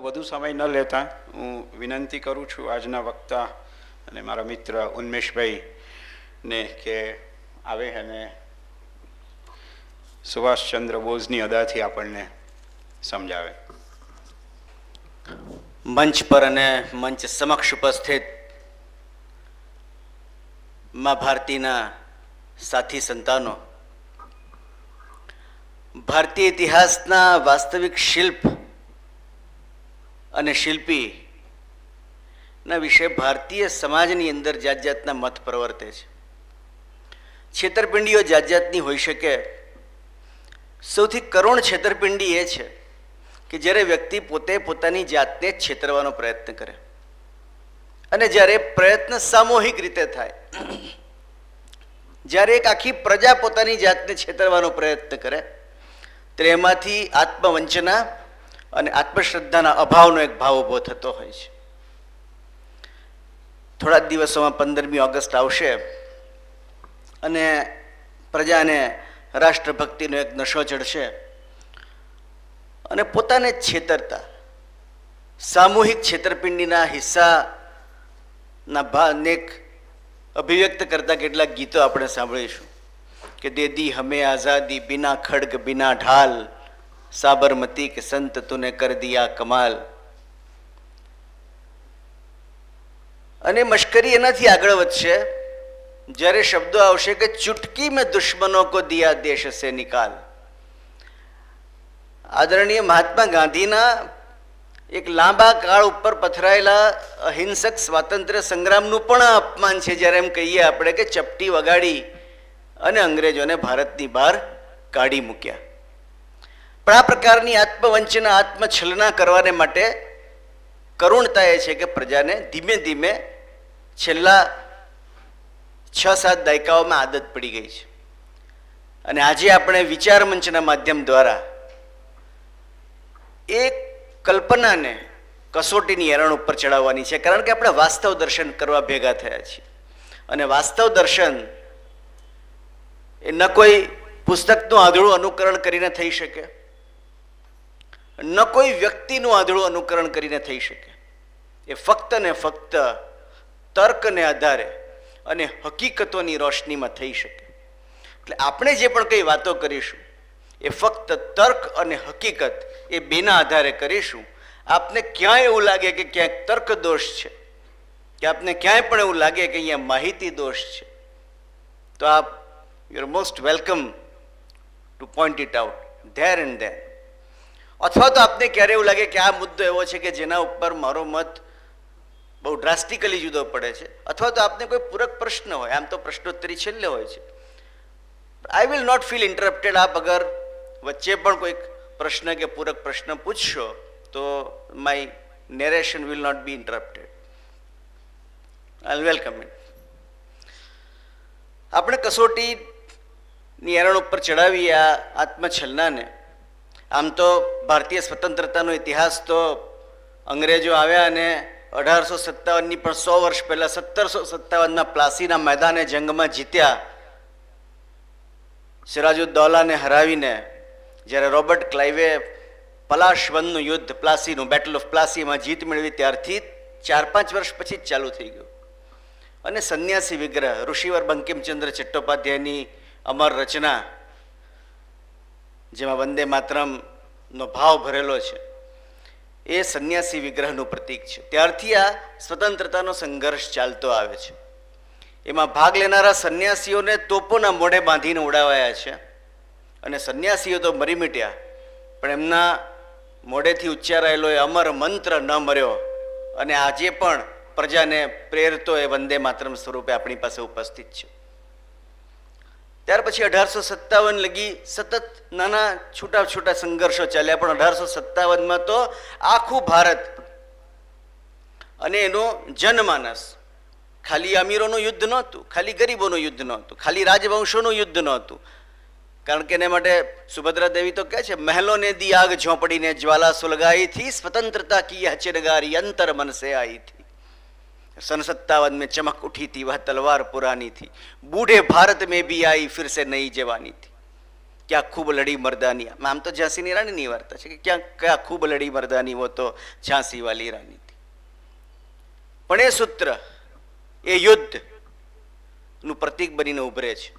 વધુ સમય ન લેતા હું વિનંતી કરું છું આજના વક્તા અને મારા મિત્ર ઉન્મેષભાઈને કે આવે અને સુભાષચંદ્ર બોઝની અદાથી આપણને સમજાવે. મંચ પર અને મંચ સમક્ષ ઉપસ્થિત મા ભારતીના સાથી સંતાનો, ભારતીય ઇતિહાસના વાસ્તવિક શિલ્પ અને શિલ્પી ના વિશે ભારતીય સમાજની અંદર જાત જાતના મત પ્રવર્તે છે. છેતરપિંડીઓ જાત જાતની હોઈ શકે. સૌથી કરુણ છેતરપિંડી એ છે કે જ્યારે વ્યક્તિ પોતે પોતાની જાતને જ છેતરવાનો પ્રયત્ન કરે અને જ્યારે પ્રયત્ન સામૂહિક રીતે થાય, જ્યારે એક આખી પ્રજા પોતાની જાતને છેતરવાનો પ્રયત્ન કરે ત્યારે એમાંથી આત્મવંચના અને આત્મશ્રદ્ધાના અભાવનો એક ભાવ ઊભો થતો હોય છે. થોડા જ દિવસોમાં 15મી ઓગસ્ટ આવશે અને પ્રજાને રાષ્ટ્રભક્તિનો એક નશો ચડશે અને પોતાને છેતરતા સામૂહિક છેતરપિંડીના હિસ્સાના ભાવને અભિવ્યક્ત કરતા કેટલાક ગીતો આપણે સાંભળીશું કે દે દી હમે આઝાદી બિના ખડગ બિના ઢાલ, સાબરમતી કે સંત તુને કર દિયા કમાલ. અને મશ્કરી એનાથી આગળ વધશે જ્યારે શબ્દો આવશે કે ચુટકી મેં દુશ્મનો કો દિયા દેશ સે નિકાલ. આદરણીય મહાત્મા ગાંધીના એક લાંબા કાળ ઉપર પથરાયેલા અહિંસક સ્વાતંત્ર્ય સંગ્રામનું પણ અપમાન છે જ્યારે એમ કહીએ આપણે કે ચપટી વગાડી અને અંગ્રેજોને ભારતની બહાર કાઢી મૂક્યા. પણ આ પ્રકારની આત્મવંચના આત્મછલના કરવાને માટે કરુણતા એ છે કે પ્રજાને ધીમે ધીમે છેલ્લા 6-7 દાયકાઓમાં આદત પડી ગઈ છે. અને આજે આપણે વિચાર મંચના માધ્યમ દ્વારા એક કલ્પનાને કસોટીની એરણ ઉપર ચડાવવાની છે, કારણ કે આપણે વાસ્તવ દર્શન કરવા ભેગા થયા છીએ. અને વાસ્તવ દર્શન એ ન કોઈ પુસ્તકનું આંધળું અનુકરણ કરીને થઈ શકે, ન કોઈ વ્યક્તિનું આંધળું અનુકરણ કરીને થઈ શકે. એ ફક્ત ને ફક્ત તર્કને આધારે અને હકીકતોની રોશનીમાં થઈ શકે. એટલે આપણે જે પણ કંઈ વાતો કરીશું એ ફક્ત તર્ક અને હકીકત એ બેના આધારે કરીશું. આપને ક્યાંય એવું લાગે કે ક્યાંક તર્ક દોષ છે કે આપને ક્યાંય પણ એવું લાગે કે અહીંયા માહિતી દોષ છે તો આપ you are most welcome to point it out there and there. અથવા તો આપને ક્યારે એવું લાગે કે આ મુદ્દો એવો છે કે જેના ઉપર મારો મત બહુ ડ્રાસ્ટિકલી જુદો પડે છે, અથવા તો આપને કોઈ પૂરક પ્રશ્ન હોય, આમ તો પ્રશ્નોત્તરી છેલ્લે હોય છે, I will not feel interrupted. આપ અગર વચ્ચે પણ કોઈક પ્રશ્ન કે પૂરક પ્રશ્ન પૂછશો તો my narration will not be interrupted. I welcome it. આપણે કસોટીની એરણ ઉપર ચડાવી આ આત્મછલનાને. આમ તો ભારતીય સ્વતંત્રતાનો ઇતિહાસ તો અંગ્રેજો આવ્યા અને 1857ની પણ 100 વર્ષ પહેલા 1757ના પ્લાસીના મેદાને જંગમાં જીત્યા. સિરાજુદ્દૌલાને હરાવીને જ્યારે રોબર્ટ ક્લાઇવે પલાશ વનનું યુદ્ધ, પ્લાસીનું બેટલ ઓફ પ્લાસીમાં જીત મેળવી ત્યારથી 4-5 વર્ષ પછી જ ચાલુ થઈ ગયું. અને સંન્યાસી વિગ્રહ, ઋષિવર બંકિમચંદ્ર ચટ્ટોપાધ્યાયની અમર રચના જેમાં વંદે માતરમનો ભાવ ભરેલો છે એ સંન્યાસી વિગ્રહનું પ્રતીક છે. ત્યારથી આ સ્વતંત્રતાનો સંઘર્ષ ચાલતો આવે છે. એમાં ભાગ લેનારા સંન્યાસીઓને તોપોના મોઢે બાંધીને ઉડાવાયા છે અને સંન્યાસીઓ તો મરી મીટ્યા, પણ એમના મોઢેથી ઉચ્ચારાયેલો એ અમર મંત્ર ન મર્યો અને આજે પણ પ્રજાને પ્રેરતો એ વંદે માતરમ સ્વરૂપે આપણી પાસે ઉપસ્થિત છે. ત્યાર પછી 1857 લગી સતત નાના છૂટા છૂટા સંઘર્ષો ચાલ્યા, પણ 1857માં તો આખું ભારત અને એનો જનમાનસ ખાલી અમીરોનું યુદ્ધ નહોતું, ખાલી ગરીબોનું યુદ્ધ નહોતું, ખાલી રાજવંશોનું યુદ્ધ નહોતું. કારણ કે એના માટે સુભદ્રા દેવી તો કહે છે, મહેલોને દી આગ ઝોંપડીને જ્વાલા સુલગાઈ થી, સ્વતંत्रता की यह चिरगारी अंतर मन से आई थी. सन 57 में चमक उठी थी वह तलवार पुरानी थी, बूढ़े भारत में भी आई फिर से नई जवानी थी. ક્યાં ખૂબ લડી મર્દાની, આમ તો ઝાંસીની રાણીની વાર્તા છે કે ક્યાં ખૂબ લડી મર્દાની વો તો ઝાંસી વાલી રાની હતી. પણ એ સૂત્ર એ યુદ્ધ નું પ્રતીક બનીને ઉભરે છે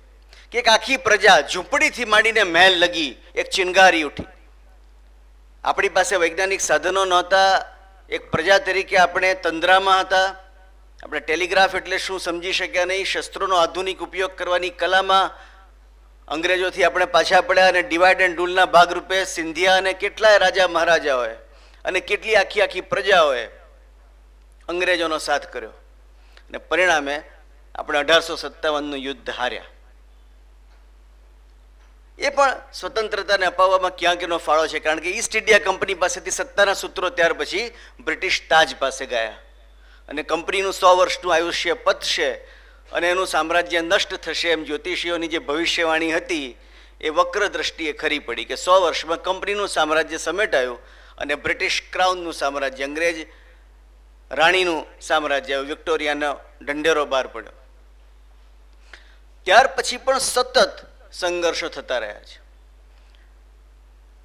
કે એક આખી પ્રજા ઝૂંપડીથી માંડીને મહેલ લગી એક ચિનગારી ઉઠી. આપણી પાસે વૈજ્ઞાનિક સાધનો નહોતા, એક પ્રજા તરીકે આપણે તંદ્રામાં હતા, આપણે ટેલિગ્રાફ એટલે શું સમજી શક્યા નહીં, શસ્ત્રોનો આધુનિક ઉપયોગ કરવાની કલામાં અંગ્રેજોથી આપણે પાછા પડ્યા અને ડિવાઇડ એન્ડ રૂલના ભાગરૂપે સિંધિયા અને કેટલાય રાજા મહારાજાઓએ અને કેટલી આખી આખી પ્રજાઓએ અંગ્રેજોનો સાથ કર્યો અને પરિણામે આપણે 1857નું યુદ્ધ હાર્યા. એ પણ સ્વતંત્રતાને અપાવવામાં ક્યાંક એનો ફાળો છે, કારણ કે ઈસ્ટ ઇન્ડિયા કંપની પાસેથી સત્તાના સૂત્રો ત્યાર પછી બ્રિટિશ તાજ પાસે ગયા અને કંપનીનું 100 વર્ષનું આયુષ્ય પતશે અને એનું સામ્રાજ્ય નષ્ટ થશે એમ જ્યોતિષીઓની જે ભવિષ્યવાણી હતી એ વક્ર દ્રષ્ટિએ ખરી પડી કે 100 વર્ષમાં કંપનીનું સામ્રાજ્ય સમેટાયું અને બ્રિટિશ ક્રાઉનનું સામ્રાજ્ય, અંગ્રેજ રાણીનું સામ્રાજ્ય, વિક્ટોરિયાનો ઢંઢેરો બહાર પડ્યો. ત્યાર પછી પણ સતત સંઘર્ષો થતા રહ્યા છે.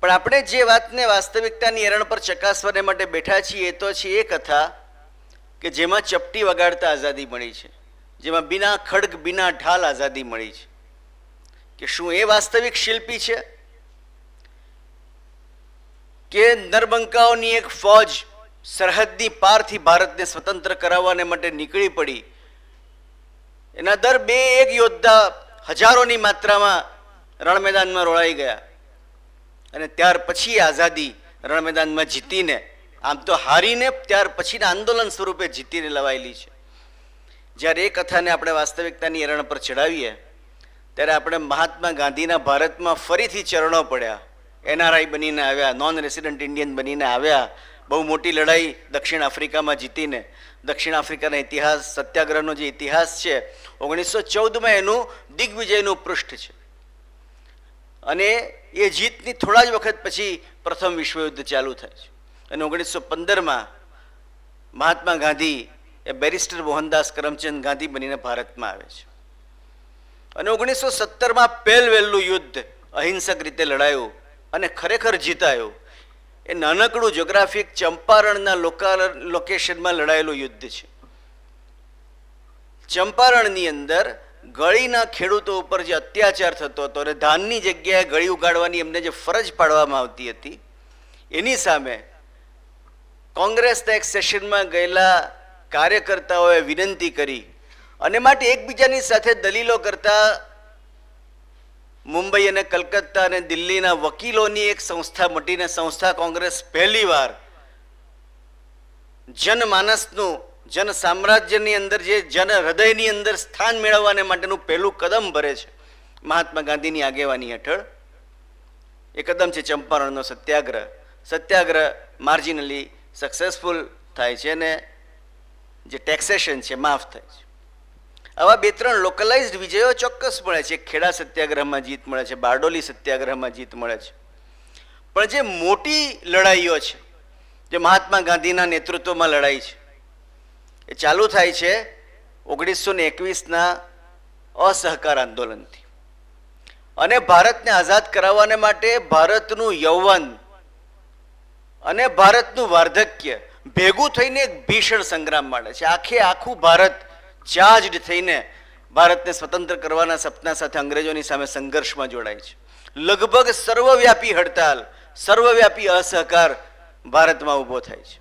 પણ આપણે જે વાતને વાસ્તવિકતાની એરણ પર ચકાસવાને માટે બેઠા છીએ એ તો છે એ કથા કે જેમાં ચપટી વગાડતા આઝાદી મળી છે, જેમાં બિના ખડગ બિના ઢાલ આઝાદી મળી છે. કે શું એ વાસ્તવિક શિલ્પી છે કે નરબંકાઓની એક ફૌજ સરહદની પારથી ભારતને સ્વતંત્ર કરાવવાને માટે નીકળી પડી, એના દર 2-1 યોદ્ધા હજારોની માત્રામાં રણ મેદાનમાં રોળાઈ ગયા અને ત્યાર પછી આઝાદી રણ મેદાનમાં જીતીને, આમ તો હારીને ત્યાર પછીના આંદોલન સ્વરૂપે જીતીને લવાયેલી છે. જ્યારે એ કથાને આપણે વાસ્તવિકતાની એરણ પર ચડાવીએ ત્યારે આપણે મહાત્મા ગાંધીના ભારતમાં ફરીથી ચરણો પડ્યા. NRI બનીને આવ્યા, નોન રેસિડન્ટ ઇન્ડિયન બનીને આવ્યા, બહુ મોટી લડાઈ દક્ષિણ આફ્રિકામાં જીતીને. દક્ષિણ આફ્રિકાના ઇતિહાસ, સત્યાગ્રહનો જે ઇતિહાસ છે 1914માં એનું દિગ્વિજયનું પૃષ્ઠ છે અને એ જીતની થોડા જ વખત પછી પ્રથમ વિશ્વયુદ્ધ ચાલુ થાય છે અને 1915માં મહાત્મા ગાંધી એ બેરિસ્ટર મોહનદાસ કરમચંદ ગાંધી બનીને ભારતમાં આવે છે અને 1917માં પહેલવહેલું યુદ્ધ અહિંસક રીતે લડાયું અને ખરેખર જીતાયું. એ નાનકડું જ્યોગ્રાફિક ચંપારણના લોકેશનમાં લડાયેલું યુદ્ધ છે. ચંપારણની અંદર ગળીના ખેડૂતો ઉપર જે અત્યાચાર થતો હતો અને ધાનની જગ્યાએ ગળી ઉગાડવાની એમને જે ફરજ પાડવામાં આવતી હતી એની સામે કોંગ્રેસના એક સેશનમાં ગયેલા કાર્યકર્તાઓએ વિનંતી કરી અને માટે એકબીજાની સાથે દલીલો કરતા મુંબઈ અને કલકત્તા અને દિલ્હીના વકીલોની એક સંસ્થા મટીને સંસ્થા કોંગ્રેસ પહેલીવાર જનમાનસનું, જન સામ્રાજ્યની અંદર, જે જન હૃદયની અંદર સ્થાન મેળવવાને માટેનું પહેલું કદમ ભરે છે મહાત્મા ગાંધીની આગેવાની હેઠળ. એ કદમ છે ચંપારણનો સત્યાગ્રહ. સત્યાગ્રહ માર્જિનલી સક્સેસફુલ થાય છે અને જે ટેક્સેશન છે માફ થાય છે. આવા 2-3 લોકલાઇઝડ વિજયો ચોક્કસ મળે છે. ખેડા સત્યાગ્રહમાં જીત મળે છે, બારડોલી સત્યાગ્રહમાં જીત મળે છે. પણ જે મોટી લડાઈઓ છે, જે મહાત્મા ગાંધીના નેતૃત્વમાં લડાઈ છે, એ ચાલુ થાય છે 1921ના અસહકાર આંદોલનથી. અને ભારતને આઝાદ કરાવવાને માટે ભારતનું યૌવન અને ભારતનું વાર્ધક્ય ભેગું થઈને એક ભીષણ સંગ્રામ માંડે છે. આખું ભારત ચાર્જડ થઈને ભારતને સ્વતંત્ર કરવાના સપના સાથે અંગ્રેજોની સામે સંઘર્ષમાં જોડાય છે. લગભગ સર્વવ્યાપી હડતાલ, સર્વવ્યાપી અસહકાર ભારતમાં ઊભો થાય છે.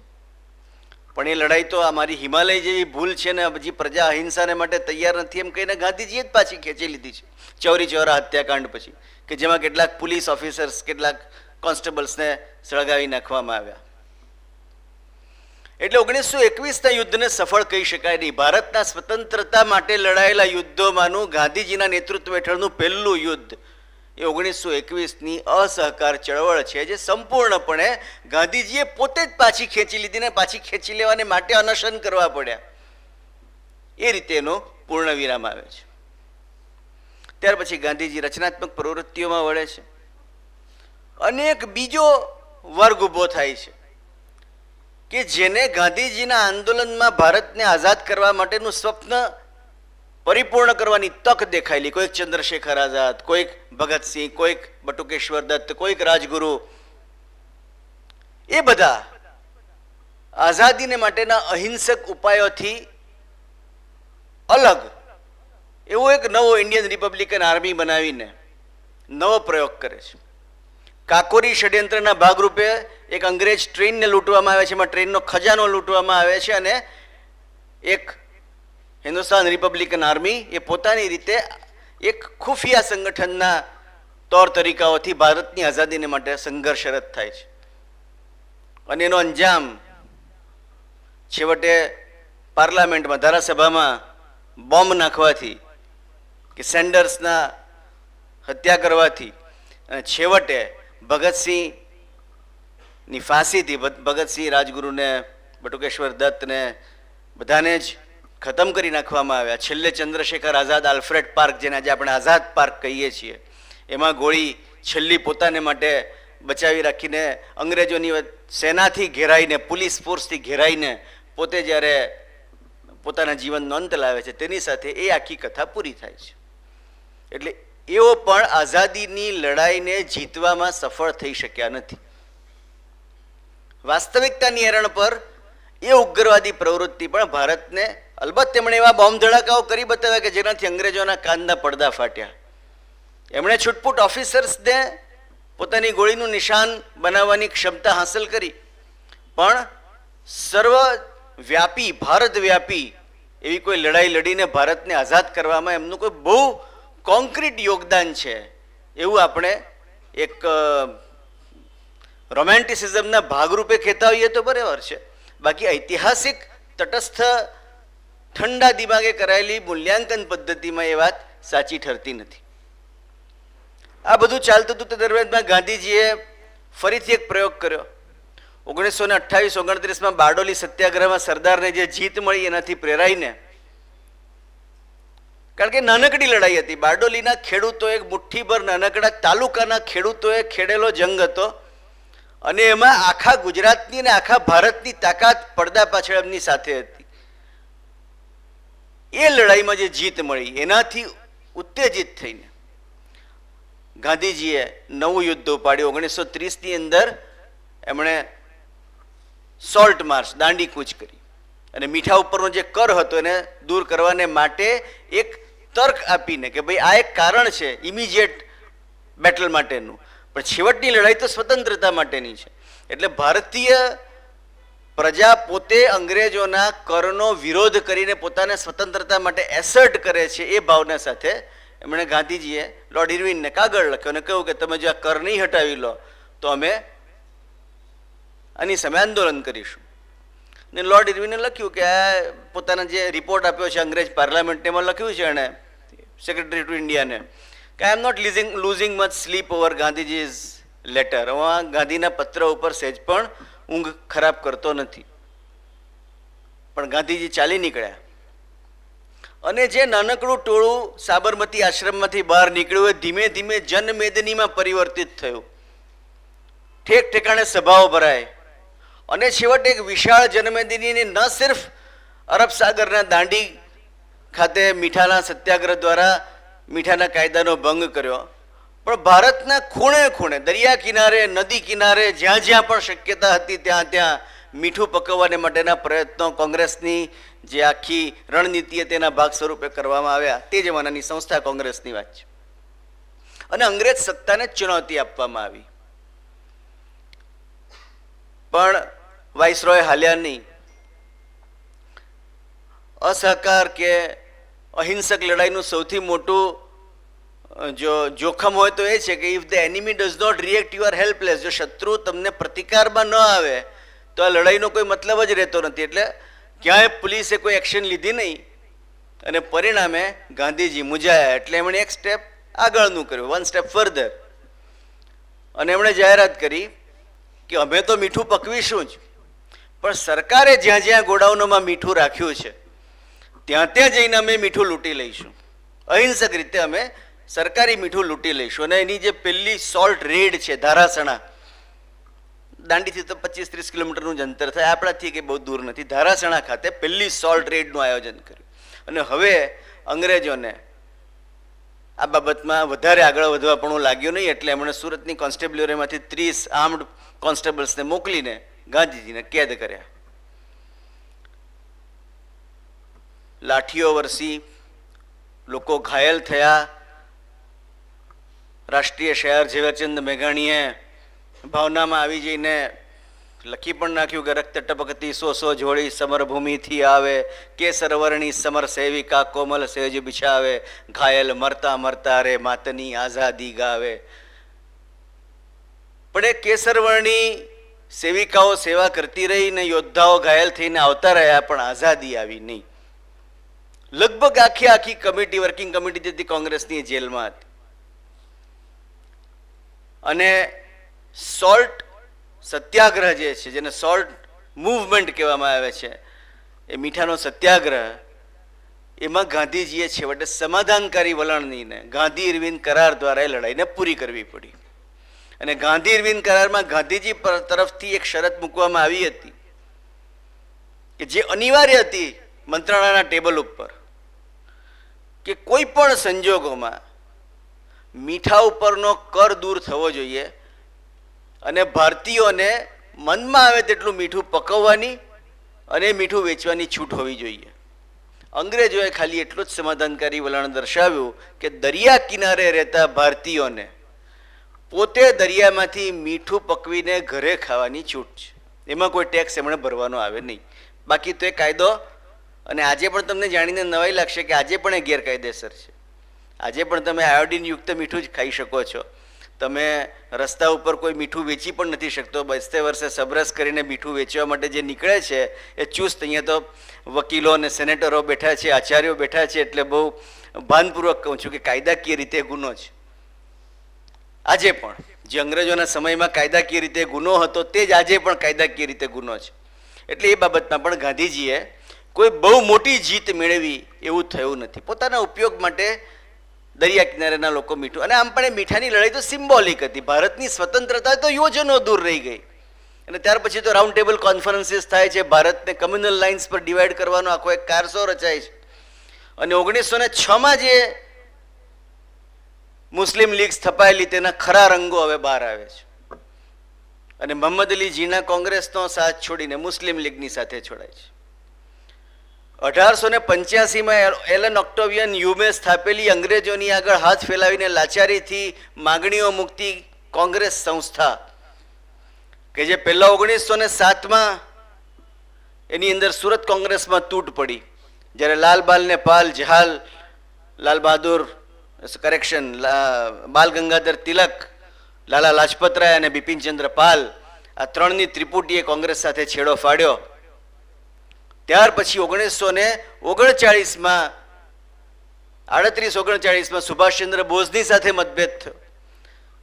પણ એ લડાઈ તો અમારી હિમાલય જેવી ભૂલ છે ને હજી પ્રજા અહિંસાને માટે તૈયાર નથી એમ કહીને ગાંધીજીએ જ પાછી ખેંચી લીધી છે ચૌરી ચોરા હત્યાકાંડ પછી, કે જેમાં કેટલાક પોલીસ ઓફિસર્સ, કેટલાક કોન્સ્ટેબલ્સને સળગાવી નાખવામાં આવ્યા. એટલે 1921ના યુદ્ધને સફળ કહી શકાય નહીં. ભારતના સ્વતંત્રતા માટે લડાયેલા યુદ્ધોમાંનું ગાંધીજીના નેતૃત્વ હેઠળનું પહેલું યુદ્ધ એ 1921ની અસહકાર ચળવળ છે, જે સંપૂર્ણપણે ગાંધીજીએ પોતે જ પાછી ખેંચી લીધી ને પાછી ખેંચી લેવાને માટે અનશન કરવા પડ્યા. એ રીતે એનો પૂર્ણ વિરામ આવે છે. ત્યાર પછી ગાંધીજી રચનાત્મક પ્રવૃત્તિઓમાં વળે છે. અનેક બીજો વર્ગ ઊભો થાય છે કે જેને ગાંધીજીના આંદોલનમાં ભારતને આઝાદ કરવા માટેનું સ્વપ્ન પરિપૂર્ણ કરવાની તક દેખાયેલી. કોઈક ચંદ્રશેખર આઝાદ, કોઈક ભગતસિંહ, કોઈક બટુકેશ્વર દત્ત, કોઈક રાજગુરુ, એ બધા આઝાદીને માટેના અહિંસક ઉપાયોથી અલગ એવો એક નવો ઇન્ડિયન રિપબ્લિકન આર્મી બનાવીને નવો પ્રયોગ કરે છે. કાકોરી ષડયંત્રના ભાગરૂપે એક અંગ્રેજ ટ્રેનને લૂંટવામાં આવે છે, એમાં ટ્રેનનો ખજાનો લૂંટવામાં આવે છે, અને એક હિન્દુસ્તાન રિપબ્લિકન આર્મી એ પોતાની રીતે એક ખુફિયા સંગઠનના તौर તરીકાઓથી ભારતની આઝાદીને માટે સંઘર્ષરત થાય છે. અને એનો અંજામ છેવટે પાર્લામેન્ટમાં, ધારાસભામાં બોમ્બ નાખવાથી કે સેન્ડર્સના હત્યા કરવાથી અને છેવટે ભગતસિંહની ફાંસીથી, ભગતસિંહ, રાજગુરુને, બટુકેશ્વર દત્તને બધાને જ ખતમ કરી નાખવામાં આવ્યા. છેલ્લે ચંદ્રશેખર આઝાદ આલ્ફ્રેડ પાર્ક, જેને આજે આપણે આઝાદ પાર્ક કહીએ છીએ, એમાં ગોળી છેલ્લી પોતાને માટે બચાવી રાખીને અંગ્રેજોની સેનાથી ઘેરાઈને, પોલીસ ફોર્સથી ઘેરાઈને પોતે જ્યારે પોતાના જીવનનો અંત લાવે છે, તેની સાથે એ આખી કથા પૂરી થાય છે. એટલે એઓ પણ આઝાદીની લડાઈને જીતવામાં સફળ થઈ શક્યા નથી. વાસ્તવિકતાની એરણ પર એ ઉગ્રવાદી પ્રવૃત્તિ પણ ભારતને, અલબત્ત તેમણે એવા બોમ્બ ધડાકાઓ કરી બતાવ્યા કે જેનાથી અંગ્રેજોના કાનના પડદા ફાટ્યા. એમણે છૂટપૂટ ઓફિસર્સને પોતાની ગોળીનું નિશાન બનાવવાની ક્ષમતા હાંસલ કરી, પણ સર્વવ્યાપી, ભારતવ્યાપી એવી કોઈ લડાઈ લડીને ભારતને આઝાદ કરવામાં એમનું કોઈ બહુ કોન્ક્રીટ યોગદાન છે એવું આપણે એક રોમેન્ટિસિઝમના ભાગરૂપે કહેતા હોઈએ તો બરાબર છે. બાકી ઐતિહાસિક તટસ્થ ઠંડા દિમાગે કરાયેલી મૂલ્યાંકન પદ્ધતિમાં એ વાત સાચી ઠરતી નથી. આ બધું ચાલતું હતું તે દરમિયાનમાં ગાંધીજીએ ફરીથી એક પ્રયોગ કર્યો. 1928-29 બારડોલી સત્યાગ્રહમાં સરદારને જે જીત મળી એનાથી પ્રેરાઈને, કારણ કે નાનકડી લડાઈ હતી, બારડોલીના ખેડૂતો, એક મુઠ્ઠીભર નાનકડા તાલુકાના ખેડૂતોએ ખેડેલો જંગ હતો, અને એમાં આખા ગુજરાતની અને આખા ભારતની તાકાત પડદા પાછળ એમની સાથે હતી. એ લડાઈમાં જે જીત મળી એનાથી ઉત્તેજિત થઈને ગાંધીજીએ નવું યુદ્ધ ઉપાડ્યું. 1930ની અંદર એમણે સોલ્ટ માર્ચ, દાંડી કૂચ કરી, અને મીઠા ઉપરનો જે કર હતો એને દૂર કરવાને માટે એક તર્ક આપીને કે ભાઈ આ એક કારણ છે ઇમિડિયેટ બેટલ માટેનું, પણ છેવટની લડાઈ તો સ્વતંત્રતા માટેની છે. એટલે ભારતીય પ્રજા પોતે અંગ્રેજોના કરનો વિરોધ કરીને પોતાને સ્વતંત્રતા માટે એસર્ટ કરે છે, એ ભાવના સાથે એમણે ગાંધીજીએ લોર્ડ ઇરવિનને કાગળ લખ્યો અને કહ્યું કે તમે જો આ કર નહીં હટાવી લો તો અમે આની સામે આંદોલન કરીશું. ને લોર્ડ ઇરવિને લખ્યું કે આ પોતાના જે રિપોર્ટ આપ્યો છે અંગ્રેજ પાર્લામેન્ટને, એમાં લખ્યું છે એણે સેક્રેટરી ટુ ઇન્ડિયાને કે I am not losing much sleep over Gandhiji's letter. હું ગાંધીના પત્ર ઉપર સહેજ પણ ઊંઘ ખરાબ કરતો નથી. પણ ગાંધીજી ચાલી નીકળ્યા, અને જે નાનકડું ટોળું સાબરમતી આશ્રમમાંથી બહાર નીકળ્યું એ ધીમે ધીમે જનમેદનીમાં પરિવર્તિત થયું. ઠેક ઠેકાણે સભાઓ ભરાય, અને છેવટે એક વિશાળ જનમેદનીને ન સિર્ફ અરબ સાગરના દાંડી ખાતે મીઠાના સત્યાગ્રહ દ્વારા મીઠાના કાયદાનો ભંગ કર્યો, પણ ભારતના ખૂણે ખૂણે, દરિયા કિનારે, નદી કિનારે, જ્યાં જ્યાં પણ શક્યતા હતી ત્યાં ત્યાં મીઠું પકવવાને માટેના પ્રયત્નો કોંગ્રેસની જે આખી રણનીતિ તેના ભાગ સ્વરૂપે કરવામાં આવ્યા. તે જમાનાની સંસ્થા કોંગ્રેસની વાત છે. અને અંગ્રેજ સત્તાને ચુનૌતી આપવામાં આવી, પણ વાઇસરોય હાલ્યા નહીં. અસહકાર કે અહિંસક લડાઈનું સૌથી મોટું જો જોખમ હોય તો એ છે કે if the enemy does not react you are helpless. જો શત્રુ તમને પ્રતિકારમાં ન આવે તો આ લડાઈનો કોઈ મતલબ જ રહેતો નથી. એટલે ક્યાંય પોલીસે કોઈ એક્શન લીધી નહીં, અને પરિણામે ગાંધીજી મૂંઝાયા. એટલે એમણે એક સ્ટેપ આગળનું કર્યું, વન સ્ટેપ ફર્ધર, અને એમણે જાહેરાત કરી કે અમે તો મીઠું પકવીશું જ, પણ સરકારે જ્યાં જ્યાં ગોડાઉનોમાં મીઠું રાખ્યું છે ત્યાં ત્યાં જઈને અમે મીઠું લૂંટી લઈશું. અહિંસક રીતે અમે સરકારી મીઠું લૂંટી લઈશું. અને એની જે પહેલી સોલ્ટ રેડ છે ધારાસણા, દાંડીથી તો 25-30 કિલોમીટરનું જ અંતર થાય, આપણાથી કે બહુ દૂર નથી, ધારાસણા ખાતે પહેલી સોલ્ટ રેડનું આયોજન કર્યું. અને હવે અંગ્રેજોને આ બાબતમાં વધારે આગળ વધવા પણ લાગ્યું નહીં, એટલે એમણે સુરતની કોન્સ્ટેબ્યુલરીમાંથી 30 આર્મ્ડ કોન્સ્ટેબલ્સને મોકલીને ગાંધીજીને કેદ કર્યા. લાઠીઓ વરસી, લોકો ઘાયલ થયા. રાષ્ટ્રીય શાયર ઝવેરચંદ મેઘાણીએ ભાવનામાં આવી જઈને લખી પણ નાખ્યું કે રક્ત ટપકતી સો જોડી સમરભૂમિથી આવે, કે સરવરણી સમર સેવિકા કોમલ સેજ બિછાવે, ઘાયલ મરતા મરતા રે માતની આઝાદી ગાવે. પણ એ કેસરવર્ણી સેવિકાઓ સેવા કરતી રહી ને યોદ્ધાઓ ઘાયલ થઈને આવતા રહ્યા, પણ આઝાદી આવી નહીં. લગભગ આખી કમિટી, વર્કિંગ કમિટી હતી કોંગ્રેસની, જેલમાં હતી. અને સોલ્ટ સત્યાગ્રહ જે છે, જેને સોલ્ટ મૂવમેન્ટ કહેવામાં આવે છે, એ મીઠાનો સત્યાગ્રહ, એમાં ગાંધીજીએ છેવટે સમાધાનકારી વલણની ગાંધી ઇરવિન કરાર દ્વારા એ લડાઈને પૂરી કરવી પડી. અને ગાંધી ઇરવિન કરારમાં ગાંધીજી તરફથી એક શરત મૂકવામાં આવી હતી કે જે અનિવાર્ય હતી મંત્રણાના ટેબલ ઉપર, કે કોઈ પણ સંજોગોમાં મીઠા ઉપરનો કર દૂર થવો જોઈએ અને ભારતીયોને મનમાં આવે તેટલું મીઠું પકવવાની અને મીઠું વેચવાની છૂટ હોવી જોઈએ. અંગ્રેજોએ ખાલી એટલું જ સમાધાનકારી વલણ દર્શાવ્યું કે દરિયા કિનારે રહેતા ભારતીયોને પોતે દરિયામાંથી મીઠું પકવીને ઘરે ખાવાની છૂટ છે, એમાં કોઈ ટેક્સ એમણે ભરવાનો આવે નહીં. બાકી તો એ કાયદો, અને આજે પણ તમને જાણીને નવાઈ લાગશે કે આજે પણ એ ગેરકાયદેસર છે. આજે પણ તમે આયોડિન યુક્ત મીઠું જ ખાઈ શકો છો. તમે રસ્તા ઉપર કોઈ મીઠું વેચી પણ નથી શકતો. 72 વર્ષે સબરસ કરીને મીઠું વેચવા માટે જે નીકળે છે એ ચુસ્ત. અહીંયા તો વકીલો અને સેનેટરો બેઠા છે, આચાર્યો બેઠા છે, એટલે બહુ ભાનપૂર્વક કહું છું કે કાયદાકીય રીતે ગુનો છે. આજે પણ જે અંગ્રેજોના સમયમાં કાયદાકીય રીતે ગુનો હતો તે જ આજે પણ કાયદાકીય રીતે ગુનો છે. એટલે એ બાબતમાં પણ ગાંધીજીએ કોઈ બહુ મોટી જીત મેળવી એવું થયું નથી. પોતાના ઉપયોગ માટે દરિયા કિનારેના લોકો મીઠું, અને આમ પણ એ મીઠાની લડાઈ તો સિમ્બોલિક હતી. ભારતની સ્વતંત્રતા તો યોજનો દૂર રહી ગઈ, અને ત્યાર પછી તો રાઉન્ડ ટેબલ કોન્ફરન્સીસ થાય છે. ભારતને કમ્યુનલ લાઇન્સ પર ડિવાઈડ કરવાનો આખો એક કારસો રચાય છે. અને 1906માં જે મુસ્લિમ લીગ સ્થપાયેલી તેના ખરા રંગો હવે બહાર આવે છે. અને મોહમ્મદ અલી જીના કોંગ્રેસનો સાથ છોડીને મુસ્લિમ લીગની સાથે જોડાય છે. 1885માં એલન ઓક્ટેવિયન હ્યુમે સ્થાપેલી અંગ્રેજોની આગળ હાથ ફેલાવીને લાચારીથી માગણીઓ મુકતી કોંગ્રેસ સંસ્થા, કે જે પહેલા 1907માં એની અંદર સુરત કોંગ્રેસમાં તૂટ પડી, જ્યારે લાલબાલને પાલ, જહાલ લાલ બહાદુર, કરેક્શન, બાલ ગંગાધર તિલક, લાલા લાજપત રાય અને બિપિનચંદ્ર પાલ, આ ત્રણની ત્રિપુટીએ કોંગ્રેસ સાથે છેડો ફાડ્યો. ત્યાર પછી 1939માં 38-39માં સુભાષચંદ્ર બોઝની સાથે મતભેદ થયો,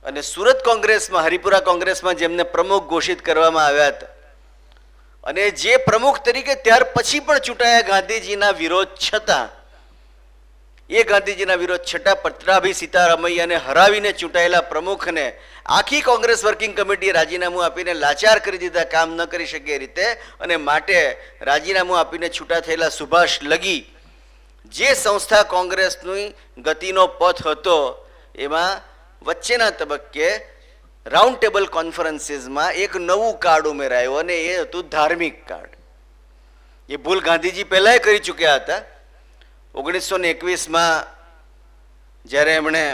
અને સુરત કોંગ્રેસમાં, હરિપુરા કોંગ્રેસમાં જેમને પ્રમુખ ઘોષિત કરવામાં આવ્યા હતા, અને જે પ્રમુખ તરીકે ત્યાર પછી પણ ચૂંટાયા ગાંધીજીના વિરોધ છતાં, એ ગાંધીજીના વિરોધ છતાં પત્રાભી સીતારામૈયાને હરાવીને ચૂંટાયેલા પ્રમુખને આખી કોંગ્રેસ વર્કિંગ કમિટીએ રાજીનામું આપીને લાચાર કરી દીધા, કામ ન કરી શકે એ રીતે. અને માટે રાજીનામું આપીને છૂટા થયેલા સુભાષ લગી, જે સંસ્થા કોંગ્રેસની ગતિનો પથ હતો, એમાં વચ્ચેના તબક્કે રાઉન્ડ ટેબલ કોન્ફરન્સીસમાં એક નવું કાર્ડ ઉમેરાયું, અને એ હતું ધાર્મિક કાર્ડ. એ ભૂલ ગાંધીજી પહેલાંય કરી ચૂક્યા હતા. 1921માં જ્યારે એમણે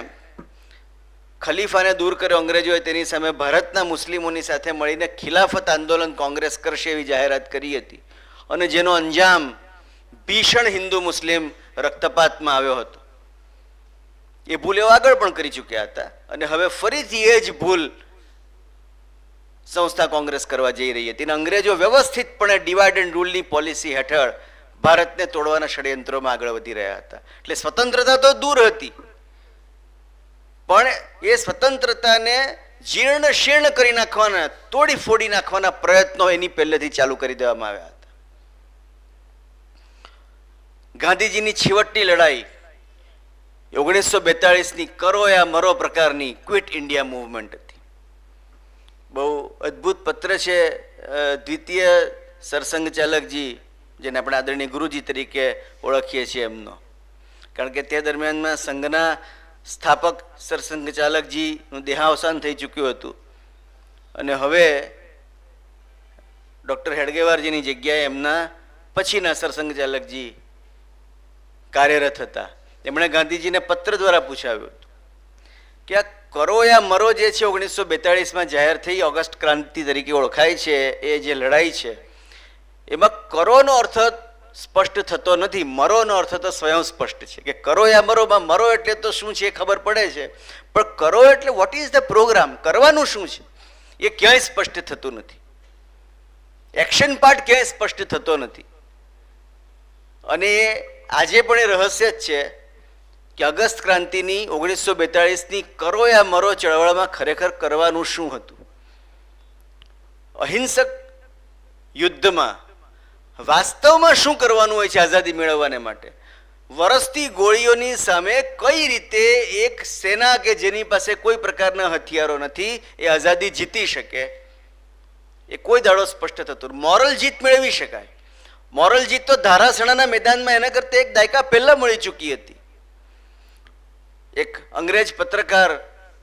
ખલીફાને દૂર કર્યો અંગ્રેજોએ, તેની સામે ભારતના મુસ્લિમોની સાથે મળીને ખિલાફત આંદોલન કોંગ્રેસ કરશે એવી જાહેરાત કરી હતી, અને જેનો અંજામ ભીષણ હિન્દુ મુસ્લિમ રક્તપાતમાં આવ્યો હતો. એ ભૂલ એવો આગળ પણ કરી ચૂક્યા હતા, અને હવે ફરીથી એ જ ભૂલ સંસ્થા કોંગ્રેસ કરવા જઈ રહી હતી. અને અંગ્રેજો વ્યવસ્થિતપણે ડિવાઇડ એન્ડ રૂલની પોલિસી હેઠળ ભારતને તોડવાના ષડયંત્રોમાં આગળ વધી રહ્યા હતા. એટલે સ્વતંત્રતા તો દૂર હતી, પણ એ સ્વતંત્રતાને જીર્ણ શીર્ણ કરી નાખવાના, તોડી ફોડી નાખવાના પ્રયત્નો એની પહેલેથી ચાલુ કરી દેવામાં આવ્યા હતા. ગાંધીજીની છેવટની લડાઈ 1942ની કરો યા મરો પ્રકારની ક્વિટ ઇન્ડિયા મૂવમેન્ટ હતી. બહુ અદ્ભુત પત્ર છે દ્વિતીય સરસંઘ ચાલકજી, જેને આપણે આદરણીય ગુરુજી તરીકે ઓળખીએ છીએ, એમનો, કારણ કે તે દરમિયાનમાં સંઘના સ્થાપક સરસંઘચાલકજીનું દેહાવસાન થઈ ચૂક્યું હતું અને હવે ડૉક્ટર હેડગેવારજીની જગ્યાએ એમના પછીના સરસંઘચાલકજી કાર્યરત હતા. એમણે ગાંધીજીને પત્ર દ્વારા પૂછાવ્યું હતું કે આ કરો યા મરો જે છે 1942માં જાહેર થઈ ઓગસ્ટ ક્રાંતિ તરીકે ઓળખાય છે, એ જે લડાઈ છે એમાં કરોનો અર્થ સ્પષ્ટ થતો નથી, મરોનો અર્થ તો સ્વયં સ્પષ્ટ છે કે કરો યા મરોમાં મરો એટલે તો શું છે એ ખબર પડે છે, પણ કરો એટલે વોટ ઇઝ ધ પ્રોગ્રામ, કરવાનું શું છે એ ક્યાંય સ્પષ્ટ થતું નથી. એક્શન પાર્ટ ક્યાંય સ્પષ્ટ થતો નથી. અને આજે પણ એ રહસ્ય જ છે કે અગસ્ત ક્રાંતિની 1942ની કરો યા મરો ચળવળમાં ખરેખર કરવાનું શું હતું. અહિંસક યુદ્ધમાં વાસ્તવમાં શું કરવાનું હોય છે આઝાદી મેળવવાને માટે? વરસતી ગોળીઓની સામે કઈ રીતે એક સેના કે જેની પાસે કોઈ પ્રકારના હથિયારો નથી એ આઝાદી જીતી શકે, એ કોઈ દાડો સ્પષ્ટ થતું. મોરલ જીત મેળવી શકાય. મોરલ જીત તો ધારાસણાના મેદાનમાં એના કરતા એક દાયકા પહેલા મળી ચૂકી હતી. એક અંગ્રેજ પત્રકાર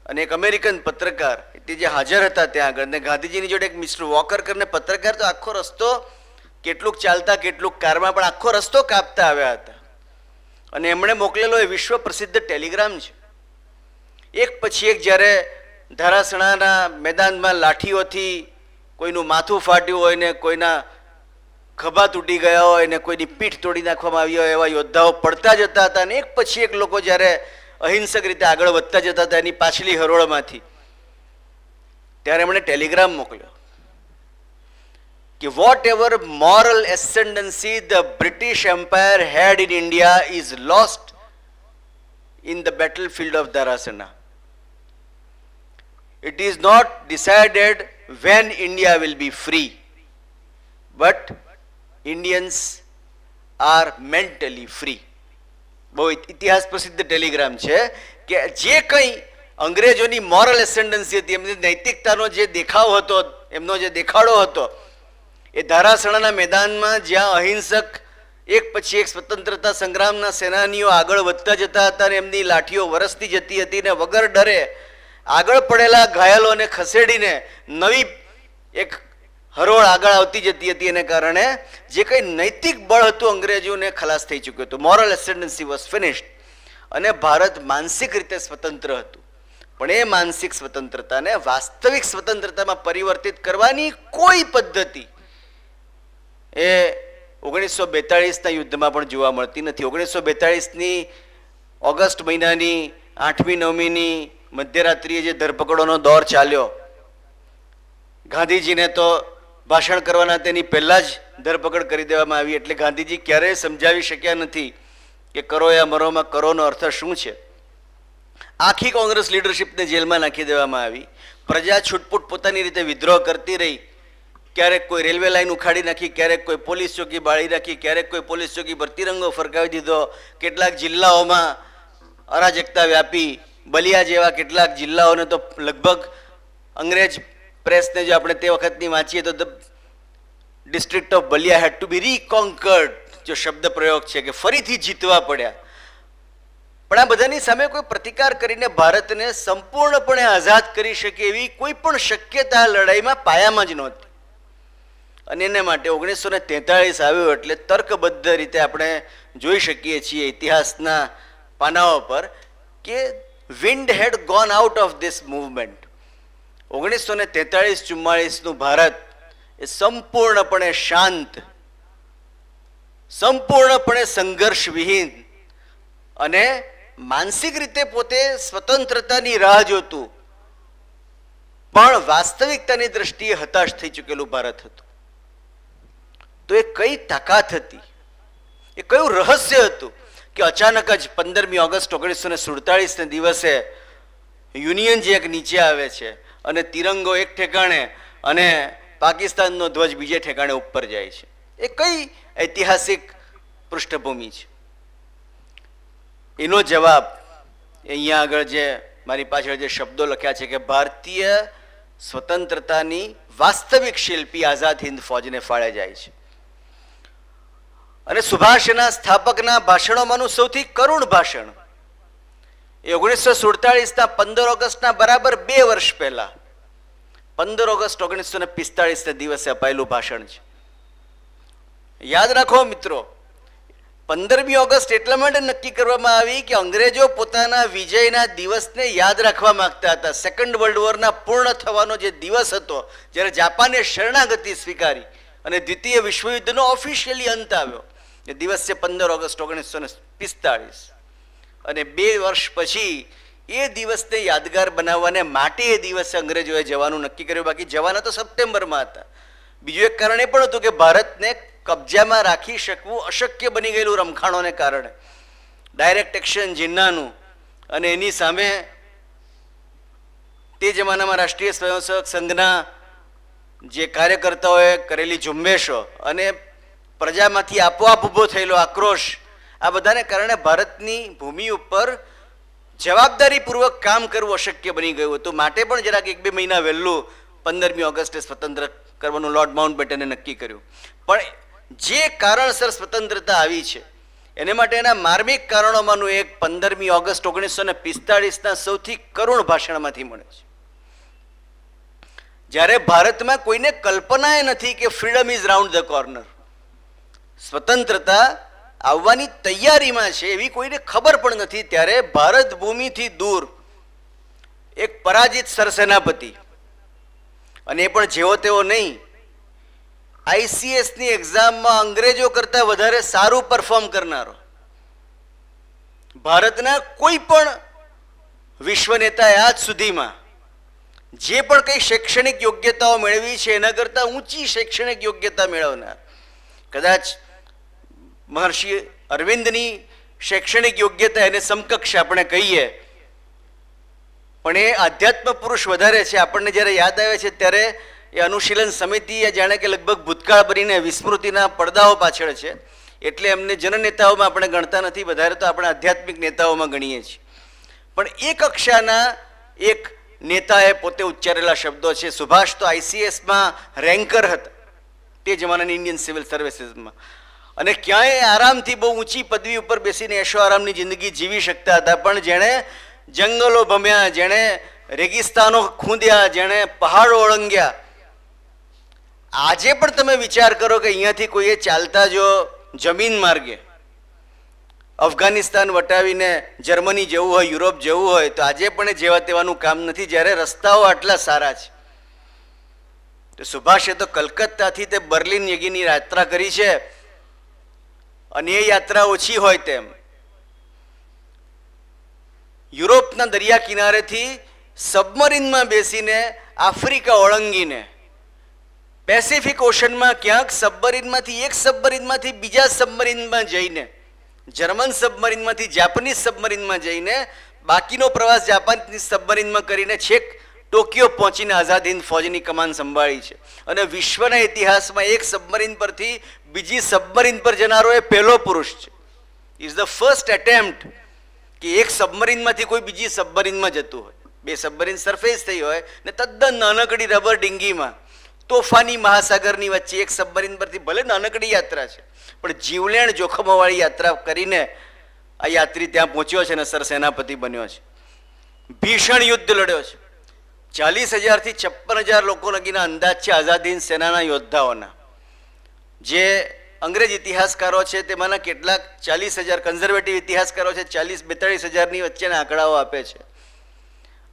અને એક અમેરિકન પત્રકાર તે જે હાજર હતા ત્યાં આગળ, ને ગાંધીજીની જોડે એક મિસ્ટર વોકર કરીને પત્રકાર તો આખો રસ્તો કેટલુંક ચાલતા કેટલુંક કારમાં પણ આખો રસ્તો કાપતા આવ્યા હતા. અને એમણે મોકલેલો એ વિશ્વ પ્રસિદ્ધ ટેલિગ્રામ છે. એક પછી એક જ્યારે ધારાસણાના મેદાનમાં લાઠીઓથી કોઈનું માથું ફાટ્યું હોય ને કોઈના ખભા તૂટી ગયા હોય ને કોઈની પીઠ તોડી નાખવામાં આવી હોય એવા યોદ્ધાઓ પડતા જતા હતા. અને એક પછી એક લોકો જ્યારે અહિંસક રીતે આગળ વધતા જતા હતા એની પાછલી હરોળમાંથી, ત્યારે એમણે ટેલિગ્રામ મોકલ્યો કે whatever moral ascendancy the British empire had in India is lost in the battle field of Dharasana. It is not decided when India will be free, but Indians are mentally free. બહુ ઇતિહાસ પ્રસિદ્ધ Telegram છે કે જે કંઈ અંગ્રેજોની moral એસેન્ડન્સી હતી, એમની નૈતિકતાનો જે દેખાવ હતો, એમનો જે દેખાડો હતો, એ ધારાસણાના મેદાનમાં જ્યાં અહિંસક એક પછી એક સ્વતંત્રતા સંગ્રામના સેનાનીઓ આગળ વધતા જતા હતા અને એમની લાઠીઓ વરસતી જતી હતી ને વગર ડરે આગળ પડેલા ઘાયલોને ખસેડીને નવી એક હરોળ આગળ આવતી જતી હતી, એને કારણે જે કંઈ નૈતિક બળ હતું અંગ્રેજોને ખલાસ થઈ ચૂક્યું હતું. મોરલ એસેન્ડન્સી વોઝ ફિનિશ્ડ અને ભારત માનસિક રીતે સ્વતંત્ર હતું. પણ એ માનસિક સ્વતંત્રતાને વાસ્તવિક સ્વતંત્રતામાં પરિવર્તિત કરવાની કોઈ પદ્ધતિ એ 1942ના યુદ્ધમાં પણ જોવા મળતી નથી. 1942ની ઓગસ્ટ મહિનાની 8મી 9મીની મધ્યરાત્રિએ જે ધરપકડોનો દોર ચાલ્યો, ગાંધીજીને તો ભાષણ કરવાના તેની પહેલા જ ધરપકડ કરી દેવામાં આવી. એટલે ગાંધીજી ક્યારેય સમજાવી શક્યા નથી કે કરો યા મરોમાં કરોનો અર્થ શું છે. આખી કોંગ્રેસ લીડરશીપને જેલમાં નાખી દેવામાં આવી. પ્રજા છૂટપૂટ પોતાની રીતે વિદ્રોહ કરતી રહી. ક્યારેક કોઈ રેલવે લાઈન ઉખાડી નાખી, ક્યારેક કોઈ પોલીસ ચોકી બાળી નાખી, ક્યારેક કોઈ પોલીસ ચોકી પર તિરંગો ફરકાવી દીધો. કેટલાક જિલ્લાઓમાં અરાજકતા વ્યાપી. બલિયા જેવા કેટલાક જિલ્લાઓને તો લગભગ અંગ્રેજ પ્રેસને જો આપણે તે વખતની વાંચીએ તો the district of Ballia had to be reconquered, જો શબ્દ પ્રયોગ છે કે ફરીથી જીતવા પડ્યા. પણ આ બધાની સામે કોઈ પ્રતિકાર કરીને ભારતને સંપૂર્ણપણે આઝાદ કરી શકે એવી કોઈ પણ શક્યતા લડાઈમાં પાયામાં જ નહોતી. અને એને માટે 1943 આવ્યો એટલે તર્કબદ્ધ રીતે આપણે જોઈ શકીએ છીએ ઇતિહાસના પાનાઓ પર કે wind had gone out of this movement. 1943-44નું Bharat એ સંપૂર્ણપણે શાંત, સંપૂર્ણપણે સંઘર્ષવિહીન અને માનસિક રીતે પોતે સ્વતંત્રતાની રાહ જોતું પણ વાસ્તવિકતાની દ્રષ્ટિએ હતાશ થઈ ચૂકેલું ભારત હતું. તો એ કઈ તાકાત હતી, એ કયું રહસ્ય હતું કે અચાનક જ 15મી ઓગસ્ટ 1947ના દિવસે યુનિયન જેક નીચે આવે છે અને તિરંગો એક ઠેકાણે અને પાકિસ્તાનનો ધ્વજ બીજે ઠેકાણે ઉપર જાય છે. એ કઈ ઐતિહાસિક પૃષ્ઠભૂમિ છે? એનો જવાબ અહીંયા આગળ જે મારી પાછળ જે શબ્દો લખ્યા છે કે ભારતીય સ્વતંત્રતાની વાસ્તવિક શિલ્પી આઝાદ હિન્દ ફૌજને ફાળે જાય છે. અને સુભાષના સ્થાપકના ભાષણોમાંનું સૌથી કરુણ ભાષણ એ 1947ના 15 ઓગસ્ટના બરાબર 2 વર્ષ પહેલા 15 ઓગસ્ટ 1945 દિવસે અપાયેલું ભાષણ છે. યાદ રાખો મિત્રો, 15મી ઓગસ્ટ એટલા માટે નક્કી કરવામાં આવી કે અંગ્રેજો પોતાના વિજયના દિવસને યાદ રાખવા માંગતા હતા. સેકન્ડ વર્લ્ડ વોરના પૂર્ણ થવાનો જે દિવસ હતો, જ્યારે જાપાને શરણાગતિ સ્વીકારી અને દ્વિતીય વિશ્વયુદ્ધનો ઓફિશિયલી અંત આવ્યો, એ દિવસ છે 15 ઓગસ્ટ 1945. અને 2 વર્ષ પછી એ દિવસને યાદગાર બનાવવાને માટે એ દિવસે અંગ્રેજોએ જવાનું નક્કી કર્યું. બાકી જવાના તો સપ્ટેમ્બરમાં હતા. બીજું એક કારણ એ પણ હતું કે ભારતને કબજામાં રાખી શકવું અશક્ય બની ગયેલું રમખાણોને કારણે. ડાયરેક્ટ એક્શન જિન્નાનું અને એની સામે તે જમાનામાં રાષ્ટ્રીય સ્વયંસેવક સંઘના જે કાર્યકર્તાઓએ કરેલી ઝુંબેશો અને પ્રજામાંથી આપોઆપ ઊભો થયેલો આક્રોશ, આ બધાને કારણે ભારતની ભૂમિ ઉપર જવાબદારીપૂર્વક કામ કરવું અશક્ય બની ગયું હતું. માટે પણ જરાક 1-2 મહિના વહેલું 15મી ઓગસ્ટે સ્વતંત્ર કરવાનું લોર્ડ માઉન્ટબેટને નક્કી કર્યું. પણ જે કારણસર સ્વતંત્રતા આવી છે એને માટેના માર્મિક કારણોમાંનું એક 15મી ઓગસ્ટ 1945ના સૌથી કરુણ ભાષણમાંથી મળે છે. જ્યારે ભારતમાં કોઈને કલ્પના નથી કે freedom is round the corner, સ્વતંત્રતા આવવાની તૈયારીમાં છે એવી કોઈને ખબર પણ નથી, ત્યારે ભારત ભૂમિથી દૂર એક પરાજિત સરસેનાપતિ, અને એ પણ જેવો તેવો નહીં, આઈસીએસની એક્ઝામમાં અંગ્રેજો કરતાં વધારે સારું પરફોર્મ કરનારો, ભારતના કોઈ પણ વિશ્વ નેતાએ આજ સુધીમાં જે પણ કંઈ શૈક્ષણિક યોગ્યતાઓ મેળવી છે એના કરતાં ઊંચી શૈક્ષણિક યોગ્યતા મેળવનાર, કદાચ મહર્ષિ અરવિંદની શૈક્ષણિક યોગ્યતા એને સમકક્ષ આપણે કહીએ, પણ એ આધ્યાત્મ પુરુષ વધારે છે. આપણને જ્યારે યાદ આવે છે ત્યારે એ અનુશીલન સમિતિ જાણે કે લગભગ ભૂતકાળ બનીને વિસ્મૃતિના પડદાઓ પાછળ છે, એટલે એમને જનનેતાઓમાં આપણે ગણતા નથી, વધારે તો આપણે આધ્યાત્મિક નેતાઓમાં ગણીએ છીએ. પણ એ કક્ષાના એક નેતાએ પોતે ઉચ્ચારેલા શબ્દો છે. સુભાષ તો આઈસીએસમાં રેન્કર હતા તે જમાનાની ઇન્ડિયન સિવિલ સર્વિસીસમાં, અને ક્યાંય આરામથી બહુ ઊંચી પદવી ઉપર બેસીને એશો આરામની જિંદગી જીવી શકતા હતા. પણ જેણે જંગલો ભમ્યા, જેણે રેગિસ્તાનો ખૂંદ્યા, જેણે પહાડો ઓળંગ્યા, આજે પણ તમે વિચાર કરો કે અહીંયાથી કોઈએ ચાલતા જો જમીન માર્ગે અફઘાનિસ્તાન વટાવીને જર્મની જવું હોય, યુરોપ જવું હોય, તો આજે પણ જેવા તેવાનું કામ નથી, જ્યારે રસ્તાઓ આટલા સારા છે. તો સુભાષે તો કલકત્તાથી તે બર્લિન યગીની યાત્રા કરી છે, અને એ યાત્રા ઓછી હોય તેમ યુરોપના દરિયા કિનારેથી સબમરીનમાં બેસીને આફ્રિકા ઓળંગીને પેસિફિક ઓશનમાં ક્યાંક સબમરીનમાંથી એક સબમરીનમાંથી બીજા સબમરીનમાં જઈને, જર્મન સબમરીનમાંથી જાપાનીઝ સબમરીનમાં જઈને, બાકીનો પ્રવાસ જાપાનની સબમરીનમાં કરીને છેક ટોક્યો પહોંચીને આઝાદ હિંદ ફૌજની કમાન સંભાળી છે. અને વિશ્વના ઇતિહાસમાં એક સબમરીન પરથી બીજી સબમરીન પર જનારો એ પહેલો પુરુષ છે. ઇઝ ધ ફર્સ્ટ એટેમ્પ્ટ કે એક સબમરીનમાંથી કોઈ બીજી સબમરીનમાં જતું હોય, 2 સબમરીન સરફેસ થઈ હોય ને તદ્દન નાનકડી રબર ડીંગીમાં તોફાની મહાસાગરની વચ્ચે એક સબમરીન પરથી, ભલે નાનકડી યાત્રા છે પણ જીવલેણ જોખમોવાળી યાત્રા કરીને આ યાત્રી ત્યાં પહોંચ્યો છે અને સરસેનાપતિ બન્યો છે. ભીષણ યુદ્ધ લડ્યો છે. 40,000 થી 56,000 લોકો લગીના અંદાજ છે આઝાદ હિંદ સેનાના યોદ્ધાઓના. જે અંગ્રેજ ઇતિહાસકારો છે તેમાંના કેટલાક 40,000, કન્ઝર્વેટિવ ઇતિહાસકારો છે 40-42,000ની વચ્ચેના આંકડાઓ આપે છે.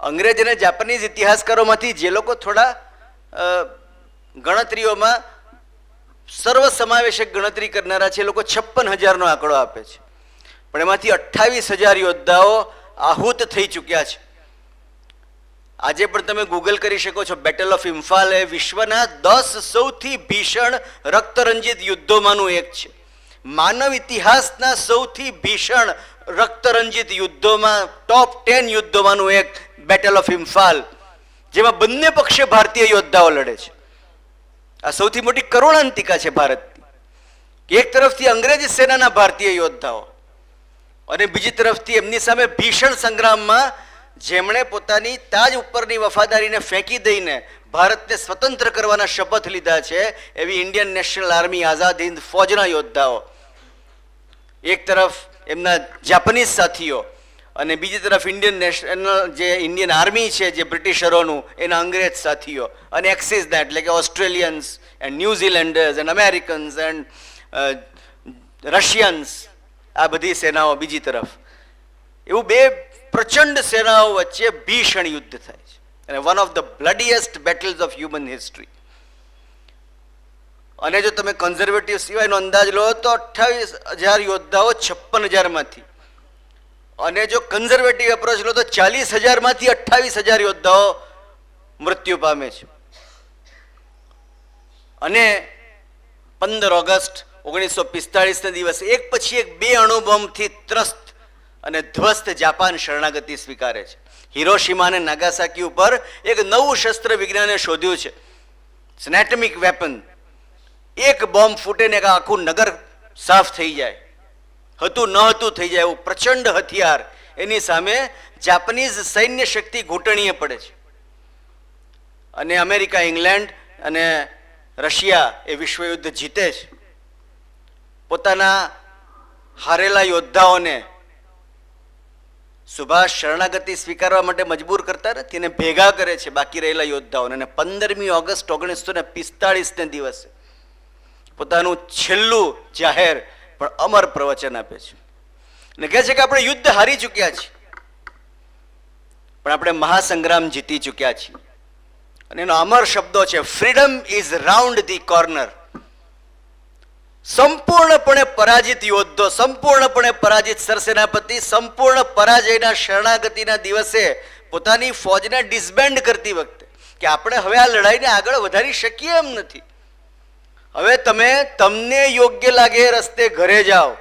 અંગ્રેજ અને જાપાનીઝ ઇતિહાસકારોમાંથી જે લોકો થોડા ગણતરીઓમાં સર્વસમાવેશક ગણતરી કરનારા છે, લોકો 56,000નો આંકડો આપે છે. પણ એમાંથી 28,000 યોદ્ધાઓ આહુત થઈ ચૂક્યા છે. આજે પણ તમે ગૂગલ કરી શકો છો. બેટલ ઓફ ઇમ્ફાલ એ વિશ્વના 10 સૌથી ભીષણ રક્તરંજિત યુદ્ધોમાંનું એક છે. માનવ ઇતિહાસના સૌથી ભીષણ રક્તરંજિત યુદ્ધોમાં ટોપ 10 યુદ્ધોમાંનું એક બેટલ ઓફ ઇમ્ફાલ, જેમાં બંને પક્ષે ભારતીય યોદ્ધાઓ લડે છે. આ સૌથી મોટી કરુણાંતિકા છે ભારતની. એક તરફથી અંગ્રેજી સેનાના ભારતીય યોદ્ધાઓ અને બીજી તરફથી એમની સામે ભીષણ સંગ્રામમાં જેમણે પોતાની તાજ ઉપરની વફાદારીને ફેંકી દઈને ભારતને સ્વતંત્ર કરવાના શપથ લીધા છે, એવી Indian national army Azad Hind ફૌજના યોદ્ધાઓ એક તરફ એમના જાપાનીઝ સાથીઓ અને બીજી તરફ ઇન્ડિયન આર્મી છે જે બ્રિટિશરોનું એના અંગ્રેજ સાથીઓ અને એક્સિસ ના એટલે કે Australians and New Zealanders and Americans and Russians, આ બધી સેનાઓ બીજી તરફ, એવું બે પ્રચંડ સેનાઓ વચ્ચે ભીષણ યુદ્ધ થાય છે અને one of the bloodiest battles of human history. અને જો તમે કન્ઝર્વેટિવ સિવાયનો અંદાજ લો તો 28,000 યોદ્ધાઓ 56,000માંથી, અને જો કન્ઝર્વેટિવ એપ્રોચ લો તો 40,000માંથી 28,000 યોદ્ધાઓ મૃત્યુ પામે છે. અને 15 ઓગસ્ટ 1945 દિવસે એક પછી એક 2 અણુબોમ્બથી ત્રસ્ત અને ધ્વસ્ત જાપાન શરણાગતિ સ્વીકારે છે. હિરોશીમા અને નાગાસાકી ઉપર એક નવું શસ્ત્ર વિજ્ઞાને શોધ્યું છે, એટમિક વેપન. એક બોમ્બ ફૂટે ને આખું નગર સાફ થઈ જાય, હતું ન હતું થઈ જાય એવું પ્રચંડ હથિયાર. એની સામે જાપાનીઝ સૈન્ય શક્તિ ઘૂંટણીએ પડે છે. અને અમેરિકા, ઇંગ્લેન્ડ અને રશિયા એ વિશ્વયુદ્ધ જીતે છે. પોતાના હારેલા યોદ્ધાઓને સુભાષ શરણાગતિ સ્વીકારવા માટે મજબૂર કરતા નથી, એને ભેગા કરે છે બાકી રહેલા યોદ્ધાઓને. અને 15મી ઓગસ્ટ 1945 દિવસે પોતાનું છેલ્લું જાહેર પણ અમર પ્રવચન આપે છે અને કહે છે કે આપણે યુદ્ધ હારી ચૂક્યા છીએ, પણ આપણે મહાસંગ્રામ જીતી ચૂક્યા છીએ. અને એનો અમર શબ્દો છે, freedom is round the corner. સંપૂર્ણપણે પરાજિત યોદ્ધો, સંપૂર્ણપણે પરાજિત સરસેનાપતિ, સંપૂર્ણ પરાજયના શરણાગતિના દિવસે પોતાની ફોજને ડિસબેન્ડ કરતી વખતે કે આપણે હવે આ લડાઈને આગળ વધારી શકીએ એમ નથી, હવે તમે તમને યોગ્ય લાગે રસ્તે ઘરે જાઓ.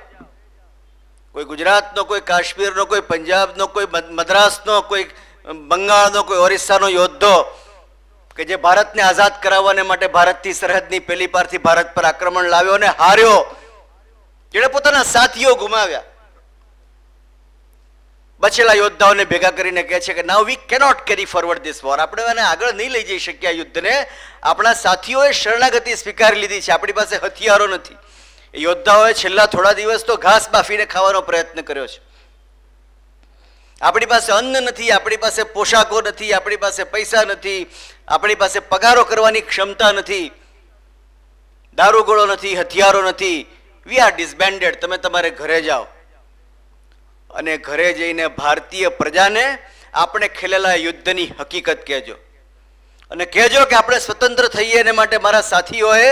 કોઈ ગુજરાતનો, કોઈ કાશ્મીરનો, કોઈ પંજાબનો, કોઈ મદ્રાસનો, કોઈ બંગાળનો, કોઈ ઓરિસ્સાનો યોદ્ધો કે જે ભારતને આઝાદ કરાવવાને માટે ભારતની સરહદની પેલી પારથી ભારત પર આક્રમણ લાવ્યો અને હાર્યો, જેણે પોતાના સાથીઓ ગુમાવ્યા, બચેલા યોદ્ધાઓને ભેગા કરીને કહે છે કે now we cannot carry forward this war. આપણે એને આગળ નહીં લઈ જઈ શકીએ આ યુદ્ધને. આપણા સાથીઓએ શરણાગતિ સ્વીકારી લીધી છે, આપણી પાસે હથિયારો નથી. એ યોદ્ધાઓએ છેલ્લા થોડા દિવસ તો ઘાસ બાફીને ખાવાનો પ્રયત્ન કર્યો છે. આપણી પાસે અન્ન નથી, આપણી પાસે પોશાકો નથી, આપણી પાસે પૈસા નથી, આપણી પાસે પગારો કરવાની ક્ષમતા નથી, દારૂગોળો નથી, હથિયારો નથી. We are disbanded. તમે તમારે ઘરે જાઓ અને ઘરે જઈને ભારતીય પ્રજાને આપણે ખેલેલા યુદ્ધની હકીકત કહેજો અને કહેજો કે આપણે સ્વતંત્ર થઈએ એને માટે મારા સાથીઓએ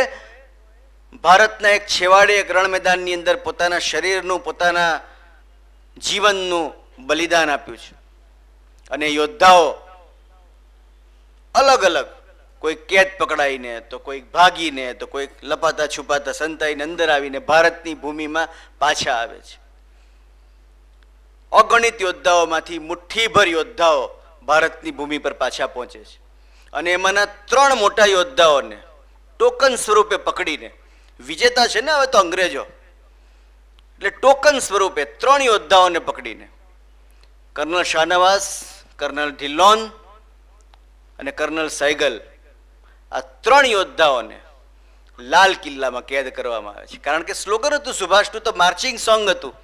ભારતના એક છેવાડે એક રણ મેદાનની અંદર પોતાના શરીરનું, પોતાના જીવનનું બલિદાન આપ્યું છે. અને યોદ્ધાઓ અલગ અલગ, કોઈ કેદ પકડાઈને, તો કોઈ ભાગીને, તો કોઈ લપાતા છુપાતા સંતાઈને અંદર આવીને ભારતની ભૂમિમાં પાછા આવે છે. અગણિત યોદ્ધાઓમાંથી મુઠ્ઠીભર યોદ્ધાઓ ભારતની ભૂમિ પર પાછા પહોંચે છે. અને એમાંના 3 મોટા યોદ્ધાઓને ટોકન સ્વરૂપે પકડીને, વિજેતા છે ને હવે તો અંગ્રેજો, એટલે ટોકન સ્વરૂપે 3 યોદ્ધાઓને પકડીને કર્નલ શાહનવાઝ, કર્નલ ઢિલ્લોન અને કર્નલ સૈગલ, આ 3 યોદ્ધાઓને લાલ કિલ્લામાં કેદ કરવામાં આવે છે. કારણ કે સ્લોગન હતું સુભાષનું, તો માર્ચિંગ સોંગ હતું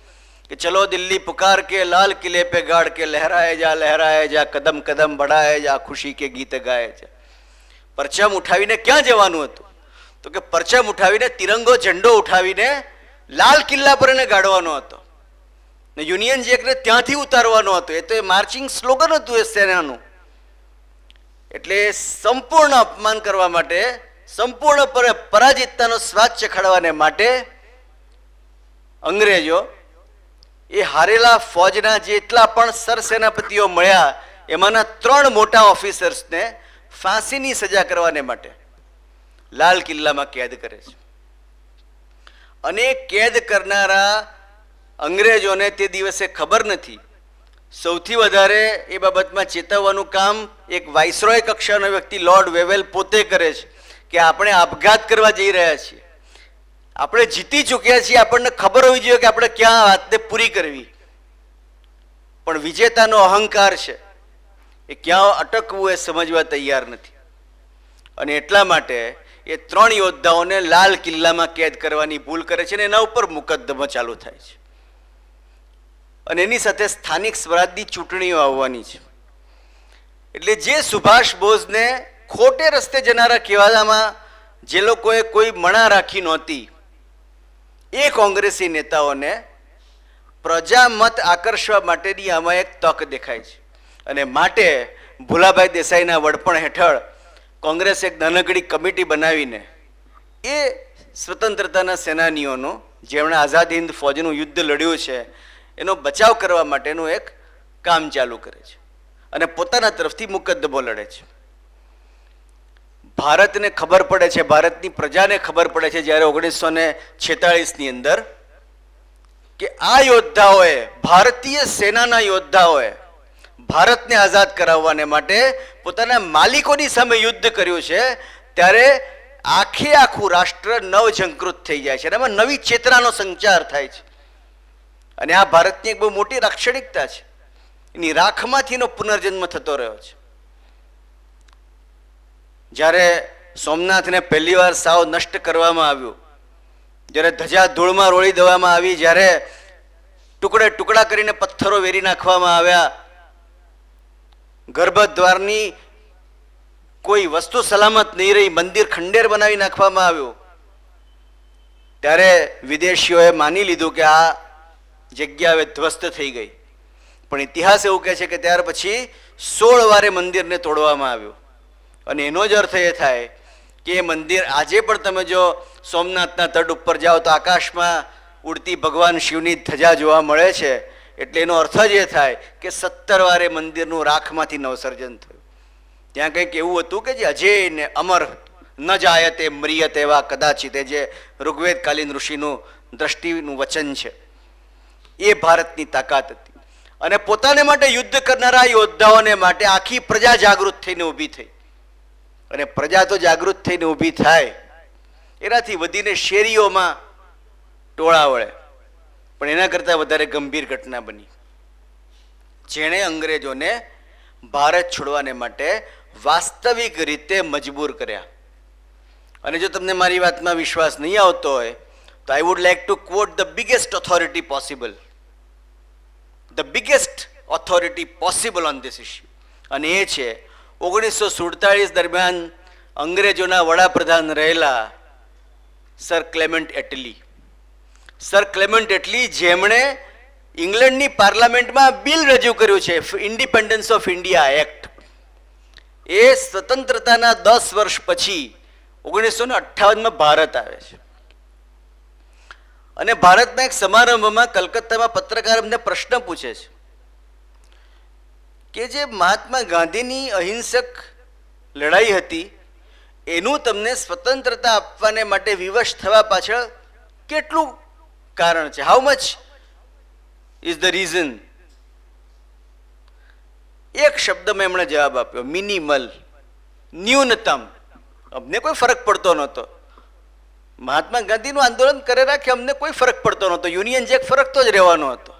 कि चलो दिल्ली पुकार के लाल किले पे गाड़ के लहराए जा कदम कदम बढ़ाए जा खुशी के गीत गाए जा. પરચમ ઉઠાવીને ક્યાં જવાનું હતું? તો કે પરચમ ઉઠાવીને, તિરંગો ઝંડો ઉઠાવીને લાલ કિલ્લા પર એને ગાડવાનો હતો ને યુનિયન જેકને ત્યાંથી ઉતારવાનો હતો. એ તો એ માર્ચિંગ સ્લોગન હતું એ સેનાનું. એટલે સંપૂર્ણ અપમાન કરવા માટે, સંપૂર્ણપણે પરાજિતતાનો સ્વાદ ચખાડવાને માટે અંગ્રેજો એ હારેલા ફોજના જેટલા પણ સરસેનાપતિઓ મળ્યા એમાંના 3 મોટા ઓફિસર્સને ફાંસીની સજા કરવાને માટે લાલ કિલ્લામાં કેદ કરે છે. અને કેદ કરનારા અંગ્રેજોને તે દિવસે ખબર નથી. સૌથી વધારે એ બાબતમાં ચેતવવાનું કામ એક વાઇસરોય કક્ષાનો વ્યક્તિ લોર્ડ વેવેલ પોતે કરે છે કે આપણે આપઘાત કરવા જઈ રહ્યા છીએ, આપણે જીતી ચૂક્યા છીએ, આપણને ખબર હોવી જોઈએ કે આપણે ક્યાં વાતને પૂરી કરવી. પણ વિજેતાનો અહંકાર છે એ ક્યાં અટકવું એ સમજવા તૈયાર નથી. અને એટલા માટે એ 3 યોદ્ધાઓને લાલ કિલ્લામાં કેદ કરવાની ભૂલ કરે છે અને એના ઉપર મુકદ્દમો ચાલુ થાય છે. અને એની સાથે સ્થાનિક સ્વરાજની ચૂંટણીઓ આવવાની છે. એટલે જે સુભાષ બોઝને ખોટે રસ્તે જનારા કહેવામાં જે લોકોએ કોઈ મણા રાખી નહોતી, એ કોંગ્રેસી નેતાઓને પ્રજામત આકર્ષવા માટેની આમાં એક તક દેખાય છે. અને માટે ભુલાભાઈ દેસાઈના વડપણ હેઠળ કોંગ્રેસે એક નાનકડી કમિટી બનાવીને એ સ્વતંત્રતાના સેનાનીઓનો, જેમણે આઝાદ હિન્દ ફૌજનું યુદ્ધ લડ્યું છે, એનો બચાવ કરવા માટેનું એક કામ ચાલુ કરે છે અને પોતાના તરફથી મુકદ્દમો લડે છે. ભારતને ખબર પડે છે, ભારતની પ્રજાને ખબર પડે છે જ્યારે 1946ની અંદર કે આ યોદ્ધાઓએ, ભારતીય સેનાના યોદ્ધાઓએ ભારતને આઝાદ કરાવવાને માટે પોતાના માલિકોની સામે યુદ્ધ કર્યું છે, ત્યારે આખું રાષ્ટ્ર નવઝંકૃત થઈ જાય છે અને એમાં નવી ચેતનાનો સંચાર થાય છે. અને આ ભારતની એક બહુ મોટી લાક્ષણિકતા છે. એની રાખમાંથી એનો પુનર્જન્મ થતો રહ્યો છે. જ્યારે સોમનાથને પહેલી વાર સાવ નષ્ટ કરવામાં આવ્યું, જ્યારે ધજા ધૂળમાં રોળી દેવામાં આવી, જ્યારે ટુકડે ટુકડા કરીને પથ્થરો વેરી નાખવામાં આવ્યા, ગર્ભદ્વારની કોઈ વસ્તુ સલામત નહીં રહી, મંદિર ખંડેર બનાવી નાખવામાં આવ્યું, ત્યારે વિદેશીઓએ માની લીધું કે આ જગ્યા હવે ધ્વસ્ત થઈ ગઈ. પણ ઇતિહાસ એવું કહે છે કે ત્યાર પછી 16 વારે મંદિરને તોડવામાં આવ્યું. અને એનો જ અર્થ એ થાય કે એ મંદિર આજે પણ તમે જો સોમનાથના તટ ઉપર જાઓ તો આકાશમાં ઉડતી ભગવાન શિવની ધજા જોવા મળે છે. એટલે એનો અર્થ જ એ થાય કે 17 વારે મંદિરનું રાખમાંથી નવસર્જન થયું. ત્યાં કંઈક એવું હતું કે જે અજેય ને અમર ન જાયતે મ્રિયતે એવા કદાચિત, જે ઋગ્વેદકાલીન ઋષિનું દ્રષ્ટિનું વચન છે, એ ભારતની તાકાત હતી. અને પોતાને માટે યુદ્ધ કરનારા યોદ્ધાઓને માટે આખી પ્રજા જાગૃત થઈને ઊભી થઈ. અને પ્રજા તો જાગૃત થઈને ઊભી થાય, એનાથી વધીને શેરીઓમાં ટોળા વળે. પણ એના કરતાં વધારે ગંભીર ઘટના બની, જેણે અંગ્રેજોને ભારત છોડવાને માટે વાસ્તવિક રીતે મજબૂર કર્યા. અને જો તમને મારી વાતમાં વિશ્વાસ નહીં આવતો હોય તો I would like to quote the biggest authority possible, the biggest authority possible on this issue. અને એ છે 1947 દરમિયાન અંગ્રેજોના વડાપ્રધાન રહેલા સર ક્લેમેન્ટ એટલી. સર ક્લેમેન્ટ એટલી, જેમણે ઇંગ્લેન્ડની પાર્લામેન્ટમાં બિલ રજૂ કર્યું છે, ઇન્ડિપેન્ડન્સ ઓફ ઇન્ડિયા એક્ટ. એ સ્વતંત્રતાના 10 વર્ષ પછી 1958માં ભારત આવે છે. અને ભારતના એક સમારંભમાં કલકત્તામાં પત્રકાર અમને પ્રશ્ન પૂછે છે કે જે મહાત્મા ગાંધીની અહિંસક લડાઈ હતી, એનું તમને સ્વતંત્રતા આપવાને માટે વિવશ થવા પાછળ કેટલું કારણ છે? How much is the reason? એક શબ્દમાં એમણે જવાબ આપ્યો, મિનિમલ, ન્યૂનતમ. અમને કોઈ ફરક પડતો નહોતો. મહાત્મા ગાંધીનું આંદોલન કરે રાખે, અમને કોઈ ફરક પડતો નહોતો. યુનિયન જેક ફરક તો જ રહેવાનો હતો.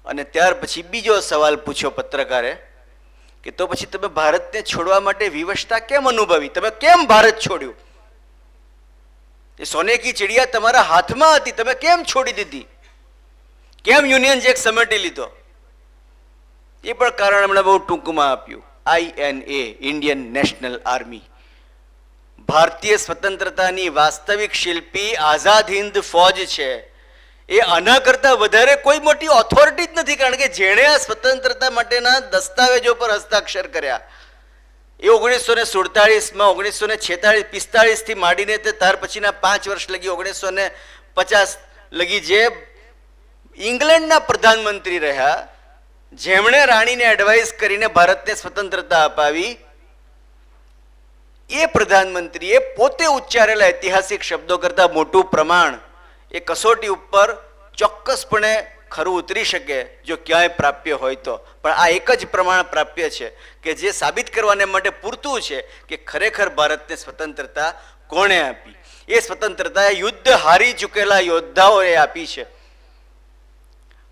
અને ત્યાર પછી બીજો સવાલ પૂછ્યો પત્રકારે કે તો પછી તમે ભારતને છોડવા માટે વિવશતા કેમ અનુભવી? તમે કેમ ભારત છોડ્યું? એ સોને કી ચિડિયા તમારા હાથમાં હતી, તમે કેમ છોડી દીધી? કેમ યુનિયન જેક સમેટી લીધો? એ પણ કારણ એમણે બહુ ટૂંકમાં આપ્યું. INA, Indian national army. ભારતીય સ્વતંત્રતાની વાસ્તવિક શિલ્પી આઝાદ હિન્દ ફૌજ છે. એ આના કરતાં વધારે કોઈ મોટી ઓથોરિટી જ નથી, કારણ કે જેણે આ સ્વતંત્રતા માટેના દસ્તાવેજો પર હસ્તાક્ષર કર્યા એ 1947માં, 1946-45 થી માંડીને તે ત્યાર પછીના 5 વર્ષ લગી 1950 લગી જે ઇંગ્લેન્ડના પ્રધાનમંત્રી રહ્યા, જેમણે રાણીને એડવાઇસ કરીને ભારતને સ્વતંત્રતા અપાવી, એ પ્રધાનમંત્રીએ પોતે ઉચ્ચારેલા ઐતિહાસિક શબ્દો કરતાં મોટું પ્રમાણ એ કસોટી ઉપર ચોક્કસપણે ખરું ઉતરી શકે જો ક્યાંય પ્રાપ્ય હોય તો. પણ આ એક જ પ્રમાણ પ્રાપ્ય છે કે જે સાબિત કરવાને માટે પૂરતું છે કે ખરેખર ભારતને સ્વતંત્રતા કોણે આપી. એ સ્વતંત્રતા યુદ્ધ હારી ચૂકેલા યોદ્ધાઓએ આપી છે.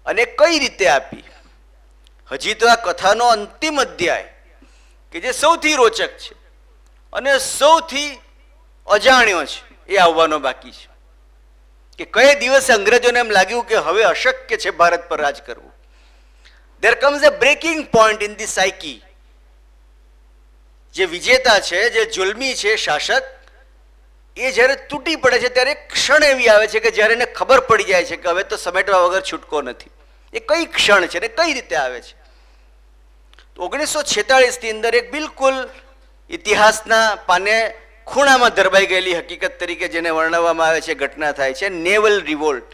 અને કઈ રીતે આપી? હજી તો આ કથાનો અંતિમ અધ્યાય કે જે સૌથી રોચક છે અને સૌથી અજાણ્યો છે, એ આવવાનો બાકી છે. કે કઈ દિવસે અંગ્રેજોને એમ લાગ્યું કે હવે અશક્ય છે ભારત પર રાજ કરવું. There comes a breaking point in the psyche. જે વિજેતા છે, જે જુલ્મી છે શાસક, એ જ્યારે તૂટી પડે છે ત્યારે ક્ષણ એવી આવે છે કે જ્યારે એને ખબર પડી જાય છે કે હવે તો સમેટવા વગર છૂટકો નથી. એ કઈ ક્ષણ છે ને કઈ રીતે આવે છે? 1946 ની અંદર એક બિલકુલ ઇતિહાસના પાને ખૂણામાં ધરબાઈ ગયેલી હકીકત તરીકે જેને વર્ણવવામાં આવે છે ઘટના થાય છે નેવલ રિવોલ્ટ.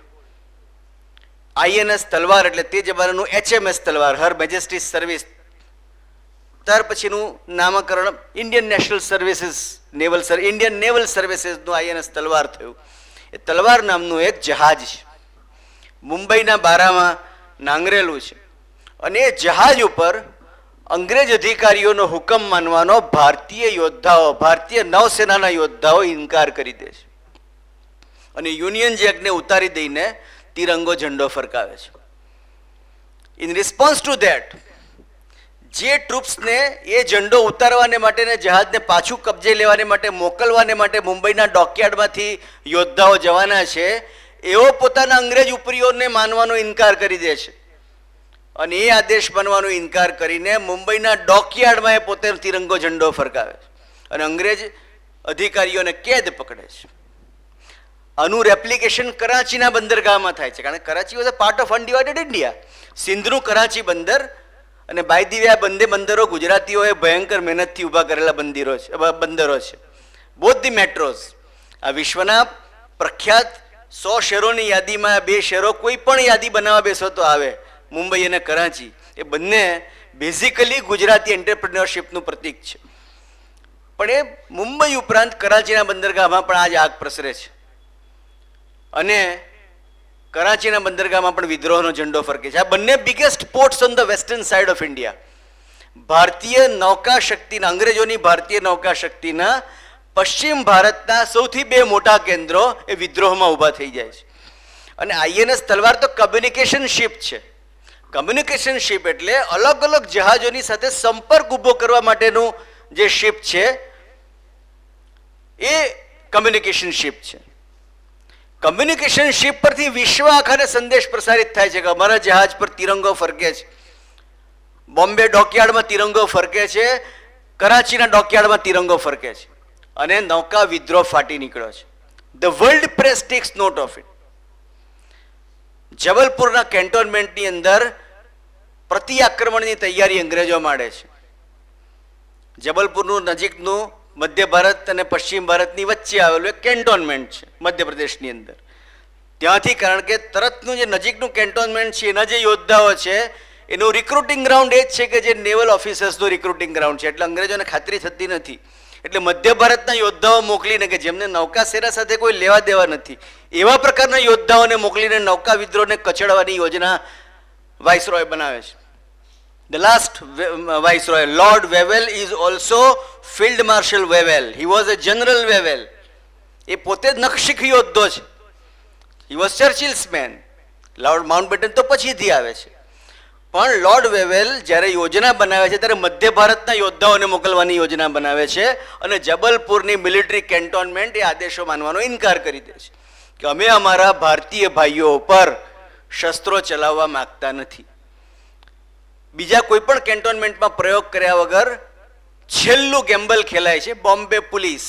INS તલવાર એટલે તે જમાનાનું HMS તલવાર, હર મેજેસ્ટી સર્વિસ, ત્યાર પછીનું નામકરણ Indian national services naval Indian naval સર્વિસીસનું INS તલવાર થયું. એ તલવાર નામનું એક જહાજ છે, મુંબઈના બારામાં નાંગરેલું છે, અને એ જહાજ ઉપર અંગ્રેજ અધિકારીઓનો હુકમ માનવાનો ભારતીય યોદ્ધાઓ, ભારતીય નૌસેનાના યોદ્ધાઓ ઇનકાર કરી દે છે અને યુનિયન જેકને ઉતારી દઈને તિરંગો ઝંડો ફરકાવે છે. ઇન રિસ્પોન્સ ટુ ધેટ જે ટ્રુપ્સને એ ઝંડો ઉતારવાને માટે ને જહાજને પાછું કબજે લેવાને માટે મોકલવાને માટે મુંબઈના ડોકયાર્ડમાંથી યોદ્ધાઓ જવાના છે, એઓ પોતાના અંગ્રેજ ઉપરીઓને માનવાનો ઇનકાર કરી દે છે અને એ આદેશ માનવાનો ઇનકાર કરીને મુંબઈના ડોકયાર્ડમાં એ પોતે તિરંગો ઝંડો ફરકાવે છે અને અંગ્રેજ અધિકારીઓને કેદ પકડે છે. આનું રેપ્લિકેશન કરાચીના બંદરગાહમાં થાય છે, કારણ કે Karachi was a part of undivided India. સિંધનું કરાચી બંદર અને બાય ધી વે આ બંને બંદરો ગુજરાતીઓએ ભયંકર મહેનતથી ઊભા કરેલા બંદરો છે. બોથ ધી મેટ્રોઝ, આ વિશ્વના પ્રખ્યાત 100 શહેરોની યાદીમાં આ 2 શહેરો કોઈ પણ યાદી બનાવવા બેસો તો આવે, મુંબઈ અને કરાચી. એ બંને બેઝિકલી ગુજરાતી એન્ટરપ્રિન્યોરશિપનું પ્રતીક છે. પણ એ મુંબઈ ઉપરાંત કરાચીના બંદરગાહમાં પણ આજ આગ પ્રસરે છે અને કરાચીના બંદરગાહમાં પણ વિદ્રોહનો ઝંડો ફરકે છે. આ બંને biggest ports on the western side of India. ભારતીય નૌકા શક્તિના, અંગ્રેજોની ભારતીય નૌકા શક્તિના પશ્ચિમ ભારતના સૌથી 2 મોટા કેન્દ્રો એ વિદ્રોહમાં ઊભા થઈ જાય છે. અને INS તલવાર તો કમ્યુનિકેશન શિપ છે. કમ્યુનિકેશન શિપ એટલે અલગ અલગ જહાજોની સાથે સંપર્ક ઊભો કરવા માટેનું જે શિપ છે એ કમ્યુનિકેશન શિપ છે. કમ્યુનિકેશન શિપ પરથી વિશ્વ આખાને સંદેશ પ્રસારિત થાય છે કે અમારા જહાજ પર તિરંગો ફરકે છે, બોમ્બે ડોકયાર્ડમાં તિરંગો ફરકે છે, કરાચીના ડોકયાર્ડમાં તિરંગો ફરકે છે અને નૌકા વિદ્રોહ ફાટી નીકળ્યો છે. The world press takes note of it. જબલપુરના કેન્ટોનમેન્ટની અંદર પ્રતિ આક્રમણની તૈયારી અંગ્રેજો માંડે છે. જબલપુરનું નજીકનું મધ્ય ભારત અને પશ્ચિમ ભારતની વચ્ચે આવેલું એક કેન્ટોનમેન્ટ છે મધ્યપ્રદેશની અંદર. ત્યાંથી, કારણ કે તરતનું જે નજીકનું કેન્ટોનમેન્ટ છે એના જે યોદ્ધાઓ છે એનું રિક્રુટિંગ ગ્રાઉન્ડ એ જ છે કે જે નેવલ ઓફિસર્સનું રિક્રુટિંગ ગ્રાઉન્ડ છે, એટલે અંગ્રેજોને ખાતરી થતી નથી. એટલે મધ્ય ભારતના યોદ્ધાઓ મોકલીને, કે જેમને નૌકા સેના સાથે કોઈ લેવા દેવા નથી, એવા પ્રકારના યોદ્ધાઓને મોકલીને નૌકા વિદ્રોહને કચડવાની યોજના વાઇસરોય બનાવે છે. The last viceroy, Lord Wavell, is also Field Marshal Wavell. He was a General Wavell. એ પોતે જ નખશીખ યોદ્ધો છે. He was Churchill's man. Lord Mountbatten તો પછીથી આવે છે. પણ લોર્ડ વેવેલ જ્યારે યોજના બનાવે છે ત્યારે મધ્ય ભારતના યોદ્ધાઓને મોકલવાની યોજના બનાવે છે અને જબલપુરની મિલિટરી કેન્ટોનમેન્ટ એ આદેશો માનવાનો ઇનકાર કરી દે છે કે અમે અમારા ભારતીય ભાઈઓ ઉપર શસ્ત્રો ચલાવવા માંગતા નથી. બીજા કોઈ પણ કેન્ટોનમેન્ટમાં પ્રયોગ કર્યા વગર છેલ્લું ગેમ્બલ ખેલાય છે બોમ્બે પોલીસ.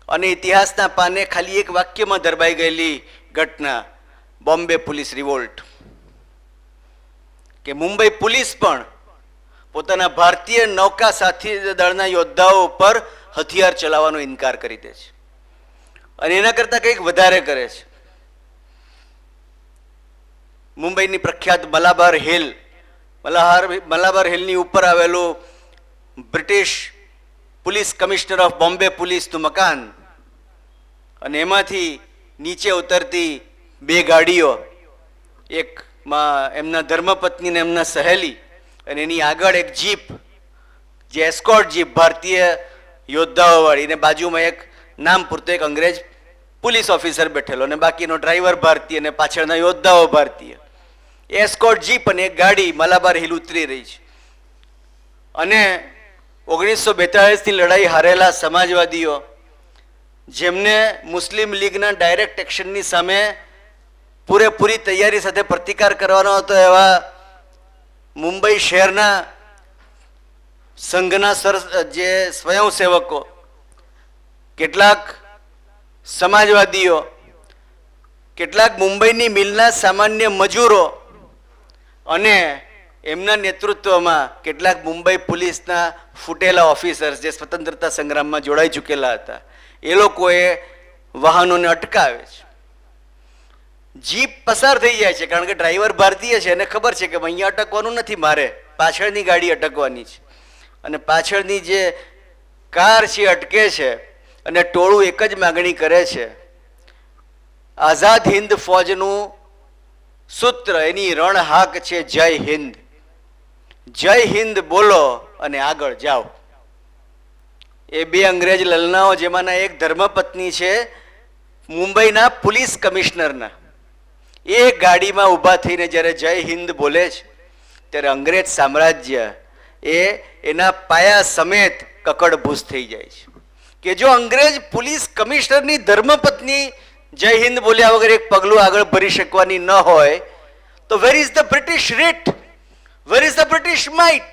અને ઇતિહાસના પાને ખાલી એક વાક્યમાં ધરબાઈ ગયેલી ઘટના બોમ્બે પોલીસ રિવોલ્ટ, કે મુંબઈ પોલીસ પણ પોતાના ભારતીય નૌકા સાથી દળના યોદ્ધાઓ ઉપર હથિયાર ચલાવવાનો ઇનકાર કરી દે છે અને એના કરતાં કંઈક વધારે કરે છે. મુંબઈની પ્રખ્યાત મલાબાર હિલની ઉપર આવેલું British police commissioner of Bombay પોલીસનું મકાન, અને એમાંથી નીચે ઉતરતી 2 ગાડીઓ, એકમાં એમના ધર્મપત્ની ને એમના સહેલી, અને એની આગળ એક જીપ, જે એસ્કોર્ટ જીપ ભારતીય યોદ્ધાઓ વાળી, ને બાજુમાં એક નામ પૂરતો એક અંગ્રેજ પોલીસ ઓફિસર બેઠેલો, અને બાકીનો ડ્રાઈવર ભારતીય અને પાછળના યોદ્ધાઓ ભારતીય. એસ્કોર્ટ જીપ અને એક ગાડી મલાબાર હિલ ઉતરી રહી છે અને 1942ની લડાઈ હારેલા સમાજવાદીઓ જેમને મુસ્લિમ લીગના ડાયરેક્ટ એક્શનની સામે પૂરેપૂરી તૈયારી સાથે પ્રતિકાર કરવાનો હતો એવા મુંબઈ શહેરના સંઘના જે સ્વયંસેવકો, કેટલાક સમાજવાદીઓ, કેટલાક મુંબઈની મિલના સામાન્ય મજૂરો અને એમના નેતૃત્વમાં કેટલાક મુંબઈ પોલીસના ફૂટેલા ઓફિસર્સ જે સ્વતંત્રતા સંગ્રામમાં જોડાઈ ચૂકેલા હતા, એ લોકોએ વાહનોને અટકાવે છે. જીપ પસાર થઈ જાય છે કારણ કે ડ્રાઈવર ભારતીય છે, એને ખબર છે કે અહીંયા અટકવાનું નથી, મારે પાછળની ગાડી અટકવાની છે. અને પાછળની જે કાર છે અટકે છે અને ટોળું એક જ માગણી કરે છે, આઝાદ હિન્દ ફૌજનું સૂત્ર, એની રણ હાક છે જય હિન્દ. જય હિન્દ બોલો અને આગળ જાઓ. એ બે અંગ્રેજ લલનાઓ, જેમાંના એક ધર્મપત્ની છે મુંબઈના પોલીસ કમિશનરના, એ ગાડીમાં ઊભા થઈને જ્યારે જય હિન્દ બોલે છે ત્યારે અંગ્રેજ સામ્રાજ્ય એના પાયા સમેત કકડભૂસ થઈ જાય છે. કે જો અંગ્રેજ પોલીસ કમિશનરની ધર્મપત્ની જય હિન્દ બોલ્યા વગર એક પગલું આગળ ભરી શકવાની ન હોય તો where is the British writ, where is the British might?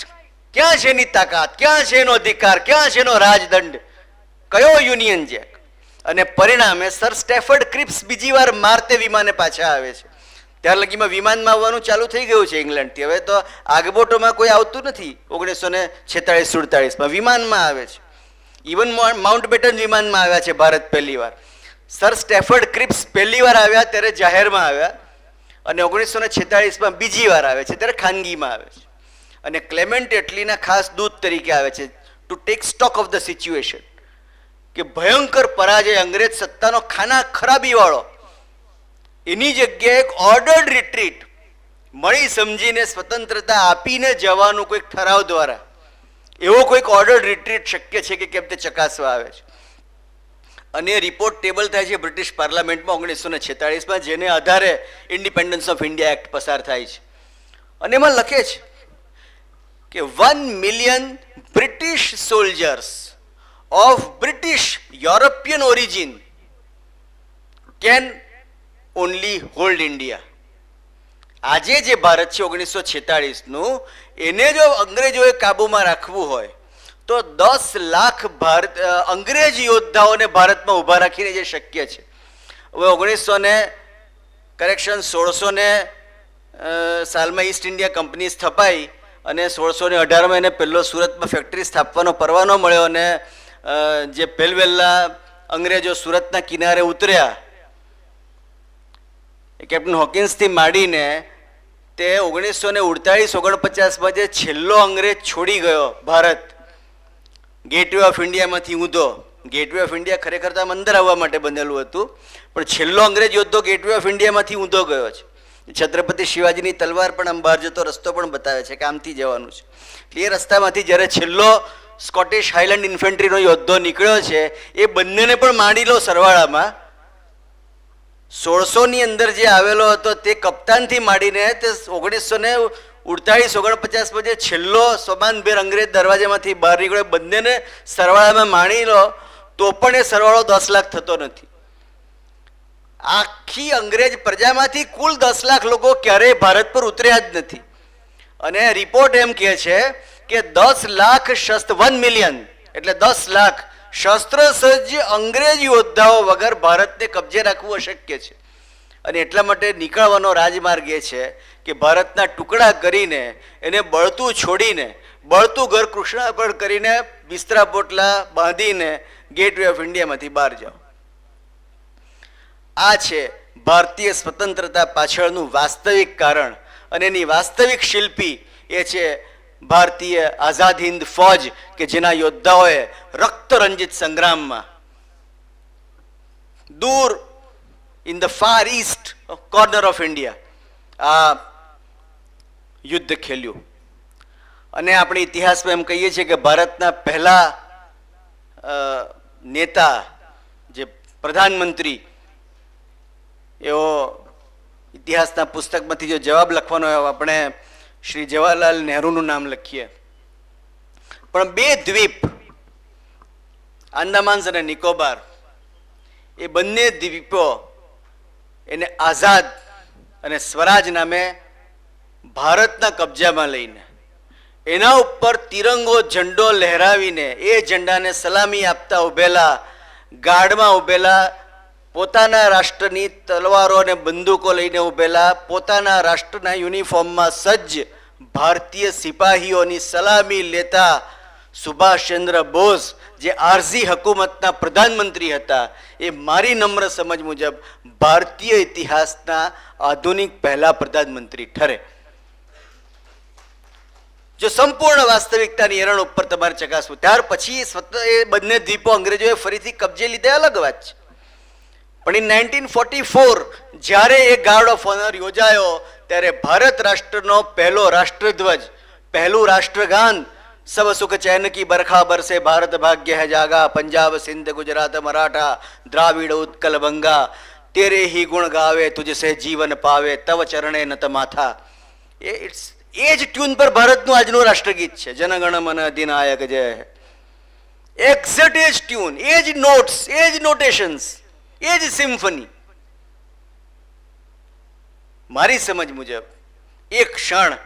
ક્યાં છે એની તાકાત, ક્યાં છે એનો અધિકાર, ક્યાં છે એનો રાજદંડ, કયો યુનિયન જેક? અને પરિણામે સર સ્ટેફર્ડ ક્રિપ્સ બીજી વાર મારતે વિમાને પાછા આવે છે. ત્યાર લગીમાં વિમાનમાં આવવાનું ચાલુ થઈ ગયું છે ઇંગ્લેન્ડથી. હવે તો આગબોટોમાં કોઈ આવતું નથી. 1946-47 વિમાનમાં આવે છે. ઇવન માઉન્ટ બેટન વિમાનમાં આવ્યા છે ભારત પહેલી વાર. સર સ્ટેફર્ડ ક્રિપ્સ પહેલી વાર આવ્યા ત્યારે જાહેરમાં આવ્યા અને 1946 બીજી વાર આવે છે ત્યારે ખાનગીમાં આવે છે. અને ક્લેમેન્ટ એટલીના ખાસ દૂત તરીકે આવે છે to take stock of the situation, કે ભયંકર પરાજય, અંગ્રેજ સત્તાનો ખાના ખરાબી વાળો, એની જગ્યાએ એક ઓર્ડર્ડ રિટ્રીટ, મળી સમજીને સ્વતંત્રતા આપીને જવાનું કોઈક ઠરાવ દ્વારા, એવો કોઈક ઓર્ડર્ડ રિટ્રીટ શક્ય છે કે કેમ તે ચકાસવા આવે છે. અને રિપોર્ટ ટેબલ થાય છે બ્રિટિશ પાર્લામેન્ટમાં 1946, જેને આધારે ઇન્ડિપેન્ડન્સ ઓફ ઇન્ડિયા એક્ટ પસાર થાય છે. અને એમાં લખે છે કે 1 million British soldiers of British European origin can only hold India. આજે જે ભારત છે 1946નું, એને જો અંગ્રેજોએ કાબૂમાં રાખવું હોય તો 10 લાખ અંગ્રેજ યોદ્ધાઓને ભારતમાં ઊભા રાખીને જે શક્ય છે. હવે 1600 સાલમાં ઈસ્ટ ઇન્ડિયા કંપની સ્થપાઈ અને 1618 એને પહેલો સુરતમાં ફેક્ટરી સ્થાપવાનો પરવાનો મળ્યો અને જે પહેલવહેલા અંગ્રેજો સુરતના કિનારે ઉતર્યા, કેપ્ટન હોકિન્સથી માંડીને તે 1948-49 જે છેલ્લો અંગ્રેજ છોડી ગયો ભારત ગેટવે ઓફ ઇન્ડિયામાંથી ઊંધો. ગેટવે ઓફ ઇન્ડિયા ખરેખર તો આમ અંદર આવવા માટે બનેલું હતું, પણ છેલ્લો અંગ્રેજ યોદ્ધો ગેટવે ઓફ ઇન્ડિયામાંથી ઊંધો ગયો છે. છત્રપતિ શિવાજીની તલવાર પણ આમ બહાર જતો રસ્તો પણ બતાવે છે કે આમથી જવાનું છે. એ રસ્તામાંથી જ્યારે છેલ્લો સ્કોટિશ હાઇલેન્ડ ઇન્ફેન્ટ્રીનો યોદ્ધો નીકળ્યો છે, એ બંનેને પણ માંડી લો સરવાળામાં 1600ની અંદર જે આવેલો હતો તે કપ્તાનથી માંડીને તે 1948-49 જે છેલ્લો સોમાનભેર અંગ્રેજ દરવાજામાંથી બહાર નીકળ્યો, બંનેને સરવાળામાં માણી લો તો પણ એ સરવાળો 10 લાખ થતો નથી. આખી અંગ્રેજ પ્રજામાંથી કુલ 10 લાખ લોકો ક્યારેય ભારત પર ઉતર્યા જ નથી. અને રિપોર્ટ એમ કહે છે કે 10 લાખ 1 મિલિયન એટલે 10 લાખ શસ્ત્ર સજ્જ અંગ્રેજ યોદ્ધાઓ વગર ભારતને કબજે રાખવું અશક્ય છે. અને એટલા માટે નીકળવાનો રાજમાર્ગ એ છે કે ભારતના ટુકડા કરીને એને બળતું છોડીને, બળતું ઘર કૃષ્ણાર્પણ કરીને, બિસ્તરા પોટલા બાંધીને ગેટવે ઓફ ઇન્ડિયામાંથી બહાર જાઓ. આ છે ભારતીય સ્વતંત્રતા પાછળનું વાસ્તવિક કારણ. અને એની વાસ્તવિક શિલ્પી એ છે ભારતીય આઝાદ હિન્દ ફૌજ, કે જેના યોદ્ધાઓએ રક્તરંજિત સંગ્રામમાં દૂર in the far East corner of India આ યુદ્ધ ખેલ્યું. અને આપણે ઇતિહાસમાં એમ કહીએ છીએ કે ભારતના પહેલા નેતા, જે પ્રધાનમંત્રી, એવો ઇતિહાસના પુસ્તકમાંથી જો જવાબ લખવાનો હોય, આપણે શ્રી જવાહરલાલ નહેરુનું નામ લખીએ. પણ 2 દ્વીપ, આંદામાન્સ અને નિકોબાર, એ બંને દ્વીપો એને આઝાદ અને સ્વરાજ નામે ભારતના કબજામાં લઈને એના ઉપર તિરંગો ઝંડો લહેરાવીને એ ઝંડાને સલામી આપતા ઉભેલા ગાર્ડમાં ઉભેલા પોતાના રાષ્ટ્રની તલવારો અને બંદૂકો લઈને ઉભેલા પોતાના રાષ્ટ્રના યુનિફોર્મમાં સજ્જ ભારતીય સિપાહીઓની સલામી લેતા સુભાષચંદ્ર બોઝ જે આરઝી હકુમતના પ્રધાનમંત્રી હતા એ મારી નમ્ર સમજ મુજબ ભારતીય ઇતિહાસના આધુનિક પહેલા પ્રધાનમંત્રી ઠરે. જો સંપૂર્ણ વાસ્તવિકતાની એરણ ઉપર તમારે ચકાસવું, ત્યાર પછી એ બંને દ્વીપો અંગ્રેજોએ ફરીથી કબજે લીધે અલગ વાત છે. પણ ઇન 1944 જ્યારે એ ગાર્ડ ઓફ ઓનર યોજાયો ત્યારે ભારત રાષ્ટ્રનો પહેલો રાષ્ટ્રધ્વજ, પહેલું રાષ્ટ્રગાન સબ સુખ ચૈન કી બરખા બરસે ભારત ભાગ્ય હૈ જાગા, પંજાબ સિંધ ગુજરાત મરાઠા દ્રાવિડ ઉત્કલ બંગા, તેરે હી ગુણ ગાવે તુજસે જીવન પાવે તવ ચરણે નત માથા. એ જ ટ્યુન પર ભારતનું આજનું રાષ્ટ્રગીત છે, જનગણ મન અધિનાયક જય. એક્ઝેક્ટ એ જ ટ્યુન, એ જ નોટ્સ, એ જ નોટેશન્સ, એ જ સિમ્ફની. મારી સમજ મુજબ એક ક્ષણ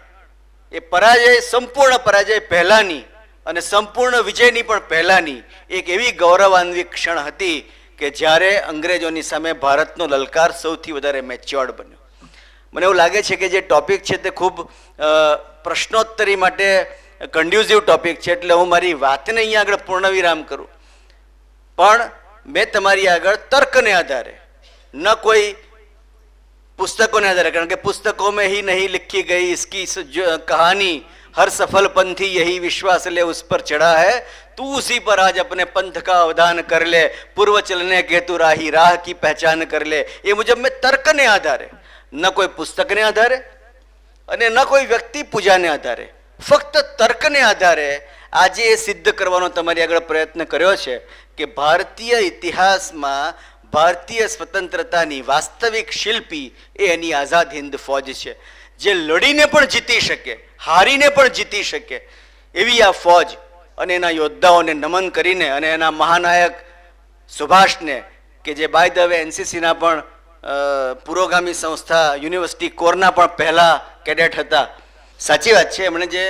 એ પરાજય, સંપૂર્ણ પરાજય પહેલાની અને સંપૂર્ણ વિજયની પણ પહેલાની એક એવી ગૌરવાન્વિત ક્ષણ હતી કે જ્યારે અંગ્રેજોની સામે ભારતનો લલકાર સૌથી વધારે મેચ્યોર્ડ બન્યો. મને એવું લાગે છે કે જે ટોપિક છે તે ખૂબ પ્રશ્નોત્તરી માટે કન્ડ્યુઝિવ ટોપિક છે, એટલે હું મારી વાતને અહીંયા આગળ પૂર્ણ વિરામ કરું. પણ મેં તમારી આગળ તર્કને આધારે, ન કોઈ પુસ્તકોને આધારે, કારણ કે પુસ્તકો મેં ही नहीं लिखी गई इसकी कहानी, हर सफल पंथी यही विश्वास ले उस पर चढ़ा है, तू उसी पर आज अपने पंथ का अवधान कर ले, पूर्व चलने के तू राही राह की पहचान कर ले. એ મુજબ મેં તર્કને આધારે, ન કોઈ પુસ્તકને આધારે અને ન કોઈ વ્યક્તિ પૂજાને આધારે, ફક્ત તર્કને આધારે આજે એ સિદ્ધ કરવાનો તમારી આગળ પ્રયત્ન કર્યો છે કે ભારતીય ઇતિહાસમાં ભારતીય સ્વતંત્રતાની વાસ્તવિક શિલ્પી એ એની આઝાદ હિન્દ ફોજ છે, જે લડીને પણ જીતી શકે, હારીને પણ જીતી શકે એવી આ ફોજ અને એના યોદ્ધાઓને નમન કરીને અને એના મહાનાયક સુભાષને, કે જે બાય ધ વે એનસીસીના પણ પુરોગામી સંસ્થા યુનિવર્સિટી કોરના પણ પહેલા કેડેટ હતા. સાચી વાત છે, એમણે જે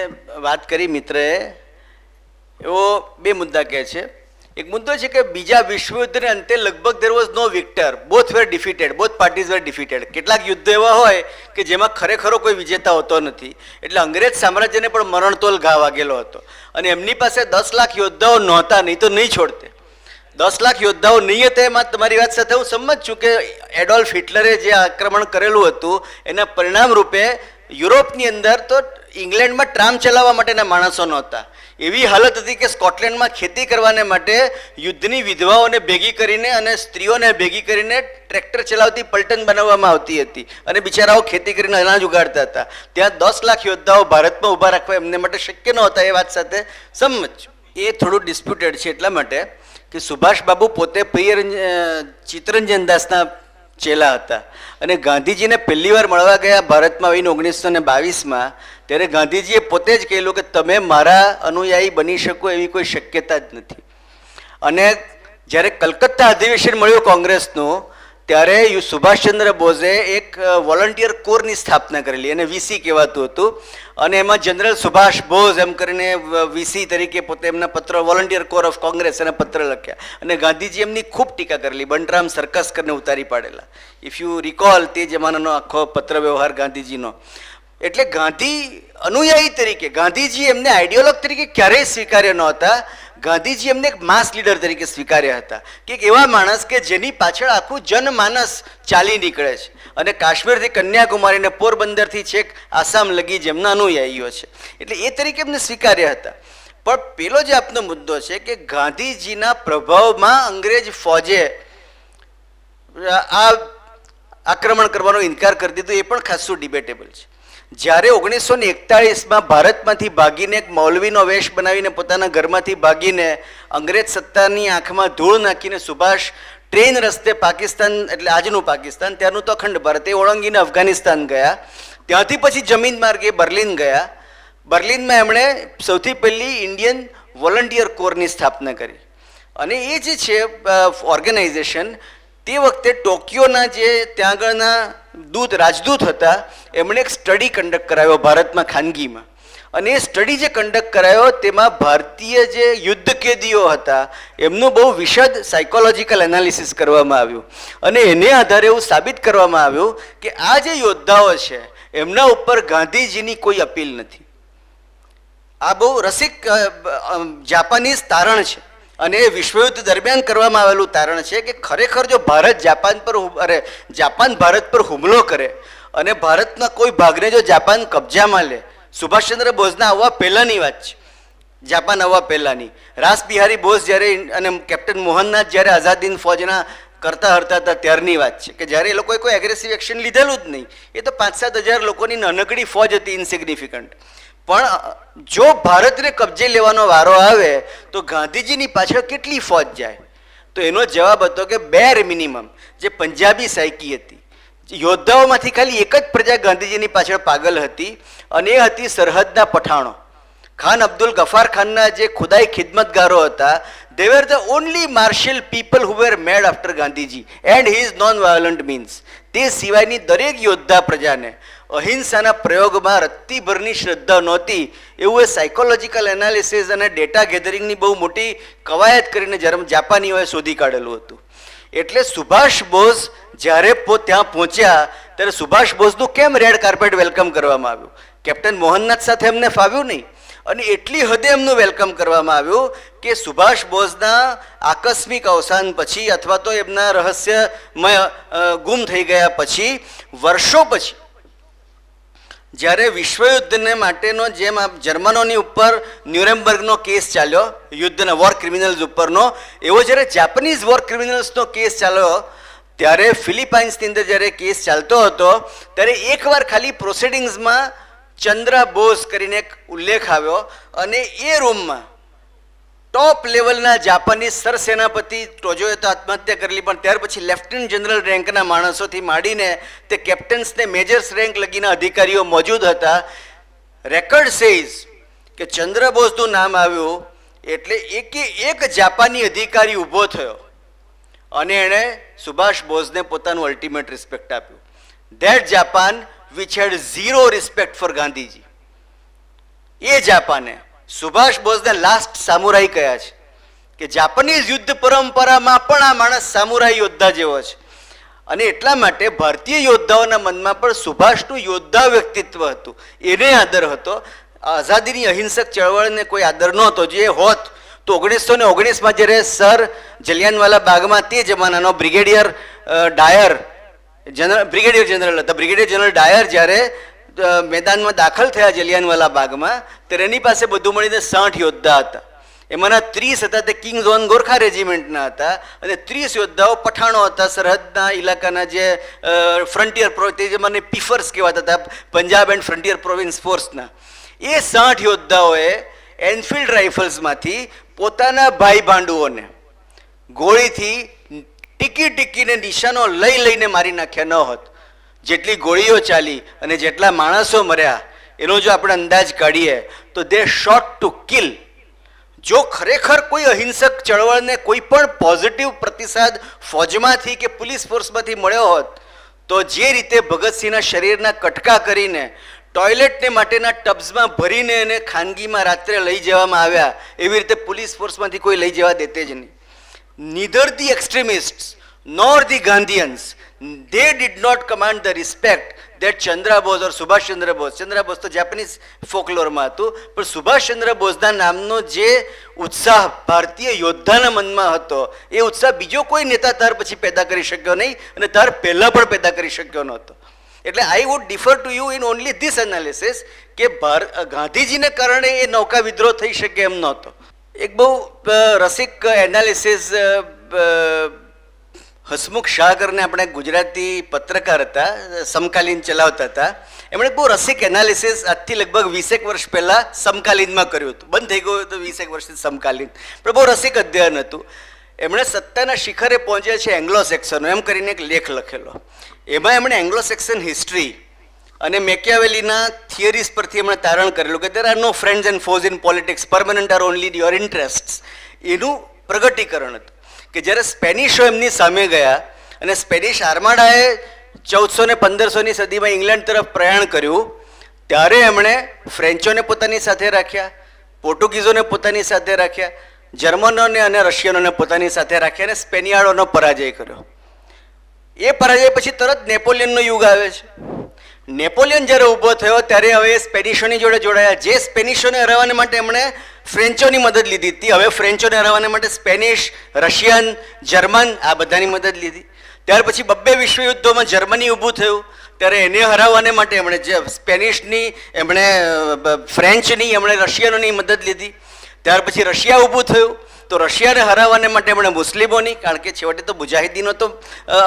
વાત કરી મિત્રએ, એવો બે મુદ્દા કહે છે. એક મુદ્દો છે કે બીજા વિશ્વયુદ્ધને અંતે લગભગ there was no victor, both were defeated, both parties were defeated. કેટલાક યુદ્ધો એવા હોય કે જેમાં ખરેખરો કોઈ વિજેતા હોતો નથી, એટલે અંગ્રેજ સામ્રાજ્યને પણ મરણતોલ ઘા વાગેલો હતો અને એમની પાસે 10 લાખ યોદ્ધાઓ નહોતા, નહીં તો નહીં છોડતે. 10 લાખ યોદ્ધાઓ નહીં હતા એમાં તમારી વાત સાથે હું સંમત છું કે એડોલ્ફ હિટલરે જે આક્રમણ કરેલું હતું એના પરિણામ રૂપે યુરોપની અંદર તો ઇંગ્લેન્ડમાં ટ્રામ ચલાવવા માટેના માણસો નહોતા. એવી હાલત હતી કે સ્કોટલેન્ડમાં ખેતી કરવાને માટે યુદ્ધની વિધવાઓને ભેગી કરીને અને સ્ત્રીઓને ભેગી કરીને ટ્રેક્ટર ચલાવતી પલટન બનાવવામાં આવતી હતી અને બિચારાઓ ખેતી કરીને અનાજ ઉગાડતા હતા. ત્યાં 10 લાખ યોદ્ધાઓ ભારતમાં ઊભા રાખવા એમને માટે શક્ય નહોતા. એ વાત સાથે સંમત છું. એ થોડું ડિસ્પ્યુટેડ છે એટલા માટે કે સુભાષબાબુ પોતે પ્રિય ચિત્તરંજન દાસના ચેલા હતા અને ગાંધીજીને પહેલી વાર મળવા ગયા ભારતમાં આવીને 1922માં, ત્યારે ગાંધીજીએ પોતે જ કહેલું કે તમે મારા અનુયાયી બની શકો એવી કોઈ શક્યતા જ નથી. અને જ્યારે કલકત્તા અધિવેશન મળ્યું કોંગ્રેસનું, ત્યારે સુભાષચંદ્ર બોઝે એક વોલન્ટિયર કોરની સ્થાપના કરેલી, અને વીસી કહેવાતું હતું, અને એમાં જનરલ સુભાષ બોઝ એમ કરીને વીસી તરીકે પોતે એમના પત્ર, વોલન્ટિયર કોર ઓફ કોંગ્રેસ એના પત્ર લખ્યા અને ગાંધીજી એમની ખૂબ ટીકા કરેલી, બંટરામ સરકસ કરીને ઉતારી પાડેલા. ઇફ યુ રિકોલ તે જમાનાનો આખો પત્ર વ્યવહાર ગાંધીજીનો. એટલે ગાંધી અનુયાયી તરીકે, ગાંધીજી એમને આઈડિયોલોગ તરીકે ક્યારેય સ્વીકાર્ય નહોતા. ગાંધીજી એમને એક માસ લીડર તરીકે સ્વીકાર્યા હતા કે એક એવા માણસ કે જેની પાછળ આખું જનમાનસ ચાલી નીકળે છે અને કાશ્મીરથી કન્યાકુમારીને પોરબંદરથી છેક આસામ લગી જેમના અનુયાયીઓ છે, એટલે એ તરીકે એમને સ્વીકાર્યા હતા. પણ પેલો જે આપનો મુદ્દો છે કે ગાંધીજીના પ્રભાવમાં અંગ્રેજ ફોજે આ આક્રમણ કરવાનો ઇનકાર કરી દીધો, એ પણ ખાસું ડિબેટેબલ છે. જ્યારે 1941માં ભારતમાંથી ભાગીને એક મૌલવીનો વેશ બનાવીને પોતાના ઘરમાંથી ભાગીને અંગ્રેજ સત્તાની આંખમાં ધૂળ નાખીને સુભાષ ટ્રેન રસ્તે પાકિસ્તાન, એટલે આજનું પાકિસ્તાન, ત્યારનું તો અખંડ ભારત, એ ઓળંગીને અફઘાનિસ્તાન ગયા. ત્યાંથી પછી જમીન માર્ગે બર્લિન ગયા. બર્લિનમાં એમણે સૌથી પહેલી ઇન્ડિયન વોલન્ટિયર કોરની સ્થાપના કરી અને એ જે છે ઓર્ગેનાઇઝેશન, તે વખતે ટોક્યોના જે ત્યાં આગળના રાજદૂત હતા એમણે એક સ્ટડી કન્ડક્ટ કરાવ્યો ભારતમાં ખાનગીમાં, અને એ સ્ટડી જે કન્ડક્ટ કરાયો તેમાં ભારતીય જે યુદ્ધ કેદીઓ હતા એમનું બહુ વિશદ સાયકોલોજીકલ એનાલિસિસ કરવામાં આવ્યું, અને એને આધારે એવું સાબિત કરવામાં આવ્યું કે આ જે યોદ્ધાઓ છે એમના ઉપર ગાંધીજીની કોઈ અપીલ નથી. આ બહુ રસિક જાપાનીઝ તારણ છે, અને વિશ્વયુદ્ધ દરમિયાન કરવામાં આવેલું તારણ છે કે ખરેખર જો જાપાન ભારત પર હુમલો કરે અને ભારતના કોઈ ભાગને જો જાપાન કબજામાં લે, સુભાષચંદ્ર બોઝના આવવા પહેલાંની વાત છે, જાપાન આવવા પહેલાંની, રાસ બિહારી બોઝ જ્યારે અને કેપ્ટન મોહનનાથ જ્યારે આઝાદીન ફોજના કરતા હરતા હતા ત્યારની વાત છે કે જ્યારે એ લોકોએ કોઈ એગ્રેસિવ એક્શન લીધેલું જ નહીં. એ તો 5-7 હજાર લોકોની નાનકડી ફોજ હતી, ઇન્સિગ્નિફિકન્ટ. પણ જો ભારતને કબજે લેવાનો વારો આવે તો ગાંધીજીની પાછળ કેટલી ફોજ જાય? તો એનો જવાબ હતો કે બેર મિનિમમ જે પંજાબી સાયકી હતી, યોદ્ધાઓમાંથી ખાલી એક જ પ્રજા ગાંધીજીની પાછળ પાગલ હતી, અને એ હતી સરહદના પઠાણો. ખાન અબ્દુલ ગફાર ખાનના જે ખુદાઈ ખિદમતગારો હતા, they were the only martial people who were mad after Gandhiji and his non-violent means. તે સિવાયની દરેક યોદ્ધા પ્રજાને અહિંસાના પ્રયોગમાં રત્તીભરની શ્રદ્ધા નહોતી, એવું એ સાયકોલોજીકલ એનાલિસિસ અને ડેટા ગેધરિંગની બહુ મોટી કવાયત કરીને જાપાનીઓએ શોધી કાઢેલું હતું. એટલે સુભાષ બોઝ જ્યારે ત્યાં પહોંચ્યા ત્યારે સુભાષ બોઝનું કેમ રેડ કાર્પેટ વેલકમ કરવામાં આવ્યું? કેપ્ટન મોહનનાથ સાથે એમને ફાવ્યું નહીં, અને એટલી હદે એમનું વેલકમ કરવામાં આવ્યું કે સુભાષ બોઝના આકસ્મિક અવસાન પછી અથવા તો એમના રહસ્યમય ગુમ થઈ ગયા પછી વર્ષો પછી જ્યારે વિશ્વયુદ્ધને માટેનો જેમ જર્મનોની ઉપર ન્યુરેમ્બર્ગનો કેસ ચાલ્યો, યુદ્ધના વોર ક્રિમિનલ્સ ઉપરનો, એવો જ્યારે જાપાનીઝ વોર ક્રિમિનલ્સનો કેસ ચાલ્યો, ત્યારે ફિલિપાઇન્સની અંદર જ્યારે કેસ ચાલતો હતો ત્યારે એકવાર ખાલી પ્રોસિડિંગ્સમાં ચંદ્રા બોઝ કરીને એક ઉલ્લેખ આવ્યો, અને એ રૂમમાં ટોપ લેવલના જાપાનીઝ સરસેનાપતિ ટોજોએ તો આત્મહત્યા કરેલી, પણ ત્યાર પછી લેફ્ટનન્ટ જનરલ રેન્કના માણસોથી માંડીને તે કેપ્ટન્સ ને મેજર્સ રેન્ક લગીના અધિકારીઓ મોજૂદ હતા. રેકોર્ડ સેઝ કે ચંદ્ર બોઝનું નામ આવ્યું એટલે એક જાપાની અધિકારી ઊભો થયો અને એણે સુભાષ બોઝને પોતાનું અલ્ટિમેટ રિસ્પેક્ટ આપ્યું. That Japan which had zero respect for Gandhiji, એ જાપાને સુભાષ બોઝને લાસ્ટ સામુરાઈ કહ્યા છે કે જાપાનીઝ યુદ્ધ પરંપરામાં પણ આ માણસ સામુરાઈ યોદ્ધા જેવો છે. અને એટલા માટે ભારતીય યોદ્ધાઓના મનમાં પણ સુભાષનું યોદ્ધા વ્યક્તિત્વ હતું, એને આદર હતો. આઝાદીની અહિંસક ચળવળને કોઈ આદર નહોતો. જે હોત તો 1919માં જ્યારે સર જલિયાનવાલા બાગમાં તે જમાનાનો બ્રિગેડિયર જનરલ હતા, બ્રિગેડિયર જનરલ ડાયર જ્યારે મેદાનમાં દાખલ થયા જલિયાનવાલા બાગમાં, ત્યારે એની પાસે બધું મળીને 60 યોદ્ધા હતા. એમાંના 30 હતા તે કિંગ્સ ઓન ગોરખા રેજિમેન્ટના હતા, અને 30 યોદ્ધાઓ પઠાણો હતા, સરહદના ઇલાકાના જે ફ્રન્ટિયર તે મને પીફર્સ કહેવાતા હતા, પંજાબ એન્ડ ફ્રન્ટિયર પ્રોવિન્સ ફોર્સના. એ 60 યોદ્ધાઓએ એનફિલ્ડ રાઇફલ્સમાંથી પોતાના ભાઈ ભાંડુઓને ગોળીથી ટીકીને નિશાનો લઈને મારી નાખ્યા ન હોત. જેટલી ગોળીઓ ચાલી અને જેટલા માણસો મર્યા એનો જો આપણે અંદાજ કાઢીએ તો દે શોટ ટુ કિલ. જો ખરેખર કોઈ અહિંસક ચળવળને કોઈ પણ પોઝિટિવ પ્રતિસાદ ફોજમાંથી કે પોલીસ ફોર્સમાંથી મળ્યો હોત તો જે રીતે ભગતસિંહના શરીરના કટકા કરીને ટોયલેટને માટેના ટબ્સમાં ભરીને એને ખાનગીમાં રાત્રે લઈ જવામાં આવ્યા, એવી રીતે પોલીસ ફોર્સમાંથી કોઈ લઈ જવા દેતે જ નહીં. Neither the extremists nor the Gandhians, they did not command the respect that Chandra Bose or Subhash Chandra Bose, Chandra Bose તો જાપાનીઝ ફોકલોરમાં હતું, પણ સુભાષ ચંદ્ર બોઝના નામનો જે ઉત્સાહ ભારતીય યોદ્ધાના મનમાં હતો એ ઉત્સાહ બીજો કોઈ નેતા તાર પછી પેદા કરી શક્યો નહીં, અને તાર પહેલાં પણ પેદા કરી શક્યો નહોતો. એટલે I would differ to you in only this analysis કે ગાંધીજીને કારણે એ નૌકા વિદ્રોહ થઈ શકે એમ નહોતો. એક બહુ રસિક એનાલિસિસ હસમુખ શાહ કરીને આપણે ગુજરાતી પત્રકાર હતા, સમકાલીન ચલાવતા હતા. એમણે બહુ રસિક એનાલિસિસ આજથી લગભગ 20 વર્ષ પહેલાં સમકાલીનમાં કર્યું હતું. બંધ થઈ ગયું હતું 20 વર્ષથી સમકાલીન, પણ બહુ રસિક અધ્યયન હતું. એમણે સત્તાના શિખરે પહોંચ્યા છે એંગ્લો સેક્સનો એમ કરીને એક લેખ લખેલો. એમાં એમણે એંગ્લો સેક્સન હિસ્ટ્રી અને મેકિયાવેલીના થિયરીઝ પરથી એમણે તારણ કરેલું કે there are no friends and foes in politics, permanent are only your interest. એનું પ્રગટીકરણ હતું કે જ્યારે સ્પેનિશો એમની સામે ગયા અને સ્પેનિશ આર્માડાએ 1400 ને 1500ની સદીમાં ઇંગ્લેન્ડ તરફ પ્રયાણ કર્યું ત્યારે એમણે ફ્રેન્ચોને પોતાની સાથે રાખ્યા, પોર્ટુગીઝોને પોતાની સાથે રાખ્યા, જર્મનોને અને રશિયનોને પોતાની સાથે રાખ્યા અને સ્પેનિયાળોનો પરાજય કર્યો. એ પરાજય પછી તરત નેપોલિયનનો યુગ આવે છે. નેપોલિયન જ્યારે ઊભો થયો ત્યારે હવે સ્પેનિશોની જોડે જોડાયા. જે સ્પેનિશોને હરાવવાને માટે એમણે ફ્રેન્ચોની મદદ લીધી હતી, હવે ફ્રેન્ચોને હરાવવાને માટે સ્પેનિશ, રશિયન, જર્મન આ બધાની મદદ લીધી. ત્યાર પછી બબ્બે વિશ્વયુદ્ધોમાં જર્મની ઊભું થયું ત્યારે એને હરાવવાને માટે એમણે જે સ્પેનિશની, એમણે ફ્રેન્ચની, એમણે રશિયનોની મદદ લીધી. ત્યાર પછી રશિયા ઊભું થયું તો રશિયાને હરાવવાને માટે એમણે મુસ્લિમોની, કારણ કે છેવટે તો મુજાહિદીનો તો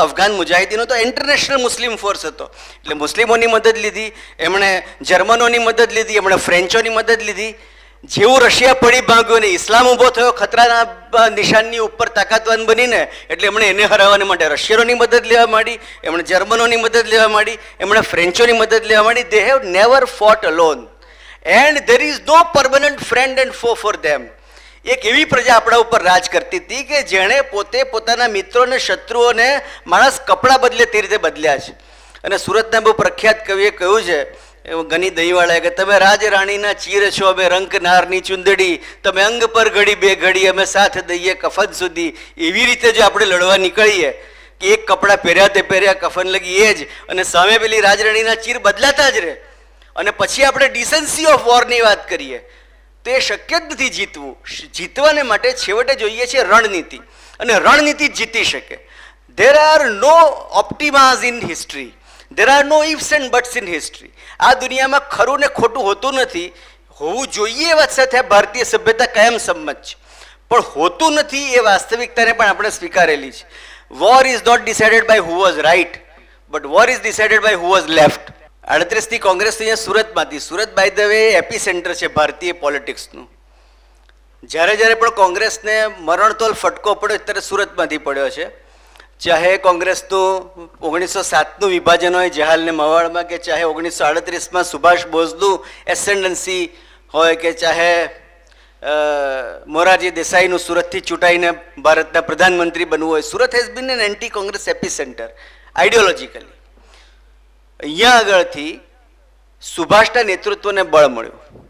અફઘાન મુજાહિદીનો તો ઇન્ટરનેશનલ મુસ્લિમ ફોર્સ હતો એટલે મુસ્લિમોની મદદ લીધી, એમણે જર્મનોની મદદ લીધી, એમણે ફ્રેન્ચોની મદદ લીધી. જેવું રશિયા પડી ભાગ્યું ને ઇસ્લામ ઊભો થયો ખતરાના નિશાનની ઉપર તાકાતવાન બનીને, એટલે એમણે એને હરાવવાને માટે રશિયનોની મદદ લેવા માંડી, એમણે જર્મનોની મદદ લેવા માંડી, એમણે ફ્રેન્ચોની મદદ લેવા માંડી. They have never fought alone and there is no permanent friend and foe for them. એક એવી પ્રજા આપણા ઉપર રાજ કરતી હતી કે જેણે પોતે પોતાના મિત્રોને, શત્રુઓને માણસ કપડાં બદલે તે રીતે બદલ્યા છે. અને સુરતના બહુ પ્રખ્યાત કવિએ કહ્યું છે, ગની દહીંવાળાએ, કે તમે રાજ રાણીના ચીર છો, અમે રંક નારની ચુંદડી, તમે અંગ પર ઘડી બે ઘડી, અમે સાથ દઈએ કફન સુધી. એવી રીતે જો આપણે લડવા નીકળીએ કે એક કપડાં પહેર્યા તે પહેર્યા, કફન લગી એ જ, અને સામે પેલી રાજરાણીના ચીર બદલાતા જ રહે, અને પછી આપણે ડિસન્સી ઓફ વોરની વાત કરીએ તો એ શક્ય જ નથી જીતવું. જીતવાને માટે છેવટે જોઈએ છે રણનીતિ, અને રણનીતિ જ જીતી શકે. There are no optimize in history, there are no ifs and buts in history. આ દુનિયામાં ખરું ને ખોટું હોતું નથી. હોવું જોઈએ એ વાત સાથે ભારતીય સભ્યતા કાયમ સંમત છે, પણ હોતું નથી એ વાસ્તવિકતાને પણ આપણે સ્વીકારેલી છે. War is not decided by who was right, but war is decided by who was left. 38ની કોંગ્રેસ અહીંયા સુરતમાંથી, Surat by the way epicentre છે ભારતીય પોલિટિક્સનું. જ્યારે જ્યારે પણ કોંગ્રેસને મરણતોલ ફટકો પડ્યો ત્યારે સુરતમાંથી પડ્યો છે. ચાહે કોંગ્રેસનું 1907નું વિભાજન હોય જહાલ ને મવાડમાં, કે ચાહે 1938માં સુભાષ બોઝનું એસેન્ડન્સી હોય, કે ચાહે મોરારજી દેસાઈનું સુરતથી ચૂંટાઈને ભારતના પ્રધાનમંત્રી બનવું હોય, Surat has been an anti Congress epicentre ideologically. અહીંયા આગળથી સુભાષના નેતૃત્વને બળ મળ્યું,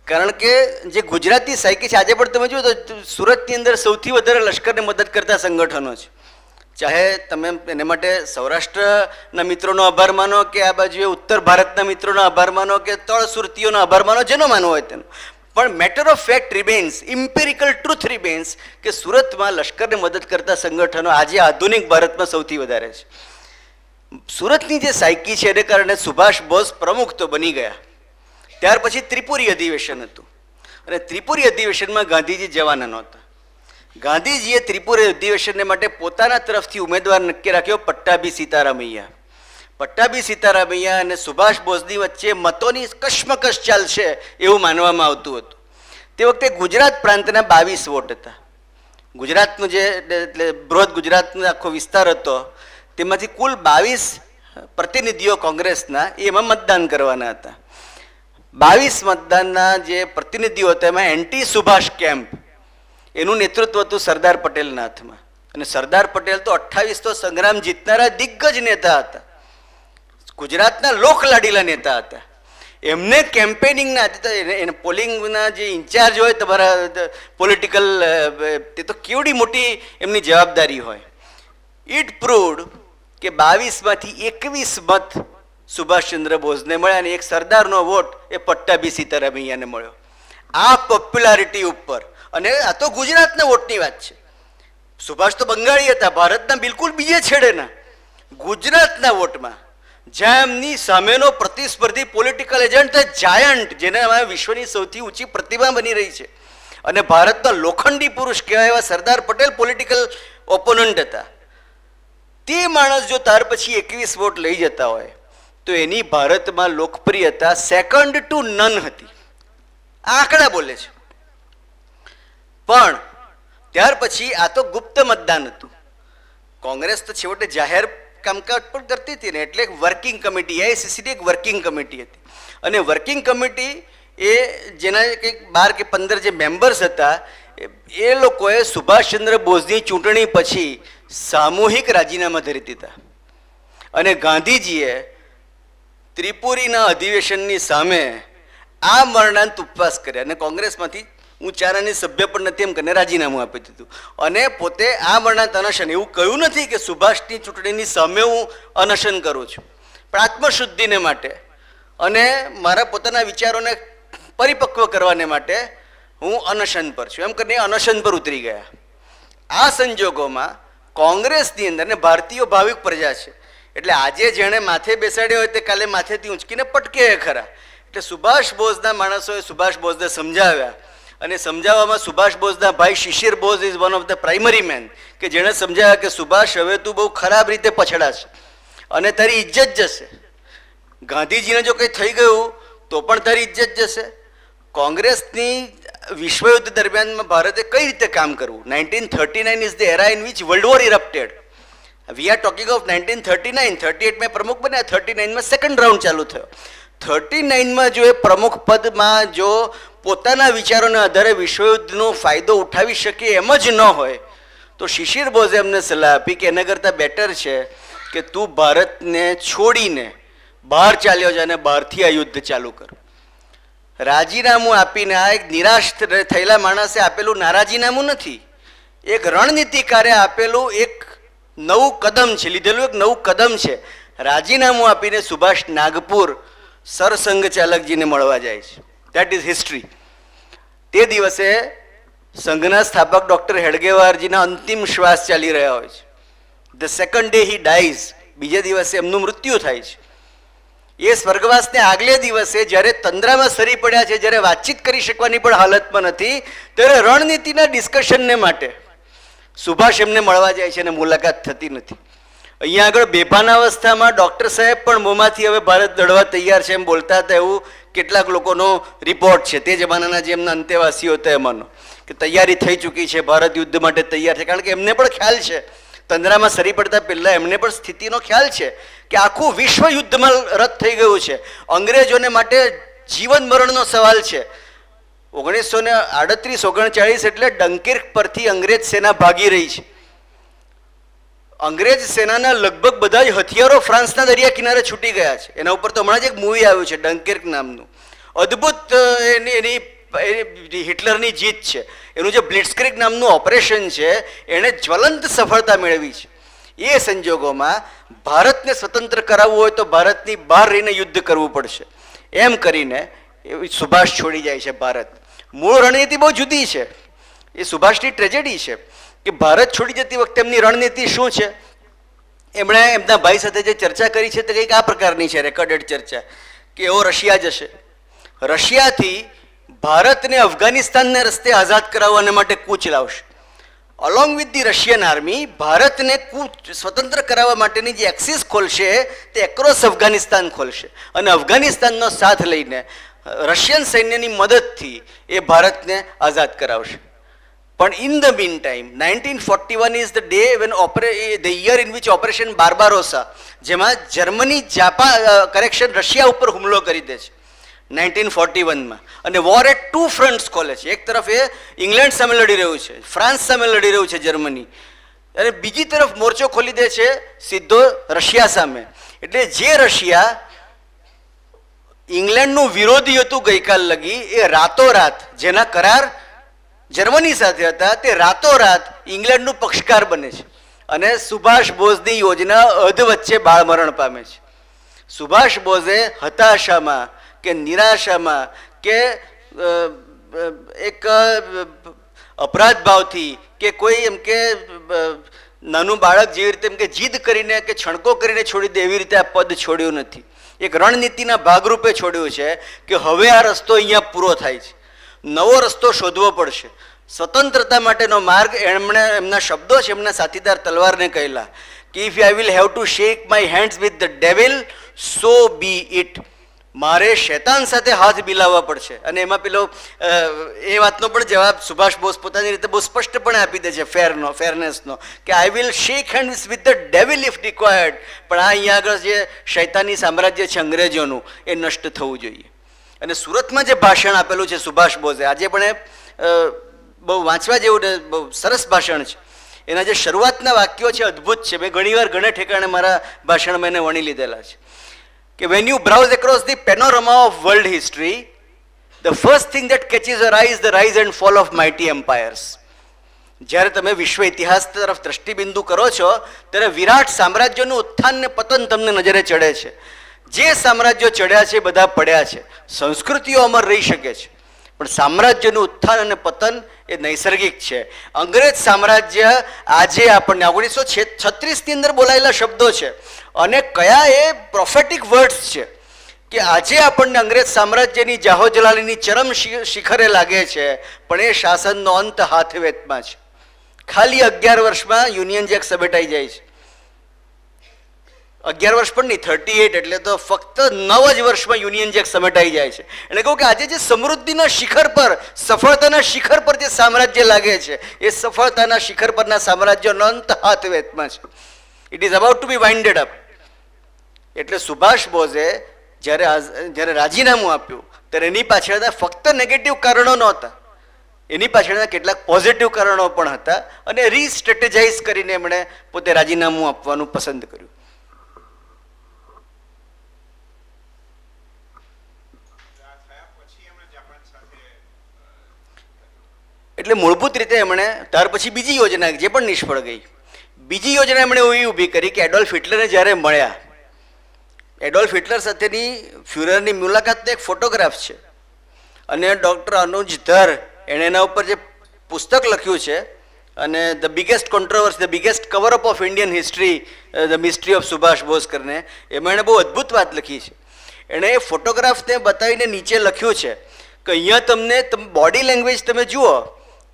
કારણ કે જે ગુજરાતી સાયકી છે આજે પણ તમે જુઓ તો સુરતની અંદર સૌથી વધારે લશ્કરને મદદ કરતા સંગઠનો છે. ચાહે તમે એને માટે સૌરાષ્ટ્રના મિત્રોનો આભાર માનો, કે આ બાજુએ ઉત્તર ભારતના મિત્રોનો આભાર માનો, કે તળ સુરતીઓનો આભાર માનો, જેનો માનવો હોય તેનો, પણ matter of fact remains, empirical truth remains, કે સુરતમાં લશ્કરને મદદ કરતા સંગઠનો આજે આધુનિક ભારતમાં સૌથી વધારે છે. સુરતની જે સાયકી છે એને કારણે સુભાષ બોઝ પ્રમુખ તો બની ગયા. ત્યાર પછી ત્રિપુરી અધિવેશન હતું, અને ત્રિપુરી અધિવેશનમાં ગાંધીજી જવાના નહોતા. ગાંધીજીએ ત્રિપુરી અધિવેશનને માટે પોતાના તરફથી ઉમેદવાર નક્કી રાખ્યો, પટ્ટાભી સીતારામૈયા. પટ્ટાભી સીતારામૈયા અને સુભાષ બોઝની વચ્ચે મતોની કશમકશ ચાલશે એવું માનવામાં આવતું હતું. તે વખતે ગુજરાત પ્રાંતના 22 વોટ હતા. ગુજરાતનું જે એટલે બૃહદ ગુજરાતનો આખો વિસ્તાર હતો તેમાંથી કુલ 22 પ્રતિનિધિઓ કોંગ્રેસના એમાં મતદાન કરવાના હતા. 22 મતદાનના જે પ્રતિનિધિઓ હતા એમાં એન્ટી સુભાષ કેમ્પ એનું નેતૃત્વ હતું સરદાર પટેલના હાથમાં. અને સરદાર પટેલ તો 28 તો સંગ્રામ જીતનારા દિગ્ગજ નેતા હતા, ગુજરાતના લોકલાડીલા નેતા હતા. એમને કેમ્પેનિંગના એને પોલિંગના જે ઇન્ચાર્જ હોય તમારા પોલિટિકલ, તે તો કેવડી મોટી એમની જવાબદારી હોય. ઇટ પ્રૂવડ કે 22માંથી 21 મત સુભાષચંદ્ર બોઝને મળ્યા, અને એક સરદારનો વોટ એ પટ્ટાભી સીતારામૈયાને મળ્યો. આ પોપ્યુલારિટી ઉપર, અને આ તો ગુજરાતના વોટની વાત છે. સુભાષ તો બંગાળી હતા, ભારતના બિલકુલ બીજે છેડેના. ગુજરાતના વોટમાં જ્યાં એમની સામેનો પ્રતિસ્પર્ધી પોલિટિકલ એજન્ટ જાયન્ટ, જેને વિશ્વની સૌથી ઊંચી પ્રતિભા બની રહી છે, અને ભારતના લોખંડી પુરુષ કહેવાય એવા સરદાર પટેલ પોલિટિકલ ઓપોનન્ટ હતા. તે માણસ જો ત્યાર પછી 21 વોટ લઈ જતા હોય તો એની ભારતમાં લોકપ્રિયતા સેકન્ડ ટુ નન હતી. આંકડા બોલે છે. પણ ત્યાર પછી આ તો ગુપ્ત મતદાન હતું. કોંગ્રેસ તો છેવટે જાહેર કામકાજ પણ કરતી હતી ને, એટલે એક વર્કિંગ કમિટી, એઆઈસીસીની એક વર્કિંગ કમિટી હતી. અને વર્કિંગ કમિટી એ જેના કંઈક 12 કે 15 જે મેમ્બર્સ હતા એ લોકોએ સુભાષચંદ્ર બોઝની ચૂંટણી પછી સામૂહિક રાજીનામા ધરી દીધા અને ગાંધીજીએ ત્રિપુરીના અધિવેશનની સામે આ મરણાંત ઉપવાસ કર્યા અને કોંગ્રેસમાંથી હું ચારાની સભ્ય પણ નથી એમ કરીને રાજીનામું આપી દીધું અને પોતે આ મરણાંત અનશન એવું કહ્યું નથી કે સુભાષની ચૂંટણીની સામે હું અનશન કરું છું, પણ આત્મશુદ્ધિને માટે અને મારા પોતાના વિચારોને પરિપક્વ કરવાને માટે હું અનશન પર છું એમ કરીને અનશન પર ઉતરી ગયા. આ સંજોગોમાં કોંગ્રેસની અંદર ને ભારતીયો ભાવિક પ્રજા છે એટલે આજે જેણે માથે બેસાડ્યો હોય તે કાલે માથેથી ઊંચકીને પટકે ખરા. એટલે સુભાષ બોઝના માણસોએ સુભાષ બોઝને સમજાવ્યા અને સમજાવવામાં સુભાષ બોઝના ભાઈ Sisir Bose is one of the primary man કે જેણે સમજાવ્યા કે સુભાષ હવે તું બહુ ખરાબ રીતે પછડાશે અને તારી ઇજ્જત જશે. ગાંધીજીને જો કંઈ થઈ ગયું તો પણ તારી ઇજ્જત જશે. કોંગ્રેસની વિશ્વયુદ્ધ દરમિયાનમાં ભારતે કઈ રીતે કામ કરવું. 1939 is the era in which world war erupted. We are talking of 1939. 38 મેં પ્રમુખ બન્યા, 39માં સેકન્ડ રાઉન્ડ ચાલુ થયો. 39માં જો એ પ્રમુખ પદમાં જો પોતાના વિચારોના આધારે વિશ્વયુદ્ધનો ફાયદો ઉઠાવી શકે એમ જ ન હોય તો શિશિર બોઝે એમને સલાહ આપી કે એના કરતાં બેટર છે કે તું ભારતને છોડીને બહાર ચાલ્યો છે અને બહારથી આ યુદ્ધ ચાલુ કર. રાજીનામું આપીને આ એક નિરાશ થયેલા માણસે આપેલું નારાજીનામું નથી, એક રણનીતિકારે આપેલું એક નવું કદમ છે, લીધેલું એક નવું કદમ છે. રાજીનામું આપીને સુભાષ નાગપુર સરસંઘ ચાલકજીને મળવા જાય છે. That is history. તે દિવસે સંઘના સ્થાપક ડૉક્ટર હેડગેવારજીના અંતિમ શ્વાસ ચાલી રહ્યા હોય છે. The second day he dyes, બીજે દિવસે એમનું મૃત્યુ થાય છે. એ સ્વર્ગવાસને આગલે દિવસે જ્યારે તંદ્રામાં સરી પડ્યા છે, જ્યારે વાતચીત કરી શકવાની પણ હાલતમાં નથી, ત્યારે રણનીતિના ડિસ્કશનને માટે સુભાષ એમને મળવા જાય છે અને મુલાકાત થતી નથી. અહીંયા આગળ બેભાન અવસ્થામાં ડૉક્ટર સાહેબ પણ મોંમાંથી હવે ભારત લડવા તૈયાર છે એમ બોલતા હતા, એવું કેટલાક લોકોનો રિપોર્ટ છે. તે જમાનાના જે એમના અંતેવાસીઓ હતા એમાંનો કે તૈયારી થઈ ચૂકી છે, ભારત યુદ્ધ માટે તૈયાર છે. કારણ કે એમને પણ ખ્યાલ છે, તંદ્રામાં સરી પડતા પહેલાં એમને પણ સ્થિતિનો ખ્યાલ છે કે આખું વિશ્વ યુદ્ધમાં રદ થઈ ગયું છે. અંગ્રેજોને માટે જીવન મરણનો સવાલ છે. 1938-39 એટલે ડંકીર્ક પરથી અંગ્રેજ સેના ભાગી રહી છે. અંગ્રેજ સેનાના લગભગ બધા જ હથિયારો ફ્રાન્સના દરિયા કિનારે છૂટી ગયા છે. એના ઉપર તો હમણાં જ એક મૂવી આવ્યું છે ડંકીર્ક નામનું, અદ્ભુત એની હિટલરની જીત છે. એનું જે બ્લિટ્સક્રીગ નામનું ઓપરેશન છે એણે જ્વલંત સફળતા મેળવી છે. એ સંજોગોમાં ભારતને સ્વતંત્ર કરાવવું હોય તો ભારતની બહાર રહીને યુદ્ધ કરવું પડશે એમ કરીને સુભાષ છોડી જાય છે ભારત. મૂળ રણનીતિ બહુ જુદી છે. એ સુભાષની ટ્રેજેડી છે કે ભારત છોડી જતી વખતે એમની રણનીતિ શું છે. એમણે એમના ભાઈ સાથે જે ચર્ચા કરી છે તે કંઈક આ પ્રકારની છે, રેકોર્ડેડ ચર્ચા, કે એઓ રશિયા જશે, રશિયાથી ભારતને અફઘાનિસ્તાનને રસ્તે આઝાદ કરાવવાને માટે કૂચ લાવશે. Along with the Russian army ભારતને સ્વતંત્ર કરાવવા માટેની જે એક્સિસ ખોલશે તે એક્રોસ અફઘાનિસ્તાન ખોલશે અને અફઘાનિસ્તાનનો સાથ લઈને રશિયન સૈન્યની મદદથી એ ભારતને આઝાદ કરાવશે. પણ in the meantime 1941 is the day when the year in which operation Barbarossa, જેમાં જર્મની રશિયા ઉપર હુમલો કરી દે છે 1941માં અને વોર એટ 2 ફ્રન્ટ્સ ખોલે છે. એક તરફ એ ઇંગ્લેન્ડ સામે લડી રહ્યું છે, ફ્રાન્સ સામે લડી રહ્યું છે જર્મની, અને બીજી તરફ મોરચો ખોલી દે છે સીધો રશિયા સામે. એટલે જે રશિયા ઇંગ્લેન્ડનું વિરોધી હતું ગઈકાલ લગી, એ રાતોરાત જેના કરાર જર્મની સાથે હતા તે રાતોરાત ઇંગ્લેન્ડનું પક્ષકાર બને છે અને સુભાષ બોઝની યોજના અધ વચ્ચે બાળમરણ પામે છે. સુભાષ બોઝે હતાશામાં કે નિરાશામાં કે એક અપરાધ ભાવથી કે કોઈ એમ કે નાનું બાળક જેવી રીતે એમ કે જીદ કરીને કે છણકો કરીને છોડી દે એવી રીતે આ પદ છોડ્યું નથી. એક રણનીતિના ભાગરૂપે છોડ્યું છે કે હવે આ રસ્તો અહીંયા પૂરો થાય છે, નવો રસ્તો શોધવો પડશે. સ્વતંત્રતા માટેનો માર્ગ એમણે એમના શબ્દો છે એમના સાથીદાર તલવારને કહેલા કે if I will have to shake my hands with the devil so be it. મારે શૈતાન સાથે હાથ મિલાવવા પડશે. અને એમાં પેલો એ વાતનો પણ જવાબ સુભાષ બોઝ પોતાની રીતે બહુ સ્પષ્ટપણે આપી દે છે ફેરનેસનો કે I will shake hands with the devil if required. પણ આ અહીંયા આગળ જે શૈતાની સામ્રાજ્ય છે અંગ્રેજોનું એ નષ્ટ થવું જોઈએ. અને સુરતમાં જે ભાષણ આપેલું છે સુભાષ બોઝે, આજે પણ બહુ વાંચવા જેવું બહુ સરસ ભાષણ છે. એના જે શરૂઆતના વાક્યો છે અદ્ભુત છે. મેં ઘણીવાર ઘણા ઠેકાણે મારા ભાષણમાં એને વણી લીધેલા છે કે when you browse across the panorama of world history, the first thing that catches your eyes the rise and fall of mighty empires. જ્યારે તમે વિશ્વ ઇતિહાસ તરફ દ્રષ્ટિબિંદુ કરો છો ત્યારે વિરાટ સામ્રાજ્યોનું ઉત્થાન ને પતન તમને નજરે ચડે છે. જે સામ્રાજ્યો ચડ્યા છે બધા પડ્યા છે. સંસ્કૃતિઓ અમર રહી શકે છે, પણ સામ્રાજ્યનું ઉત્થાન અને પતન એ નૈસર્ગિક છે. અંગ્રેજ સામ્રાજ્ય આજે આપણને 1936ની અંદર બોલાયેલા શબ્દો છે અને કયા એ પ્રોફેટિક વર્ડ્સ છે કે આજે આપણને અંગ્રેજ સામ્રાજ્યની જાહોજલાલીની ચરમ શિખરે લાગે છે, પણ એ શાસનનો અંત હાથવેતમાં છે. ખાલી 11 વર્ષમાં યુનિયન જેક સમેટાઈ જાય છે. 11 વર્ષ પણ નહીં, 38, એટલે તો ફક્ત 9 જ વર્ષમાં યુનિયન જેક સમેટાઈ જાય છે. એટલે કહું કે આજે જે સમૃદ્ધિના શિખર પર, સફળતાના શિખર પર જે સામ્રાજ્ય લાગે છે, એ સફળતાના શિખર પરના સામ્રાજ્યનો અંત હાથવેતમાં છે. It is about to be winded up. એટલે સુભાષ બોઝે જ્યારે રાજીનામું આપ્યું ત્યારે એની પાછળના ફક્ત નેગેટિવ કારણો નહોતા, એની પાછળના કેટલાક પોઝિટિવ કારણો પણ હતા અને રીસ્ટ્રેટેજાઇઝ કરીને એમણે પોતે રાજીનામું આપવાનું પસંદ કર્યું. એટલે મૂળભૂત રીતે એમણે ત્યાર પછી બીજી યોજના જે પણ નિષ્ફળ ગઈ, બીજી યોજના એમણે એવી ઊભી કરી કે એડોલ્ફ હિટલરે જ્યારે મળ્યા, એડોલ્ફ હિટલર સાથેની ફ્યુરરની મુલાકાતનો એક ફોટોગ્રાફ છે અને ડૉક્ટર અનુજ ધર એણે એના ઉપર જે પુસ્તક લખ્યું છે અને the biggest controversy, the biggest cover up of Indian history, the mystery of Subhash Bose કરીને, એમાં એણે બહુ અદ્ભુત વાત લખી છે. એણે એ ફોટોગ્રાફને બતાવીને નીચે લખ્યું છે કે અહીંયા તમને બોડી લેંગ્વેજ તમે જુઓ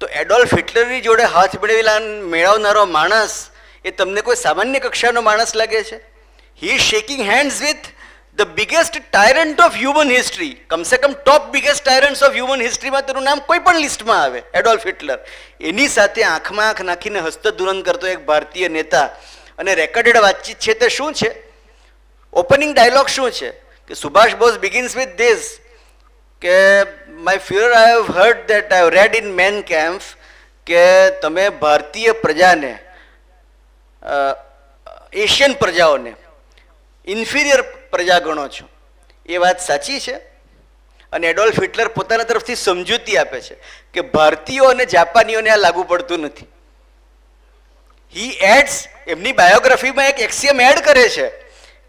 તો એડોલ્ફ હિટલરની જોડે હાથ મેળવનારો માણસ એ તમને કોઈ સામાન્ય કક્ષાનો માણસ લાગે છે? He is shaking hands with the biggest tyrant of human history. કમસે કમ top biggest tyrants of human હિસ્ટ્રીમાં તેનું નામ કોઈ પણ લિસ્ટમાં આવે, એડોલ્ફ હિટલર. એની સાથે આંખમાં આંખ નાખીને હસ્તધૂનન કરતો એક ભારતીય નેતા, અને રેકોર્ડેડ વાતચીત છે તે શું છે? ઓપનિંગ ડાયલોગ શું છે કે Subhash Bose begins with this કે my Führer, I have heard that, I have read in Mein Kampf કે તમે ભારતીય પ્રજાને, એશિયન પ્રજાઓને ઇન્ફિરિયર પ્રજા ગણો છો. એ વાત સાચી છે? અને એડોલ્ફ હિટલર પોતાના તરફથી સમજૂતી આપે છે કે ભારતીયો અને જાપાનીઓને આ લાગુ પડતું નથી. હી એડ્સ, એમની બાયોગ્રાફીમાં એક એક્સિયમ એડ કરે છે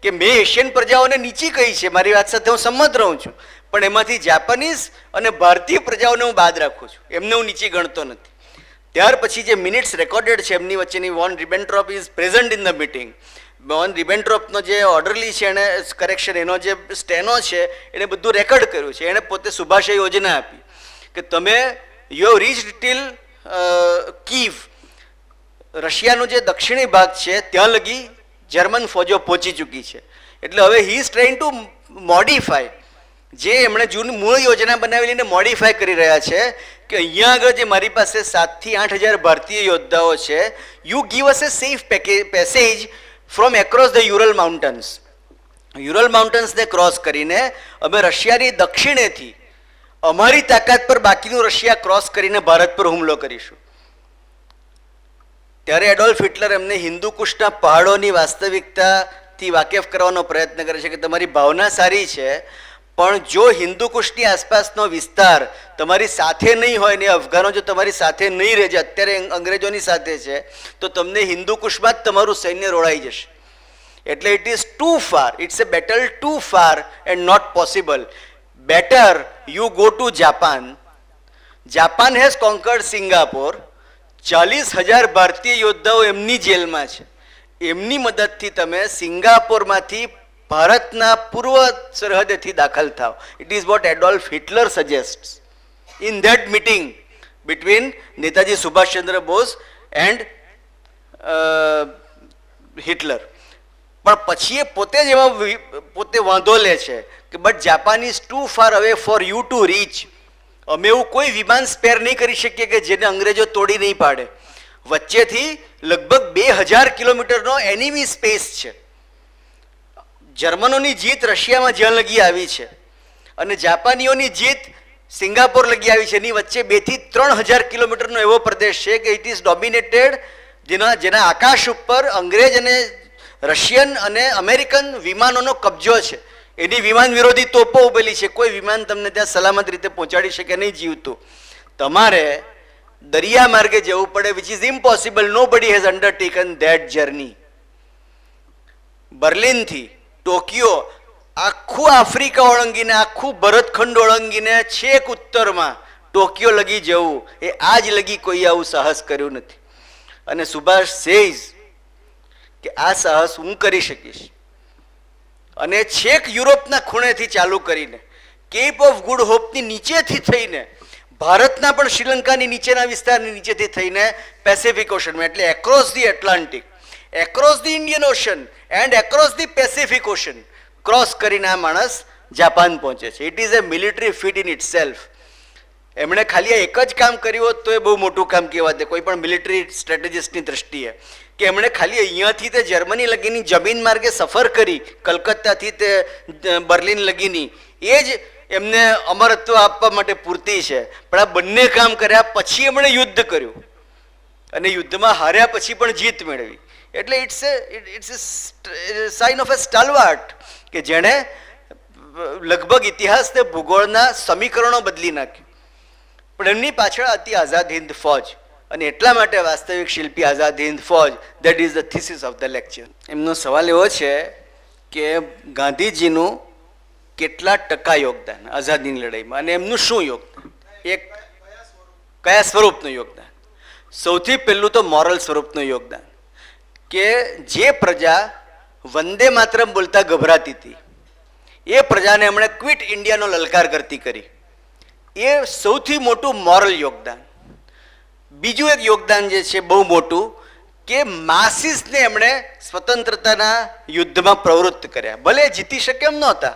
કે મેં એશિયન પ્રજાઓને નીચી કહી છે, મારી વાત સાથે હું સંમત રહું છું, પણ એમાંથી જાપાનીઝ અને ભારતીય પ્રજાઓને હું બાદ રાખું છું, એમને હું નીચી ગણતો નથી. ત્યાર પછી જે મિનિટ્સ રેકોર્ડેડ છે એમની વચ્ચેની, von Ribbentrop is present in the meeting. Von રિબેન્ટ્રોપનો જે ઓર્ડરલી છે એને કરેક્શન, એનો જે સ્ટેનો છે એને બધું રેકોર્ડ કર્યું છે. એણે પોતે સુભાષે યોજના આપી કે તમે યુ હેવ રીચ્ડ ટિલ કીવ, રશિયાનો જે દક્ષિણી ભાગ છે ત્યાં લગી જર્મન ફોજો પહોંચી ચૂકી છે. એટલે હવે he is trying to modify, જે એમણે મૂળ યોજના બનાવેલી એને મોડિફાય કરી રહ્યા છે કે અહીંયા આગળ જે મારી પાસે 7,000 થી 8,000 ભારતીય યોદ્ધાઓ છે, you give us a safe passage from across the Ural mountains. Ural માઉન્ટન્સને ક્રોસ કરીને અમે રશિયાની દક્ષિણેથી અમારી તાકાત પર બાકીનું રશિયા ક્રોસ કરીને ભારત પર હુમલો કરીશું. ત્યારે એડોલ્ફ હિટલર એમને હિન્દુ કુશના પહાડોની વાસ્તવિકતાથી વાકેફ કરવાનો પ્રયત્ન કરે છે કે તમારી ભાવના સારી છે, પણ જો હિન્દુ કુશની આસપાસનો વિસ્તાર તમારી સાથે નહીં હોય ને અફઘાનો જો તમારી સાથે નહીં રહે, જે અત્યારે અંગ્રેજોની સાથે છે, તો તમને હિન્દુ કુશમાં જ તમારું સૈન્ય રોળાઈ જશે. એટલે it is too far, it's a battle too far and not possible. Better you go to Japan. Japan has conquered Singapore. 40,000 ભારતીય યોદ્ધાઓ એમની જેલમાં છે, એમની મદદથી તમે સિંગાપોરમાંથી ભારતના પૂર્વ સરહદેથી દાખલ થાવ. It is what Adolf Hitler suggest in that meeting between Netaji Subhashchandra Bose and Hitler. પણ પછી એ પોતે જ એમાં પોતે વાંધો લે છે કે but Japan is too far away for you to reach. અમે એવું કોઈ વિમાન સ્પેર નહીં કરી શકીએ કે જેને અંગ્રેજો તોડી નહીં પાડે. વચ્ચેથી લગભગ 2,000 કિલોમીટરનો એનિમી સ્પેસ છે. જર્મનોની જીત રશિયામાં જ્યાં લગી આવી છે અને જાપાનીઓની જીત સિંગાપોર લગી આવી છે, એની વચ્ચે 2 થી 3000 કિલોમીટરનો એવો પ્રદેશ છે કે ઇટ ઇઝ ડોમિનેટેડ, જેના આકાશ ઉપર અંગ્રેજ અને રશિયન અને અમેરિકન વિમાનોનો કબજો છે. એની વિમાન વિરોધી તોપો ઉભેલી છે. કોઈ વિમાન તમને ત્યાં સલામત રીતે પહોંચાડી શકે નહીં જીવતું. તમારે દરિયા માર્ગે જવું પડે, which is impossible. Nobody has undertaken that journey. બર્લિનથી ટોકિયો આખું આફ્રિકા ઓળંગીને, આખું ભરતખંડ ઓળંગીને છેક ઉત્તરમાં ટોકિયો લગી જવું, એ આજ લગી કોઈ આવું સાહસ કર્યું નથી. અને સુભાષ સેઝ કે આ સાહસ હું કરી શકીશ. અને છેક યુરોપના ખૂણેથી ચાલુ કરીને, કેપ ઓફ ગુડ હોપની નીચેથી થઈને, ભારતના પણ શ્રીલંકાની નીચેના વિસ્તારની નીચેથી થઈને પેસિફિક ઓશનમાં, એટલે across the Atlantic, across the Indian ocean and across the Pacific ocean cross કરીને આ માણસ જાપાન પહોંચે છે. It is A military fit in it self. એમણે ખાલી એક જ કામ કર્યું હોત તો એ બહુ મોટું કામ કહેવાય કોઈ પણ મિલિટરી સ્ટ્રેટેજિસ્ટની દ્રષ્ટિએ, કે એમણે ખાલી અહીંયાથી તે જર્મની લગીની જમીન માર્ગે સફર કરી, કલકત્તાથી તે બર્લિન લગીની, એ જ એમને અમરત્વ આપવા માટે પૂરતી છે. પણ આ બંને કામ કર્યા પછી એમણે યુદ્ધ કર્યું અને યુદ્ધમાં હાર્યા પછી પણ જીત મેળવી. એટલે ઇટ્સ એ સાઇન ઓફ એ સ્ટાલવાર્ટ કે જેણે લગભગ ઇતિહાસ ને ભૂગોળના સમીકરણો બદલી નાખ્યું. પણ એમની પાછળ હતી આઝાદ હિન્દ ફૌજ, અને એટલા માટે વાસ્તવિક શિલ્પી Azad Hind Fauj. That is the thesis of the lecture. એમનો સવાલ એવો છે કે ગાંધીજીનું કેટલા ટકા યોગદાન આઝાદીની લડાઈમાં, અને એમનું શું યોગદાન, એક કયા સ્વરૂપનું યોગદાન? સૌથી પહેલું તો મોરલ સ્વરૂપનું યોગદાન, કે જે પ્રજા વંદે માતરમ બોલતા ગભરાતી હતી એ પ્રજાને એમણે ક્વિટ ઇન્ડિયાનો લલકાર કરતી કરી. એ સૌથી મોટું મોરલ યોગદાન. બીજું એક યોગદાન જે છે બહુ મોટું, કે માસીસને એમણે સ્વતંત્રતાના યુદ્ધમાં પ્રવૃત્ત કર્યા. ભલે જીતી શકે એમ નહોતા,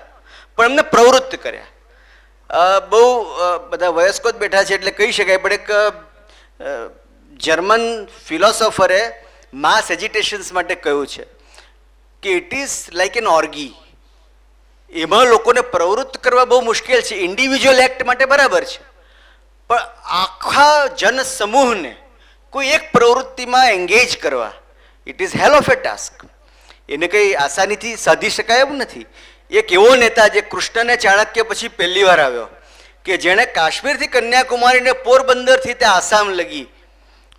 પણ એમને પ્રવૃત્ત કર્યા. બહુ બધા વયસ્કો જ બેઠા છે એટલે કહી શકાય, પણ એક જર્મન ફિલોસોફરે માસ એજિટેશન્સ માટે કહ્યું છે કે ઇટ ઇઝ લાઇક એન ઓર્ગી. એમાં લોકોને પ્રવૃત્ત કરવા બહુ મુશ્કેલ છે. ઇન્ડિવિજ્યુઅલ એક્ટ માટે બરાબર છે, પણ આખા જન સમૂહને કોઈ એક પ્રવૃત્તિમાં એન્ગેજ કરવા, it is hell of a task. એને કંઈ આસાનીથી સાધી શકાય એમ નથી. એક એવો નેતા જે કૃષ્ણને ચાણક્ય પછી પહેલી વાર આવ્યો, કે જેણે કાશ્મીરથી કન્યાકુમારીને પોરબંદરથી તે આસામ લગી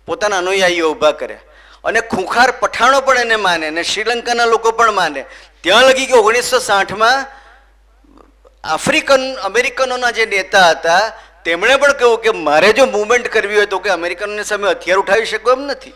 પોતાના અનુયાયીઓ ઊભા કર્યા, અને ખૂંખાર પઠાણો પણ એને માને અને શ્રીલંકાના લોકો પણ માને. ત્યાં લગી કે 1960માં આફ્રિકન અમેરિકનોના જે નેતા હતા તેમણે પણ કહ્યું કે મારે જો મૂવમેન્ટ કરવી હોય તો કે અમેરિકનોની સામે હથિયાર ઉઠાવી શકો એમ નથી,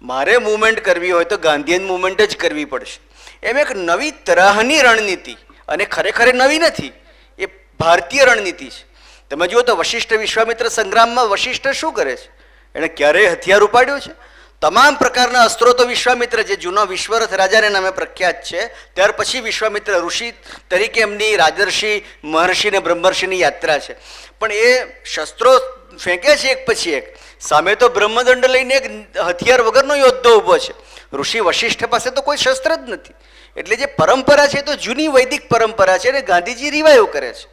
મારે મૂવમેન્ટ કરવી હોય તો ગાંધીયન મૂવમેન્ટ જ કરવી પડશે. એમ એક નવી તરહની રણનીતિ, અને ખરેખર નવી નથી, એ ભારતીય રણનીતિ છે. તમે જુઓ તો વશિષ્ઠ વિશ્વામિત્ર સંગ્રામમાં વશિષ્ઠ શું કરે છે? એણે ક્યારેય હથિયાર ઉપાડ્યું છે? તમામ પ્રકારના અસ્ત્રો તો વિશ્વામિત્ર, જે જૂનો વિશ્વરથ રાજાને નામે પ્રખ્યાત છે, ત્યાર પછી વિશ્વામિત્ર ઋષિ તરીકે એમની રાજર્ષિ મહર્ષિ ને બ્રહ્મર્ષિની યાત્રા છે. પણ એ શસ્ત્રો ફેંકે છે એક પછી એક. સામે તો બ્રહ્મદંડ લઈને એક હથિયાર વગરનો યોદ્ધો ઊભો છે. ઋષિ વશિષ્ઠ પાસે તો કોઈ શસ્ત્ર જ નથી. એટલે જે પરંપરા છે તો જૂની વૈદિક પરંપરા છે, અને ગાંધીજી રિવાઇવ કરે છે.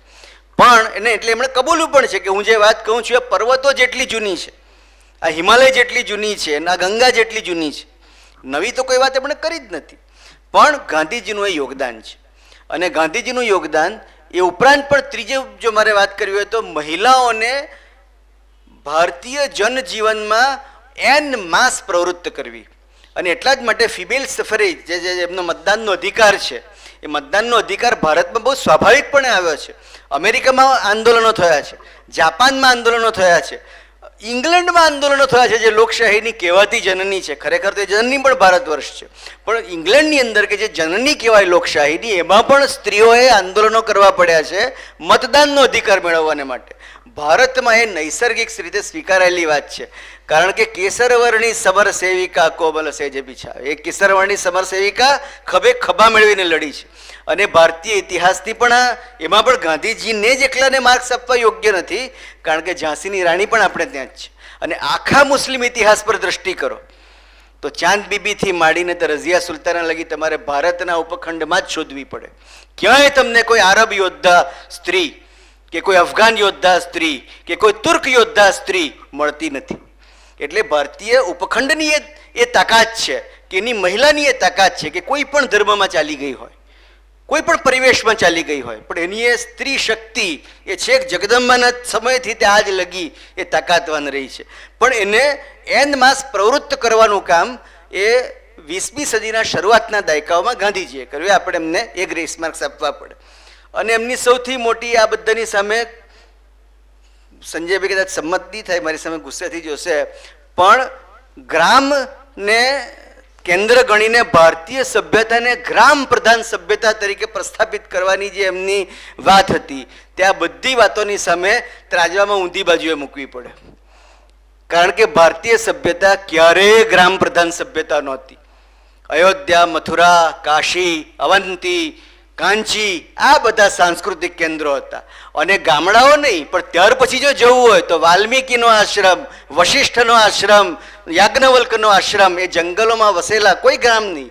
પણ એને એટલે એમણે કબૂલ્યું પણ છે કે હું જે વાત કહું છું એ પર્વતો જેટલી જૂની છે, આ હિમાલય જેટલી જૂની છે, અને આ ગંગા જેટલી જૂની છે. નવી તો કોઈ વાત એમણે કરી જ નથી. પણ ગાંધીજીનું એ યોગદાન છે. અને ગાંધીજીનું યોગદાન એ ઉપરાંત પણ ત્રીજે જો મારે વાત કરવી હોય તો મહિલાઓને ભારતીય જનજીવનમાં એન માસ પ્રવૃત્ત કરવી. અને એટલા જ માટે ફિમેલ સફરેજ જે એમનો મતદાનનો અધિકાર છે, એ મતદાનનો અધિકાર ભારતમાં બહુ સ્વાભાવિકપણે આવ્યો છે. અમેરિકામાં આંદોલનો થયા છે, જાપાનમાં આંદોલનો થયા છે, ઇંગ્લેન્ડમાં આંદોલનો થયા છે, જે લોકશાહીની કહેવાતી જનની છે. ખરેખર તો એ જનની પણ ભારત વર્ષ છે, પણ ઇંગ્લેન્ડની અંદર કે જે જનની કહેવાય લોકશાહીની, એમાં પણ સ્ત્રીઓએ આંદોલનો કરવા પડ્યા છે મતદાનનો અધિકાર મેળવવાને માટે. ભારતમાં એ નૈસર્ગિક રીતે સ્વીકારાયેલી વાત છે. કારણ કે કેસરવર્ણી સમર સેવિકા કોમલ સેજે બિછાવે, એ કેસરવર્ણી સમર સેવિકા ખભે ખભા મેળવીને લડી છે. અને ભારતીય ઇતિહાસની પણ એમાં પણ ગાંધીજીને જ એકલાને માર્ક્સ આપવા યોગ્ય નથી, કારણ કે ઝાંસીની રાણી પણ આપણે ત્યાં જ છે. અને આખા મુસ્લિમ ઇતિહાસ પર દ્રષ્ટિ કરો તો ચાંદ બીબીથી માંડીને તો રઝિયા સુલતાના લગી તમારે ભારતના ઉપખંડમાં જ શોધવી પડે. ક્યાંય તમને કોઈ આરબ યોદ્ધા સ્ત્રી કે કોઈ અફઘાન યોદ્ધા સ્ત્રી કે કોઈ તુર્ક યોદ્ધા સ્ત્રી મળતી નથી. એટલે ભારતીય ઉપખંડની એ તાકાત છે કે એની મહિલાની એ તાકાત છે કે કોઈ પણ ધર્મમાં ચાલી ગઈ હોય, કોઈ પણ પરિવેશમાં ચાલી ગઈ હોય, પણ એની એ સ્ત્રી શક્તિ એ છેક જગદંબાના સમયથી તે આજ લગી એ તાકાતવાન રહી છે. પણ એને એન માસ પ્રવૃત્ત કરવાનું કામ એ 20મી સદીના શરૂઆતના દાયકાઓમાં ગાંધીજીએ કર્યું. આપણે એમને એ ગ્રેસ માર્ક્સ આપવા પડે. અને એમની સૌથી મોટી આ બધાની સામે સંજયભાઈ કદાચ સંમત નહીં થાય, મારી સામે ગુસ્સેથી જોશે, પણ ગ્રામને કેન્દ્ર ગણીને ભારતીય સભ્યતાને ગ્રામ પ્રધાન સભ્યતા તરીકે પ્રસ્થાપિત કરવાની જે એમની વાત હતી, ત્યાં બધી વાતોની સામે ત્રાજવામાં ઊંધી બાજુએ મૂકવી પડે. કારણ કે ભારતીય સભ્યતા ક્યારેય ગ્રામ પ્રધાન સભ્યતા નહોતી. અયોધ્યા, મથુરા, કાશી, અવંતી, કાંચી આ બધા સાંસ્કૃતિક કેન્દ્રો હતા. અને ગામડાઓ નહીં, પણ ત્યાર પછી જો જવું હોય તો વાલ્મીકીનો આશ્રમ, વશિષ્ઠનો આશ્રમ, યાજ્ઞવલ્કનો આશ્રમ, એ જંગલોમાં વસેલા કોઈ ગ્રામ નહીં.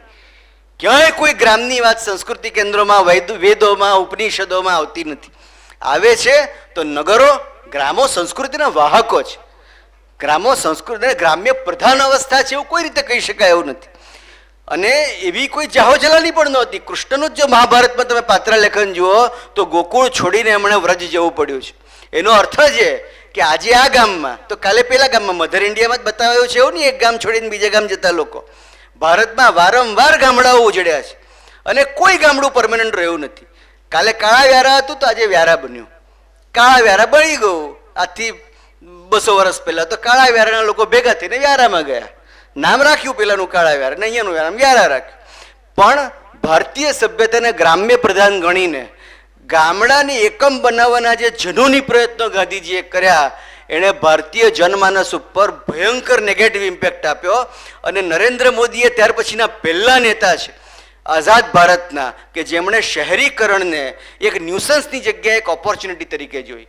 ક્યાંય કોઈ ગ્રામની વાત સંસ્કૃતિ કેન્દ્રોમાં, વેદોમાં, ઉપનિષદોમાં આવતી નથી. આવે છે તો નગરો, ગ્રામો સંસ્કૃતિના વાહકો છે. ગ્રામો સંસ્કૃતિ ગ્રામ્ય પ્રધાન અવસ્થા છે એવું કોઈ રીતે કહી શકાય એવું નથી. અને એવી કોઈ જાહોજલાની પણ નહોતી. કૃષ્ણનું જ જો મહાભારતમાં તમે પાત્ર લેખન જુઓ તો ગોકુળ છોડીને એમણે વ્રજ જવું પડ્યું છે. એનો અર્થ છે કે આજે આ ગામમાં તો કાલે પેલા ગામમાં, મધર ઇન્ડિયામાં જ બતાવ્યું છે એવું નહીં એક ગામ છોડીને બીજા ગામ જતા લોકો. ભારતમાં વારંવાર ગામડાઓ ઉજળ્યા છે અને કોઈ ગામડું પરમેનન્ટ રહ્યું નથી. કાલે કાળા વ્યારા હતું તો આજે વ્યારા બન્યું. કાળા વ્યારા બળી ગયું આજથી 200 વર્ષ પહેલા, તો કાળા વ્યારાના લોકો ભેગા થઈને વ્યારામાં ગયા. નામ રાખ્યું પેલાનું કાળા વ્યારા ને અહીંયાનું વ્યારા વ્યારા રાખ્યું. પણ ભારતીય સભ્યતાને ગ્રામ્ય પ્રધાન ગણીને ગામડાની એકમ બનાવવાના જે જનૂની પ્રયત્નો ગાંધીજીએ કર્યા, એણે ભારતીય જનમાનસ ઉપર ભયંકર નેગેટિવ ઇમ્પેક્ટ આપ્યો. અને નરેન્દ્ર મોદીએ ત્યાર પછીના પહેલા નેતા છે આઝાદ ભારતના કે જેમણે શહેરીકરણને એક ન્યુસન્સની જગ્યાએ એક ઓપોર્ચ્યુનિટી તરીકે જોઈ.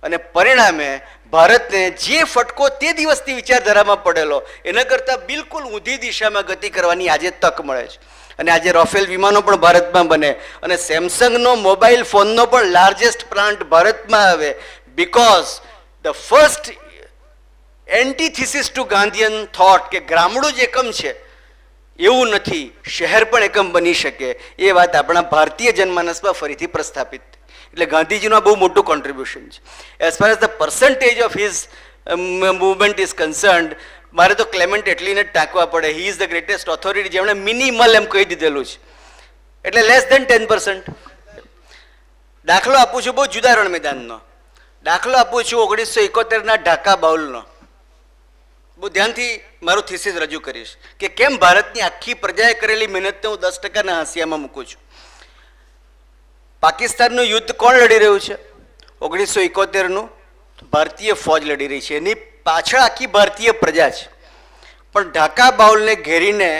અને પરિણામે ભારતને જે ફટકો તે દિવસની વિચારધારામાં પડેલો એના કરતાં બિલકુલ ઊંધી દિશામાં ગતિ કરવાની આજે તક મળે છે. અને આજે રાફેલ વિમાનો પણ ભારતમાં બને અને સેમસંગનો મોબાઈલ ફોનનો પણ લાર્જેસ્ટ પ્લાન્ટ ભારતમાં આવે. Because the first antithesis to Gandhian thought કે ગામડું જ એકમ છે એવું નથી, શહેર પણ એકમ બની શકે, એ વાત આપણા ભારતીય જનમાનસમાં ફરીથી પ્રસ્થાપિત. એટલે ગાંધીજીનું બહુ મોટું કોન્ટ્રીબ્યુશન છે. As far as the percentage of his movement is કન્સર્ન્ડ, મારે તો ક્લેમેન્ટ એટલીને જ ટાંકવા પડે. He is the greatest authority, જેમણે મિનિમલ એમ કહી દીધેલું છે, એટલે લેસ ધેન 10%. દાખલો આપું છું બહુ જુદા રણ મેદાનનો. દાખલો આપું છું 1971ના ઢાકા બાઉલનો. બહુ ધ્યાનથી મારું થીસીસ રજૂ કરીશ કે કેમ ભારતની આખી પ્રજાએ કરેલી મહેનતને હું 10%ના હાંસિયામાં મૂકું છું. પાકિસ્તાનનું યુદ્ધ કોણ લડી રહ્યું છે? 1971નું ભારતીય ફોજ લડી રહી છે. એની પાછળ આખી ભારતીય પ્રજા છે. પણ ઢાકા બાઉલને ઘેરીને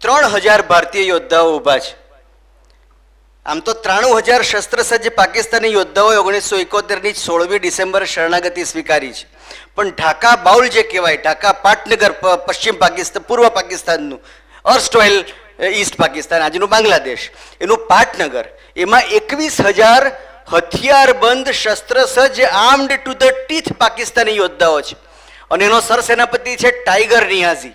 3000 ભારતીય યોદ્ધાઓ ઊભા છે. આમ તો 93000 શસ્ત્રસજ્જ પાકિસ્તાની યોદ્ધાઓએ 1971ની 16મી ડિસેમ્બર શરણાગતિ સ્વીકારી છે. પણ ઢાકા બાઉલ જે કહેવાય, ઢાકા પાટનગર, પશ્ચિમ પાકિસ્તાન, પૂર્વ પાકિસ્તાનનું અર્સ્ટવાઇલ ઈસ્ટ પાકિસ્તાન, આજનું બાંગ્લાદેશ, એનું પાટનગર, એમાં 21000 હથિયારબંધ શસ્ત્રસજ્જ armed to the teeth Pakistani યોદ્ધાઓ છે. અને એનો સરસેનાપતિ છે Tiger Niazi.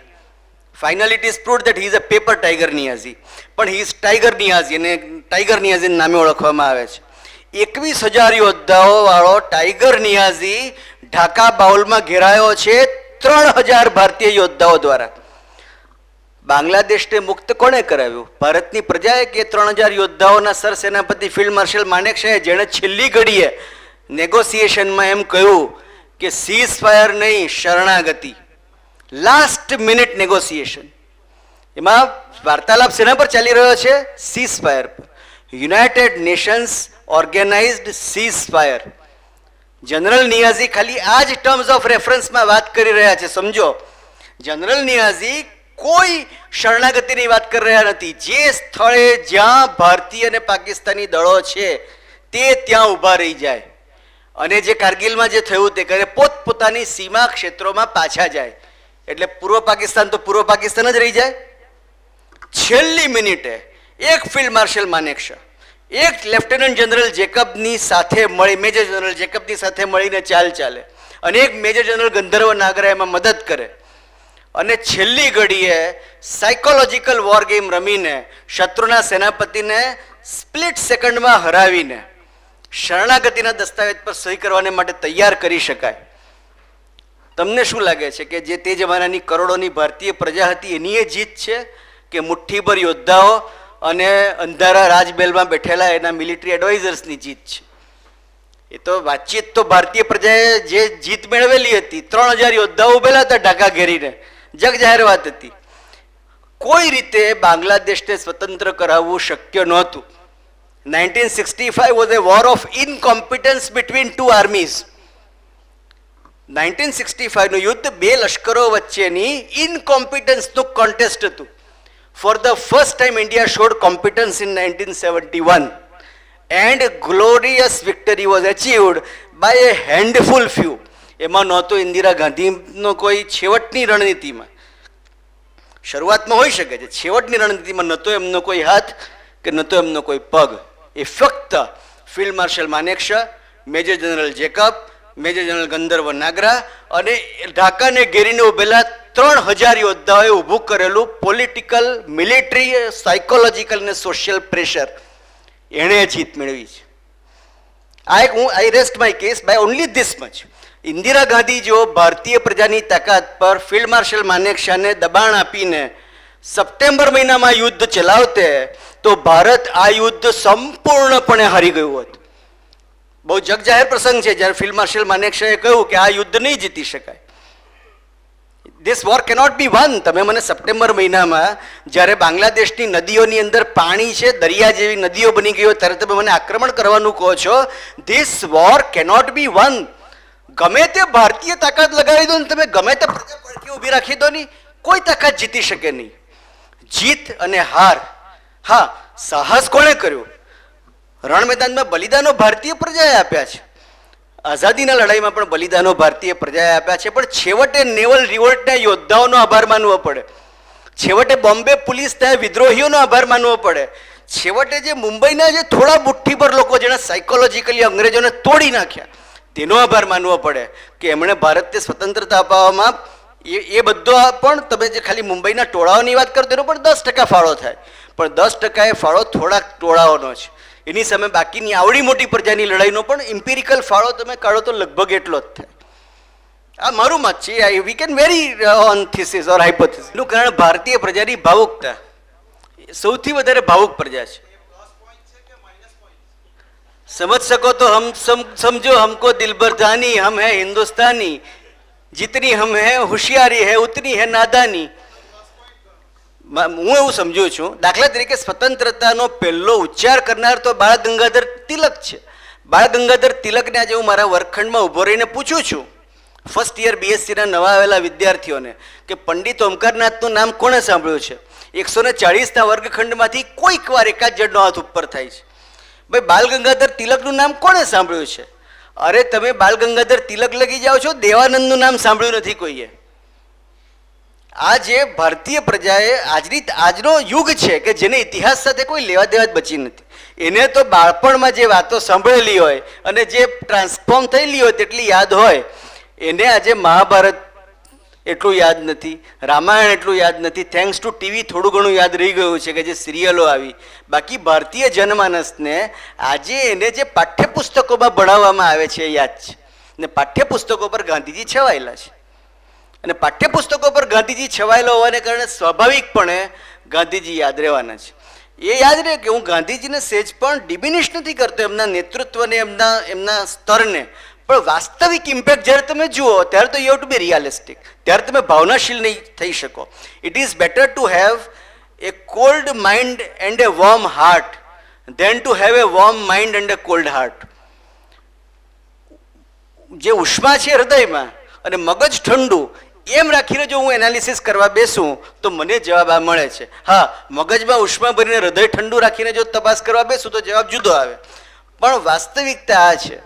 Finally it is proved that he is a paper Tiger Niazi, પણ હી ઇઝ ટાઈગર નિયાઝી, અને ટાઈગર નિયાઝીના નામે ઓળખવામાં આવે છે. 21000 યોદ્ધાઓ વાળો ટાઈગર નિયાઝી ઢાકા બાઉલમાં ઘેરાયો છે 3000 ભારતીય યોદ્ધાઓ દ્વારા. બાંગ્લાદેશને મુક્ત કોણે કરાવ્યું? ભારતની પ્રજાએ કે 3000 યોદ્ધાઓના સરસેનાપતિ ફિલ્ડ માર્શલ માનેકશાહે, જેણે છેલ્લી ઘડીએ નેગોસિએશનમાં એમ કહ્યું કે સીઝ ફાયર નહીં, શરણાગતિ. Last minute નેગોસિએશન. એમાં વાર્તાલાપ શેના પર ચાલી રહ્યો છે? સીઝ ફાયર પર. United Nations organized cease fire. General Niazi ખાલી આ જ ટર્મ્સ ઓફ રેફરન્સમાં વાત કરી રહ્યા છે, સમજો. જનરલ નિયાઝી કોઈ શરણાગતિની વાત કરી રહ્યા નથી. જે સ્થળે જ્યાં ભારતીય અને પાકિસ્તાની દળો છે તે ત્યાં ઊભા રહી જાય અને જે કારગિલમાં જે થયું તે કરે, પોતપોતાની સીમા ક્ષેત્રોમાં પાછા જાય. એટલે પૂર્વ પાકિસ્તાન તો પૂર્વ પાકિસ્તાન જ રહી જાય. છેલ્લી મિનિટે એક ફિલ્ડ માર્શલ માનેકશા એક લેફ્ટનન્ટ જનરલ જેકબની સાથે મળી, મેજર જનરલ જેકબની સાથે મળીને ચાલે અને એક મેજર જનરલ ગંધર્વ નાગરા એમાં મદદ કરે અને છેલ્લી ઘડીએ સાયકોલોજીકલ વોર ગેમ રમીને શત્રુના સેનાપતિને સ્પ્લિટ સેકન્ડમાં હરાવીને શરણાગતિના દસ્તાવેજ પર સહી કરવાને માટે તૈયાર કરી શકાય. તમને શું લાગે છે કે જે તે જમાનાની કરોડોની ભારતીય પ્રજા હતી એની એ જીત છે કે મુઠ્ઠીભર યોદ્ધાઓ અને અંધારા રાજમહેલમાં બેઠેલા એના મિલિટરી એડવાઇઝર્સની જીત છે? એ તો વાતચીત તો ભારતીય પ્રજાએ જે જીત મેળવેલી હતી, 3000 યોદ્ધાઓ ઉભેલા હતા ઢાકા ઘેરીને, જગ જાહેર વાત હતી. કોઈ રીતે બાંગ્લાદેશને સ્વતંત્ર કરાવવું શક્ય નહોતું. 1965 was a war of incompetence between two armies. 1965 નું યુદ્ધ બે લશ્કરો વચ્ચેની ઇનકોમ્પિટન્સનું કોન્ટેસ્ટ હતું. For the first time India showed competence in 1971 and glorious victory was achieved by a handful few. એમાં નહોતો ઇન્દિરા ગાંધીનો કોઈ છેવટની રણનીતિમાં, શરૂઆતમાં હોઈ શકે છે, છેવટની રણનીતિમાં નહોતો એમનો કોઈ હાથ કે નહોતો એમનો કોઈ પગ. એ ફક્ત Field Marshal Manekshaw, Major General Jacob, Major General Gandharv Nagra અને ઢાકાને ઘેરીને ઉભેલા 3000 યોદ્ધાઓએ ઊભું કરેલું પોલિટિકલ, મિલિટરી, સાયકોલોજીકલ અને સોશિયલ પ્રેશર, એણે જીત મેળવી છે. I rest my case by only this much. Indira Gandhi જો ભારતીય પ્રજાની તાકાત પર ફિલ્ડ માર્શલ માનેકશાને દબાણ આપીને સપ્ટેમ્બર મહિનામાં યુદ્ધ ચલાવતે તો ભારત આ યુદ્ધ સંપૂર્ણપણે હારી ગયું હતું. બહુ જગજાહેર પ્રસંગ છે જ્યારે ફિલ્ડ માર્શલ માનેકશાએ કહ્યું કે આ યુદ્ધ નહીં જીતી શકાય. This war cannot B one. તમે મને સપ્ટેમ્બર મહિનામાં જ્યારે બાંગ્લાદેશની નદીઓની અંદર પાણી છે, દરિયા જેવી નદીઓ બની ગયો, ત્યારે તમે મને આક્રમણ કરવાનું કહો છો. This war cannot B one. ગમે તે ભારતીય તાકાત લગાવી દો ને તમે, ગમે તે પ્રજા પડખે ઊભી રાખી દો ની, કોઈ તાકાત જીતી શકે નહીં. જીત અને હાર, હા, સાહસ કોણે કર્યું? રણ મેદાનમાં બલિદાનો ભારતીય પ્રજાએ આપ્યા છે. આઝાદીના લડાઈમાં પણ બલિદાનો ભારતીય પ્રજાએ આપ્યા છે. પણ છેવટે નેવલ રિવોલ્ટના યોદ્ધાઓનો આભાર માનવો પડે, છેવટે બોમ્બે પોલીસના વિદ્રોહીઓનો આભાર માનવો પડે, છેવટે જે મુંબઈના જે થોડા મુઠ્ઠીભર લોકો જેણે સાયકોલોજીકલી અંગ્રેજોને તોડી નાખ્યા તેનો આભાર માનવો પડે કે એમણે ભારતને સ્વતંત્રતા અપાવવામાં એ બધો પણ, તમે જે ખાલી મુંબઈના ટોળાઓની વાત કરો તેનો પણ 10% ફાળો થાય, પણ 10% એ ફાળો થોડાક ટોળાઓનો છે. એની સામે બાકીની આવડી મોટી પ્રજાની લડાઈનો પણ ઇમ્પિરિકલ ફાળો તમે કાઢો તો લગભગ એટલો જ થાય. આ મારું મત છે. We can vary on thesis or hypothesis. એનું કારણ ભારતીય પ્રજાની ભાવુકતા, સૌથી વધારે ભાવુક પ્રજા છે. સમજ સકો તો હમ સમજો हमको दिलबर जानी, हम है हिंदुस्तानी, जितनी हम है होशियारी है उतनी है नादानी. હું એવું સમજુ છું, દાખલા તરીકે સ્વતંત્રતાનો પહેલો ઉચ્ચાર કરનાર તો બાળ ગંગાધર તિલક છે. બાળ ગંગાધર તિલકને આજે હું મારા વર્ગખંડમાં ઊભો રહીને પૂછું છું ફર્સ્ટ યર બીએસસીના નવા આવેલા વિદ્યાર્થીઓને કે પંડિત ઓમકારનાથનું નામ કોણે સાંભળ્યું છે? 140ના વર્ગખંડમાંથી કોઈક વાર એકાદ જણનો હાથ ઉપર થાય છે. ભાઈ, બાળ ગંગાધર તિલકનું નામ કોણે સાંભળ્યું છે? અરે તમે બાળ ગંગાધર તિલક લગી જાઓ છો, દેવાનંદનું નામ સાંભળ્યું નથી કોઈએ. આ જે ભારતીય પ્રજાએ આજનો યુગ છે કે જેને ઇતિહાસ સાથે કોઈ લેવા દેવા જ બચી નથી. એને તો બાળપણમાં જે વાતો સાંભળેલી હોય અને જે ટ્રાન્સફોર્મ થયેલી હોય તેટલી યાદ હોય, એને આજે મહાભારત એટલું યાદ નથી, રામાયણ એટલું યાદ નથી. થેન્ક્સ ટુ ટીવી થોડું ઘણું યાદ રહી ગયું છે કે જે સિરિયલો આવી. બાકી ભારતીય જનમાનસને આજે એને જે પાઠ્યપુસ્તકોમાં ભણાવવામાં આવે છે એ યાદ છે. ને પાઠ્યપુસ્તકો પર ગાંધીજી છવાયેલા છે, અને પાઠ્યપુસ્તકો પર ગાંધીજી છવાયેલા હોવાને કારણે સ્વાભાવિકપણે ગાંધીજી યાદ રહેવાના છે. એ યાદ રહે કે હું ગાંધીજીને સેજ પણ ડિમિનિશ નથી કરતો, એમના નેતૃત્વને, એમના સ્તરને, પણ વાસ્તવિક ઇમ્પેક્ટ જ્યારે તમે જુઓ ત્યારે તો you have to be realistic. ત્યારે તમે ભાવનાશીલ નહીં થઈ શકો. It is better to have a cold mind and a warm heart than to have a warm mind and a cold heart. જે ઉષ્મા છે હૃદયમાં અને મગજ ઠંડુ, એમ રાખીને જો હું એનાલિસિસ કરવા બેસું તો મને જવાબ આ મળે છે. હા, મગજમાં ઉષ્મા ભરીને હૃદય ઠંડુ રાખીને જો તપાસ કરવા બેસું તો જવાબ જુદો આવે. પણ વાસ્તવિકતા આ છે,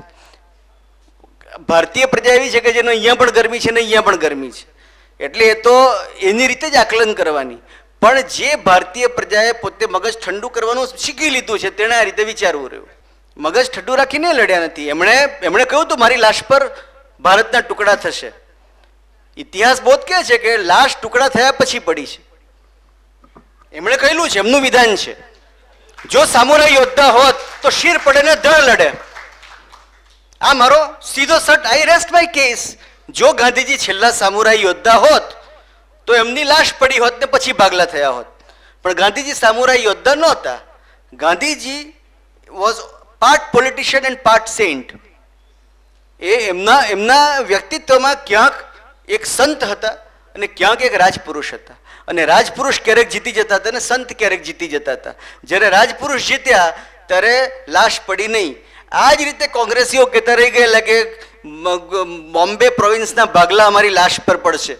ભારતીય પ્રજા એવી છે કે જેનો અહીંયા પણ ગરમી છે ને અહીંયા પણ ગરમી છે, એટલે એ તો એની રીતે જ આકલન કરવાની. પણ જે ભારતીય પ્રજાએ પોતે મગજ ઠંડુ કરવાનું શીખી લીધું છે તેણે આ રીતે વિચારવું રહ્યું. મગજ ઠંડુ રાખીને લડ્યા નથી. એમણે કહ્યું હતું મારી લાશ પર ભારતના ટુકડા થશે. ઇતિહાસ બોધ કહે છે કે લાશ ટુકડા થયા પછી પડી છે. એમણે કહેલું છે, એમનું વિધાન છે. જો સામુરાઈ યોદ્ધા હોત તો શીર પડે ને ધડ લડે. આ મારો સીધો સટ, આઈ રેસ્ટ માય કેસ. જો ગાંધીજી છેલ્લા સામુરાઈ યોદ્ધા હોત તો એમની લાશ પડી હોત ને પછી ભાગલા થયા હોત. પણ ગાંધીજી સામુરાઈ યોદ્ધા નહોતા. Gandhiji was part politician and part saint. એ એમના વ્યક્તિત્વમાં ક્યાંક એક સંત હતા અને ક્યાંક એક રાજપુરુષ હતા. અને રાજપુરુષ ક્યારેક જીતી જતા હતા અને સંત ક્યારેક જીતી જતા હતા. જ્યારે રાજપુરુષ જીત્યા ત્યારે લાશ પડી નહીં. આ જ રીતે કોંગ્રેસીઓ કહેતા રહી ગયેલા કે બોમ્બે પ્રોવિન્સના ભાગલા અમારી લાશ પર પડશે.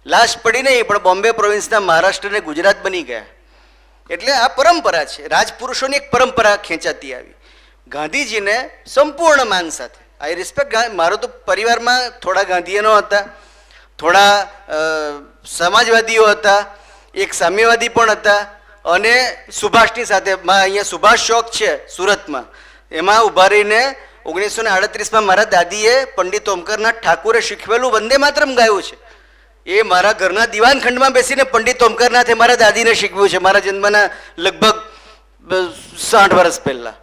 લાશ પડી નહીં, પણ બોમ્બે પ્રોવિન્સના મહારાષ્ટ્ર ને ગુજરાત બની ગયા. એટલે આ પરંપરા છે. રાજપુરુષોની એક પરંપરા ખેંચાતી આવી. ગાંધીજીને સંપૂર્ણ માન સાથે આઈ રિસ્પેક્ટ. મારો તો પરિવારમાં થોડા ગાંધીયનો હતા, થોડા સમાજવાદીઓ હતા, એક સામ્યવાદી પણ હતા, અને સુભાષની સાથે અહીંયા સુભાષ ચોક છે સુરતમાં, એમાં ઉભા રહીને 1938માં મારા દાદીએ પંડિત ઓમકારનાથ ઠાકુરે શીખવેલું વંદે માતરમ ગાયું છે. એ મારા ઘરના દિવાનખંડમાં બેસીને પંડિત ઓમકારનાથે મારા દાદીને શીખવ્યું છે, મારા જન્મના લગભગ 60 વર્ષ પહેલા.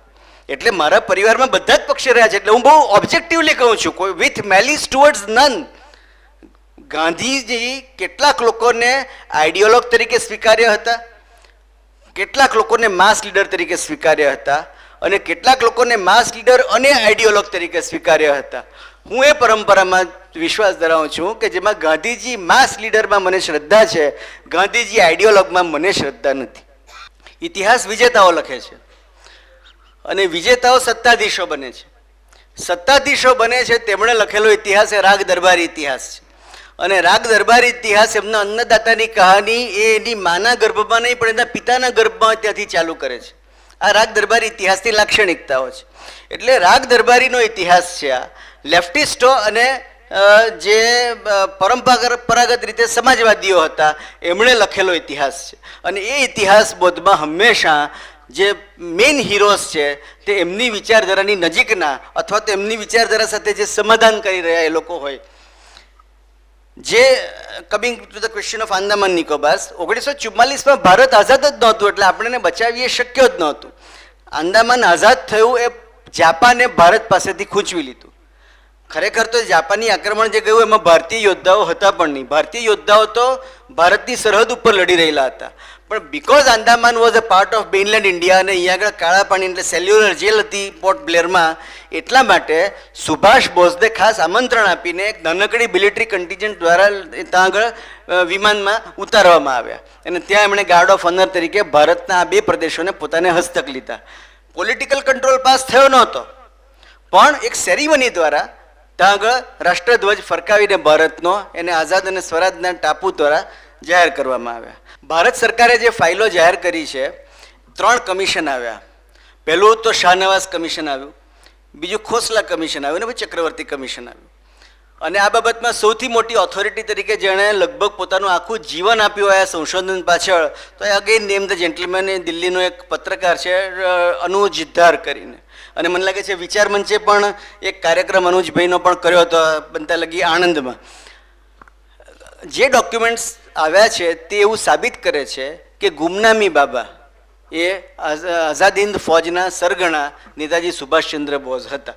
એટલે મારા પરિવારમાં બધા જ પક્ષે રહ્યા છે. એટલે હું બહુ ઓબ્જેક્ટિવલી કહું છું, કોઈ વિથ મેલિસ ટુવર્ડ્સ નન. ગાંધીજી કેટલાક લોકોને આઈડિયોલોગ તરીકે સ્વીકાર્ય હતા, કેટલાક લોકોને માસ લીડર તરીકે સ્વીકાર્ય હતા, અને કેટલાક લોકોને માસ લીડર અને આઈડિયોલોગ તરીકે સ્વીકાર્ય હતા. હું એ પરંપરામાં વિશ્વાસ ધરાવું છું કે જેમાં ગાંધીજી માસ લીડરમાં મને શ્રદ્ધા છે, ગાંધીજી આઈડિયોલોગમાં મને શ્રદ્ધા નથી. ઇતિહાસ વિજેતાઓ લખે છે અને વિજેતાઓ સત્તાધીશો બને છે. સત્તાધીશો બને છે તેમણે લખેલો ઇતિહાસ એ રાગ દરબારી ઇતિહાસ છે. અને રાગ દરબારી ઇતિહાસ એમના અન્નદાતાની કહાની એ એની માના ગર્ભમાં નહીં પણ એના પિતાના ગર્ભમાં ત્યાંથી ચાલુ કરે છે. આ રાગ દરબારી ઇતિહાસની લાક્ષણિકતાઓ છે. એટલે રાગ દરબારીનો ઇતિહાસ છે. આ લેફ્ટિસ્ટો અને જે પરંપરાગત રીતે સમાજવાદીઓ હતા એમણે લખેલો ઇતિહાસ છે. અને એ ઇતિહાસ બોધમાં હંમેશા જે મેઇન હીરોઝ છે તે એમની વિચારધારાની નજીકના અથવા તો એમની વિચારધારા સાથે જે સમાધાન કરી રહ્યા એ લોકો હોય. જે coming to the question of Andaman Nicobar, 1944માં ભારત આઝાદ જ નહોતું, એટલે આપણને બચાવી એ શક્ય જ નહોતું. આંદામાન આઝાદ થયું એ જાપાને ભારત પાસેથી ખૂંચવી લીધું. ખરેખર તો જાપાની આક્રમણ જે ગયું એમાં ભારતીય યોદ્ધાઓ હતા પણ નહીં. ભારતીય યોદ્ધાઓ તો ભારતની સરહદ ઉપર લડી રહેલા હતા. પણ because Andaman was a part of mainland India અને અહીંયા આગળ કાળા પાણી એટલે સેલ્યુલર જેલ હતી પોર્ટ બ્લેરમાં, એટલા માટે સુભાષ બોઝને ખાસ આમંત્રણ આપીને એક નાનકડી મિલિટરી કન્ટિજન્ટ દ્વારા ત્યાં આગળ વિમાનમાં ઉતારવામાં આવ્યા. અને ત્યાં એમણે ગાર્ડ ઓફ ઓનર તરીકે ભારતના આ બે પ્રદેશોને પોતાને હસ્તક લીધા. પોલિટિકલ કંટ્રોલ પાસ થયો નહોતો, પણ એક સેરેમની દ્વારા ત્યાં આગળ રાષ્ટ્રધ્વજ ફરકાવીને ભારતનો એને આઝાદ અને સ્વરાજના ટાપુ દ્વારા જાહેર કરવામાં આવ્યા. ભારત સરકારે જે ફાઇલો જાહેર કરી છે, 3 કમિશન આવ્યા. પહેલું તો શાહનવાઝ કમિશન આવ્યું, બીજું ખોસલા કમિશન આવ્યું, અને પછી ચક્રવર્તી કમિશન આવ્યું. અને આ બાબતમાં સૌથી મોટી ઓથોરિટી તરીકે જેણે લગભગ પોતાનું આખું જીવન આપ્યું હોય સંશોધન પાછળ, તો એ અગેન નેમ ધ જેન્ટલમેન એ દિલ્હીનો એક પત્રકાર છે અનુજ ધાર કરીને. અને મને લાગે છે વિચાર મંચે પણ એક કાર્યક્રમ અનુજભાઈનો પણ કર્યો હતો બનતા લગી આણંદમાં. જે ડોક્યુમેન્ટ્સ આવ્યા છે તે એવું સાબિત કરે છે કે ગુમનામી બાબા એ આઝાદ હિન્દ ફૌજના સરગણા નેતાજી સુભાષચંદ્ર બોઝ હતા.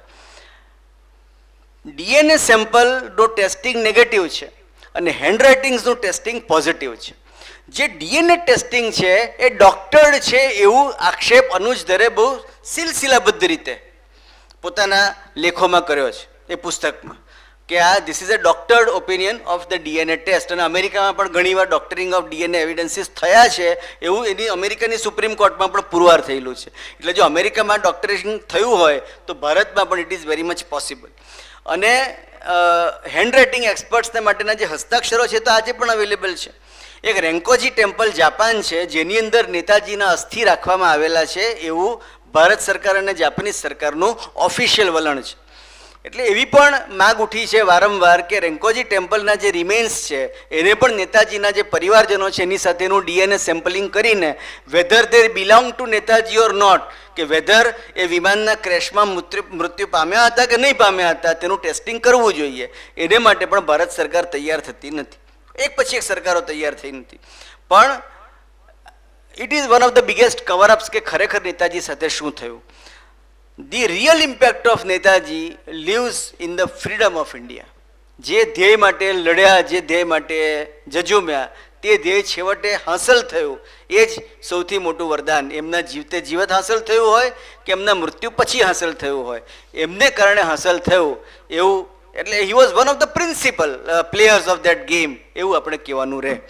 DNA સેમ્પલનો ટેસ્ટિંગ નેગેટિવ છે અને હેન્ડરાઇટિંગ્સનું ટેસ્ટિંગ પોઝિટિવ છે. જે DNA ટેસ્ટિંગ છે એ ડોક્ટર્ડ છે એવું આક્ષેપ અનુજ ધરે બહુ સિલસિલાબદ્ધ રીતે પોતાના લેખોમાં કર્યો છે એ પુસ્તકમાં, કે આ this is a doctored opinion of the DNA test. અને અમેરિકામાં પણ ઘણીવાર ડોક્ટરિંગ ઓફ DNA એવિડન્સીસ થયા છે એવું એની અમેરિકાની સુપ્રીમ કોર્ટમાં પણ પુરવાર થયેલું છે. એટલે જો અમેરિકામાં ડોક્ટરેશન થયું હોય તો ભારતમાં પણ it is very much possible. અને હેન્ડરાઇટિંગ એક્સપર્ટ્સને માટેના જે હસ્તાક્ષરો છે તો આજે પણ અવેલેબલ છે. એક રેન્કોજી ટેમ્પલ જાપાન છે જેની અંદર નેતાજીના અસ્થિ રાખવામાં આવેલા છે એવું ભારત સરકાર અને જાપાનીઝ સરકારનું ઓફિશિયલ વલણ છે. એટલે એવી પણ માગ ઉઠી છે વારંવાર કે રેન્કોજી ટેમ્પલના જે રિમેન્સ છે એને પણ નેતાજીના જે પરિવારજનો છે એની સાથેનું DNA સેમ્પલિંગ કરીને whether they belong to Netaji or not, કે વેધર એ વિમાનના ક્રેશમાં મૃત્યુ પામ્યા હતા કે નહીં પામ્યા હતા તેનું ટેસ્ટિંગ કરવું જોઈએ. એને માટે પણ ભારત સરકાર તૈયાર થતી નથી. એક પછી એક સરકારો તૈયાર થઈ નથી. પણ it is one of the biggest coverups કે ખરેખર નેતાજી સાથે શું થયું. The real impact of Netaji lives in the freedom of India. જે ધ્યેય માટે લડ્યા, જે ધ્યેય માટે જજુમ્યા, તે ધ્યેય છેવટે હાંસલ થયું. એ જ સૌથી મોટું વરદાન. એમના જીવતે જીવત હાંસલ થયું હોય કે એમના મૃત્યુ પછી હાંસલ થયું હોય, એમને કારણે હાંસલ થયું એવું, એટલે he was one of the principal players of that game, એવું આપણે કહેવાનું રહે.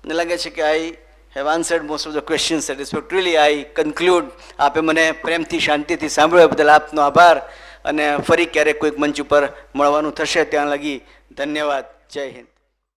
મને લાગે છે કે આઈ have answered most of the questions satisfactorily. I conclude. આપે મને પ્રેમથી શાંતિથી સાંભળ્યા બદલ આપનો આભાર, અને ફરી ક્યારેક કોઈક મંચ ઉપર મળવાનું થશે ત્યાં લગી ધન્યવાદ. જય હિન્દ.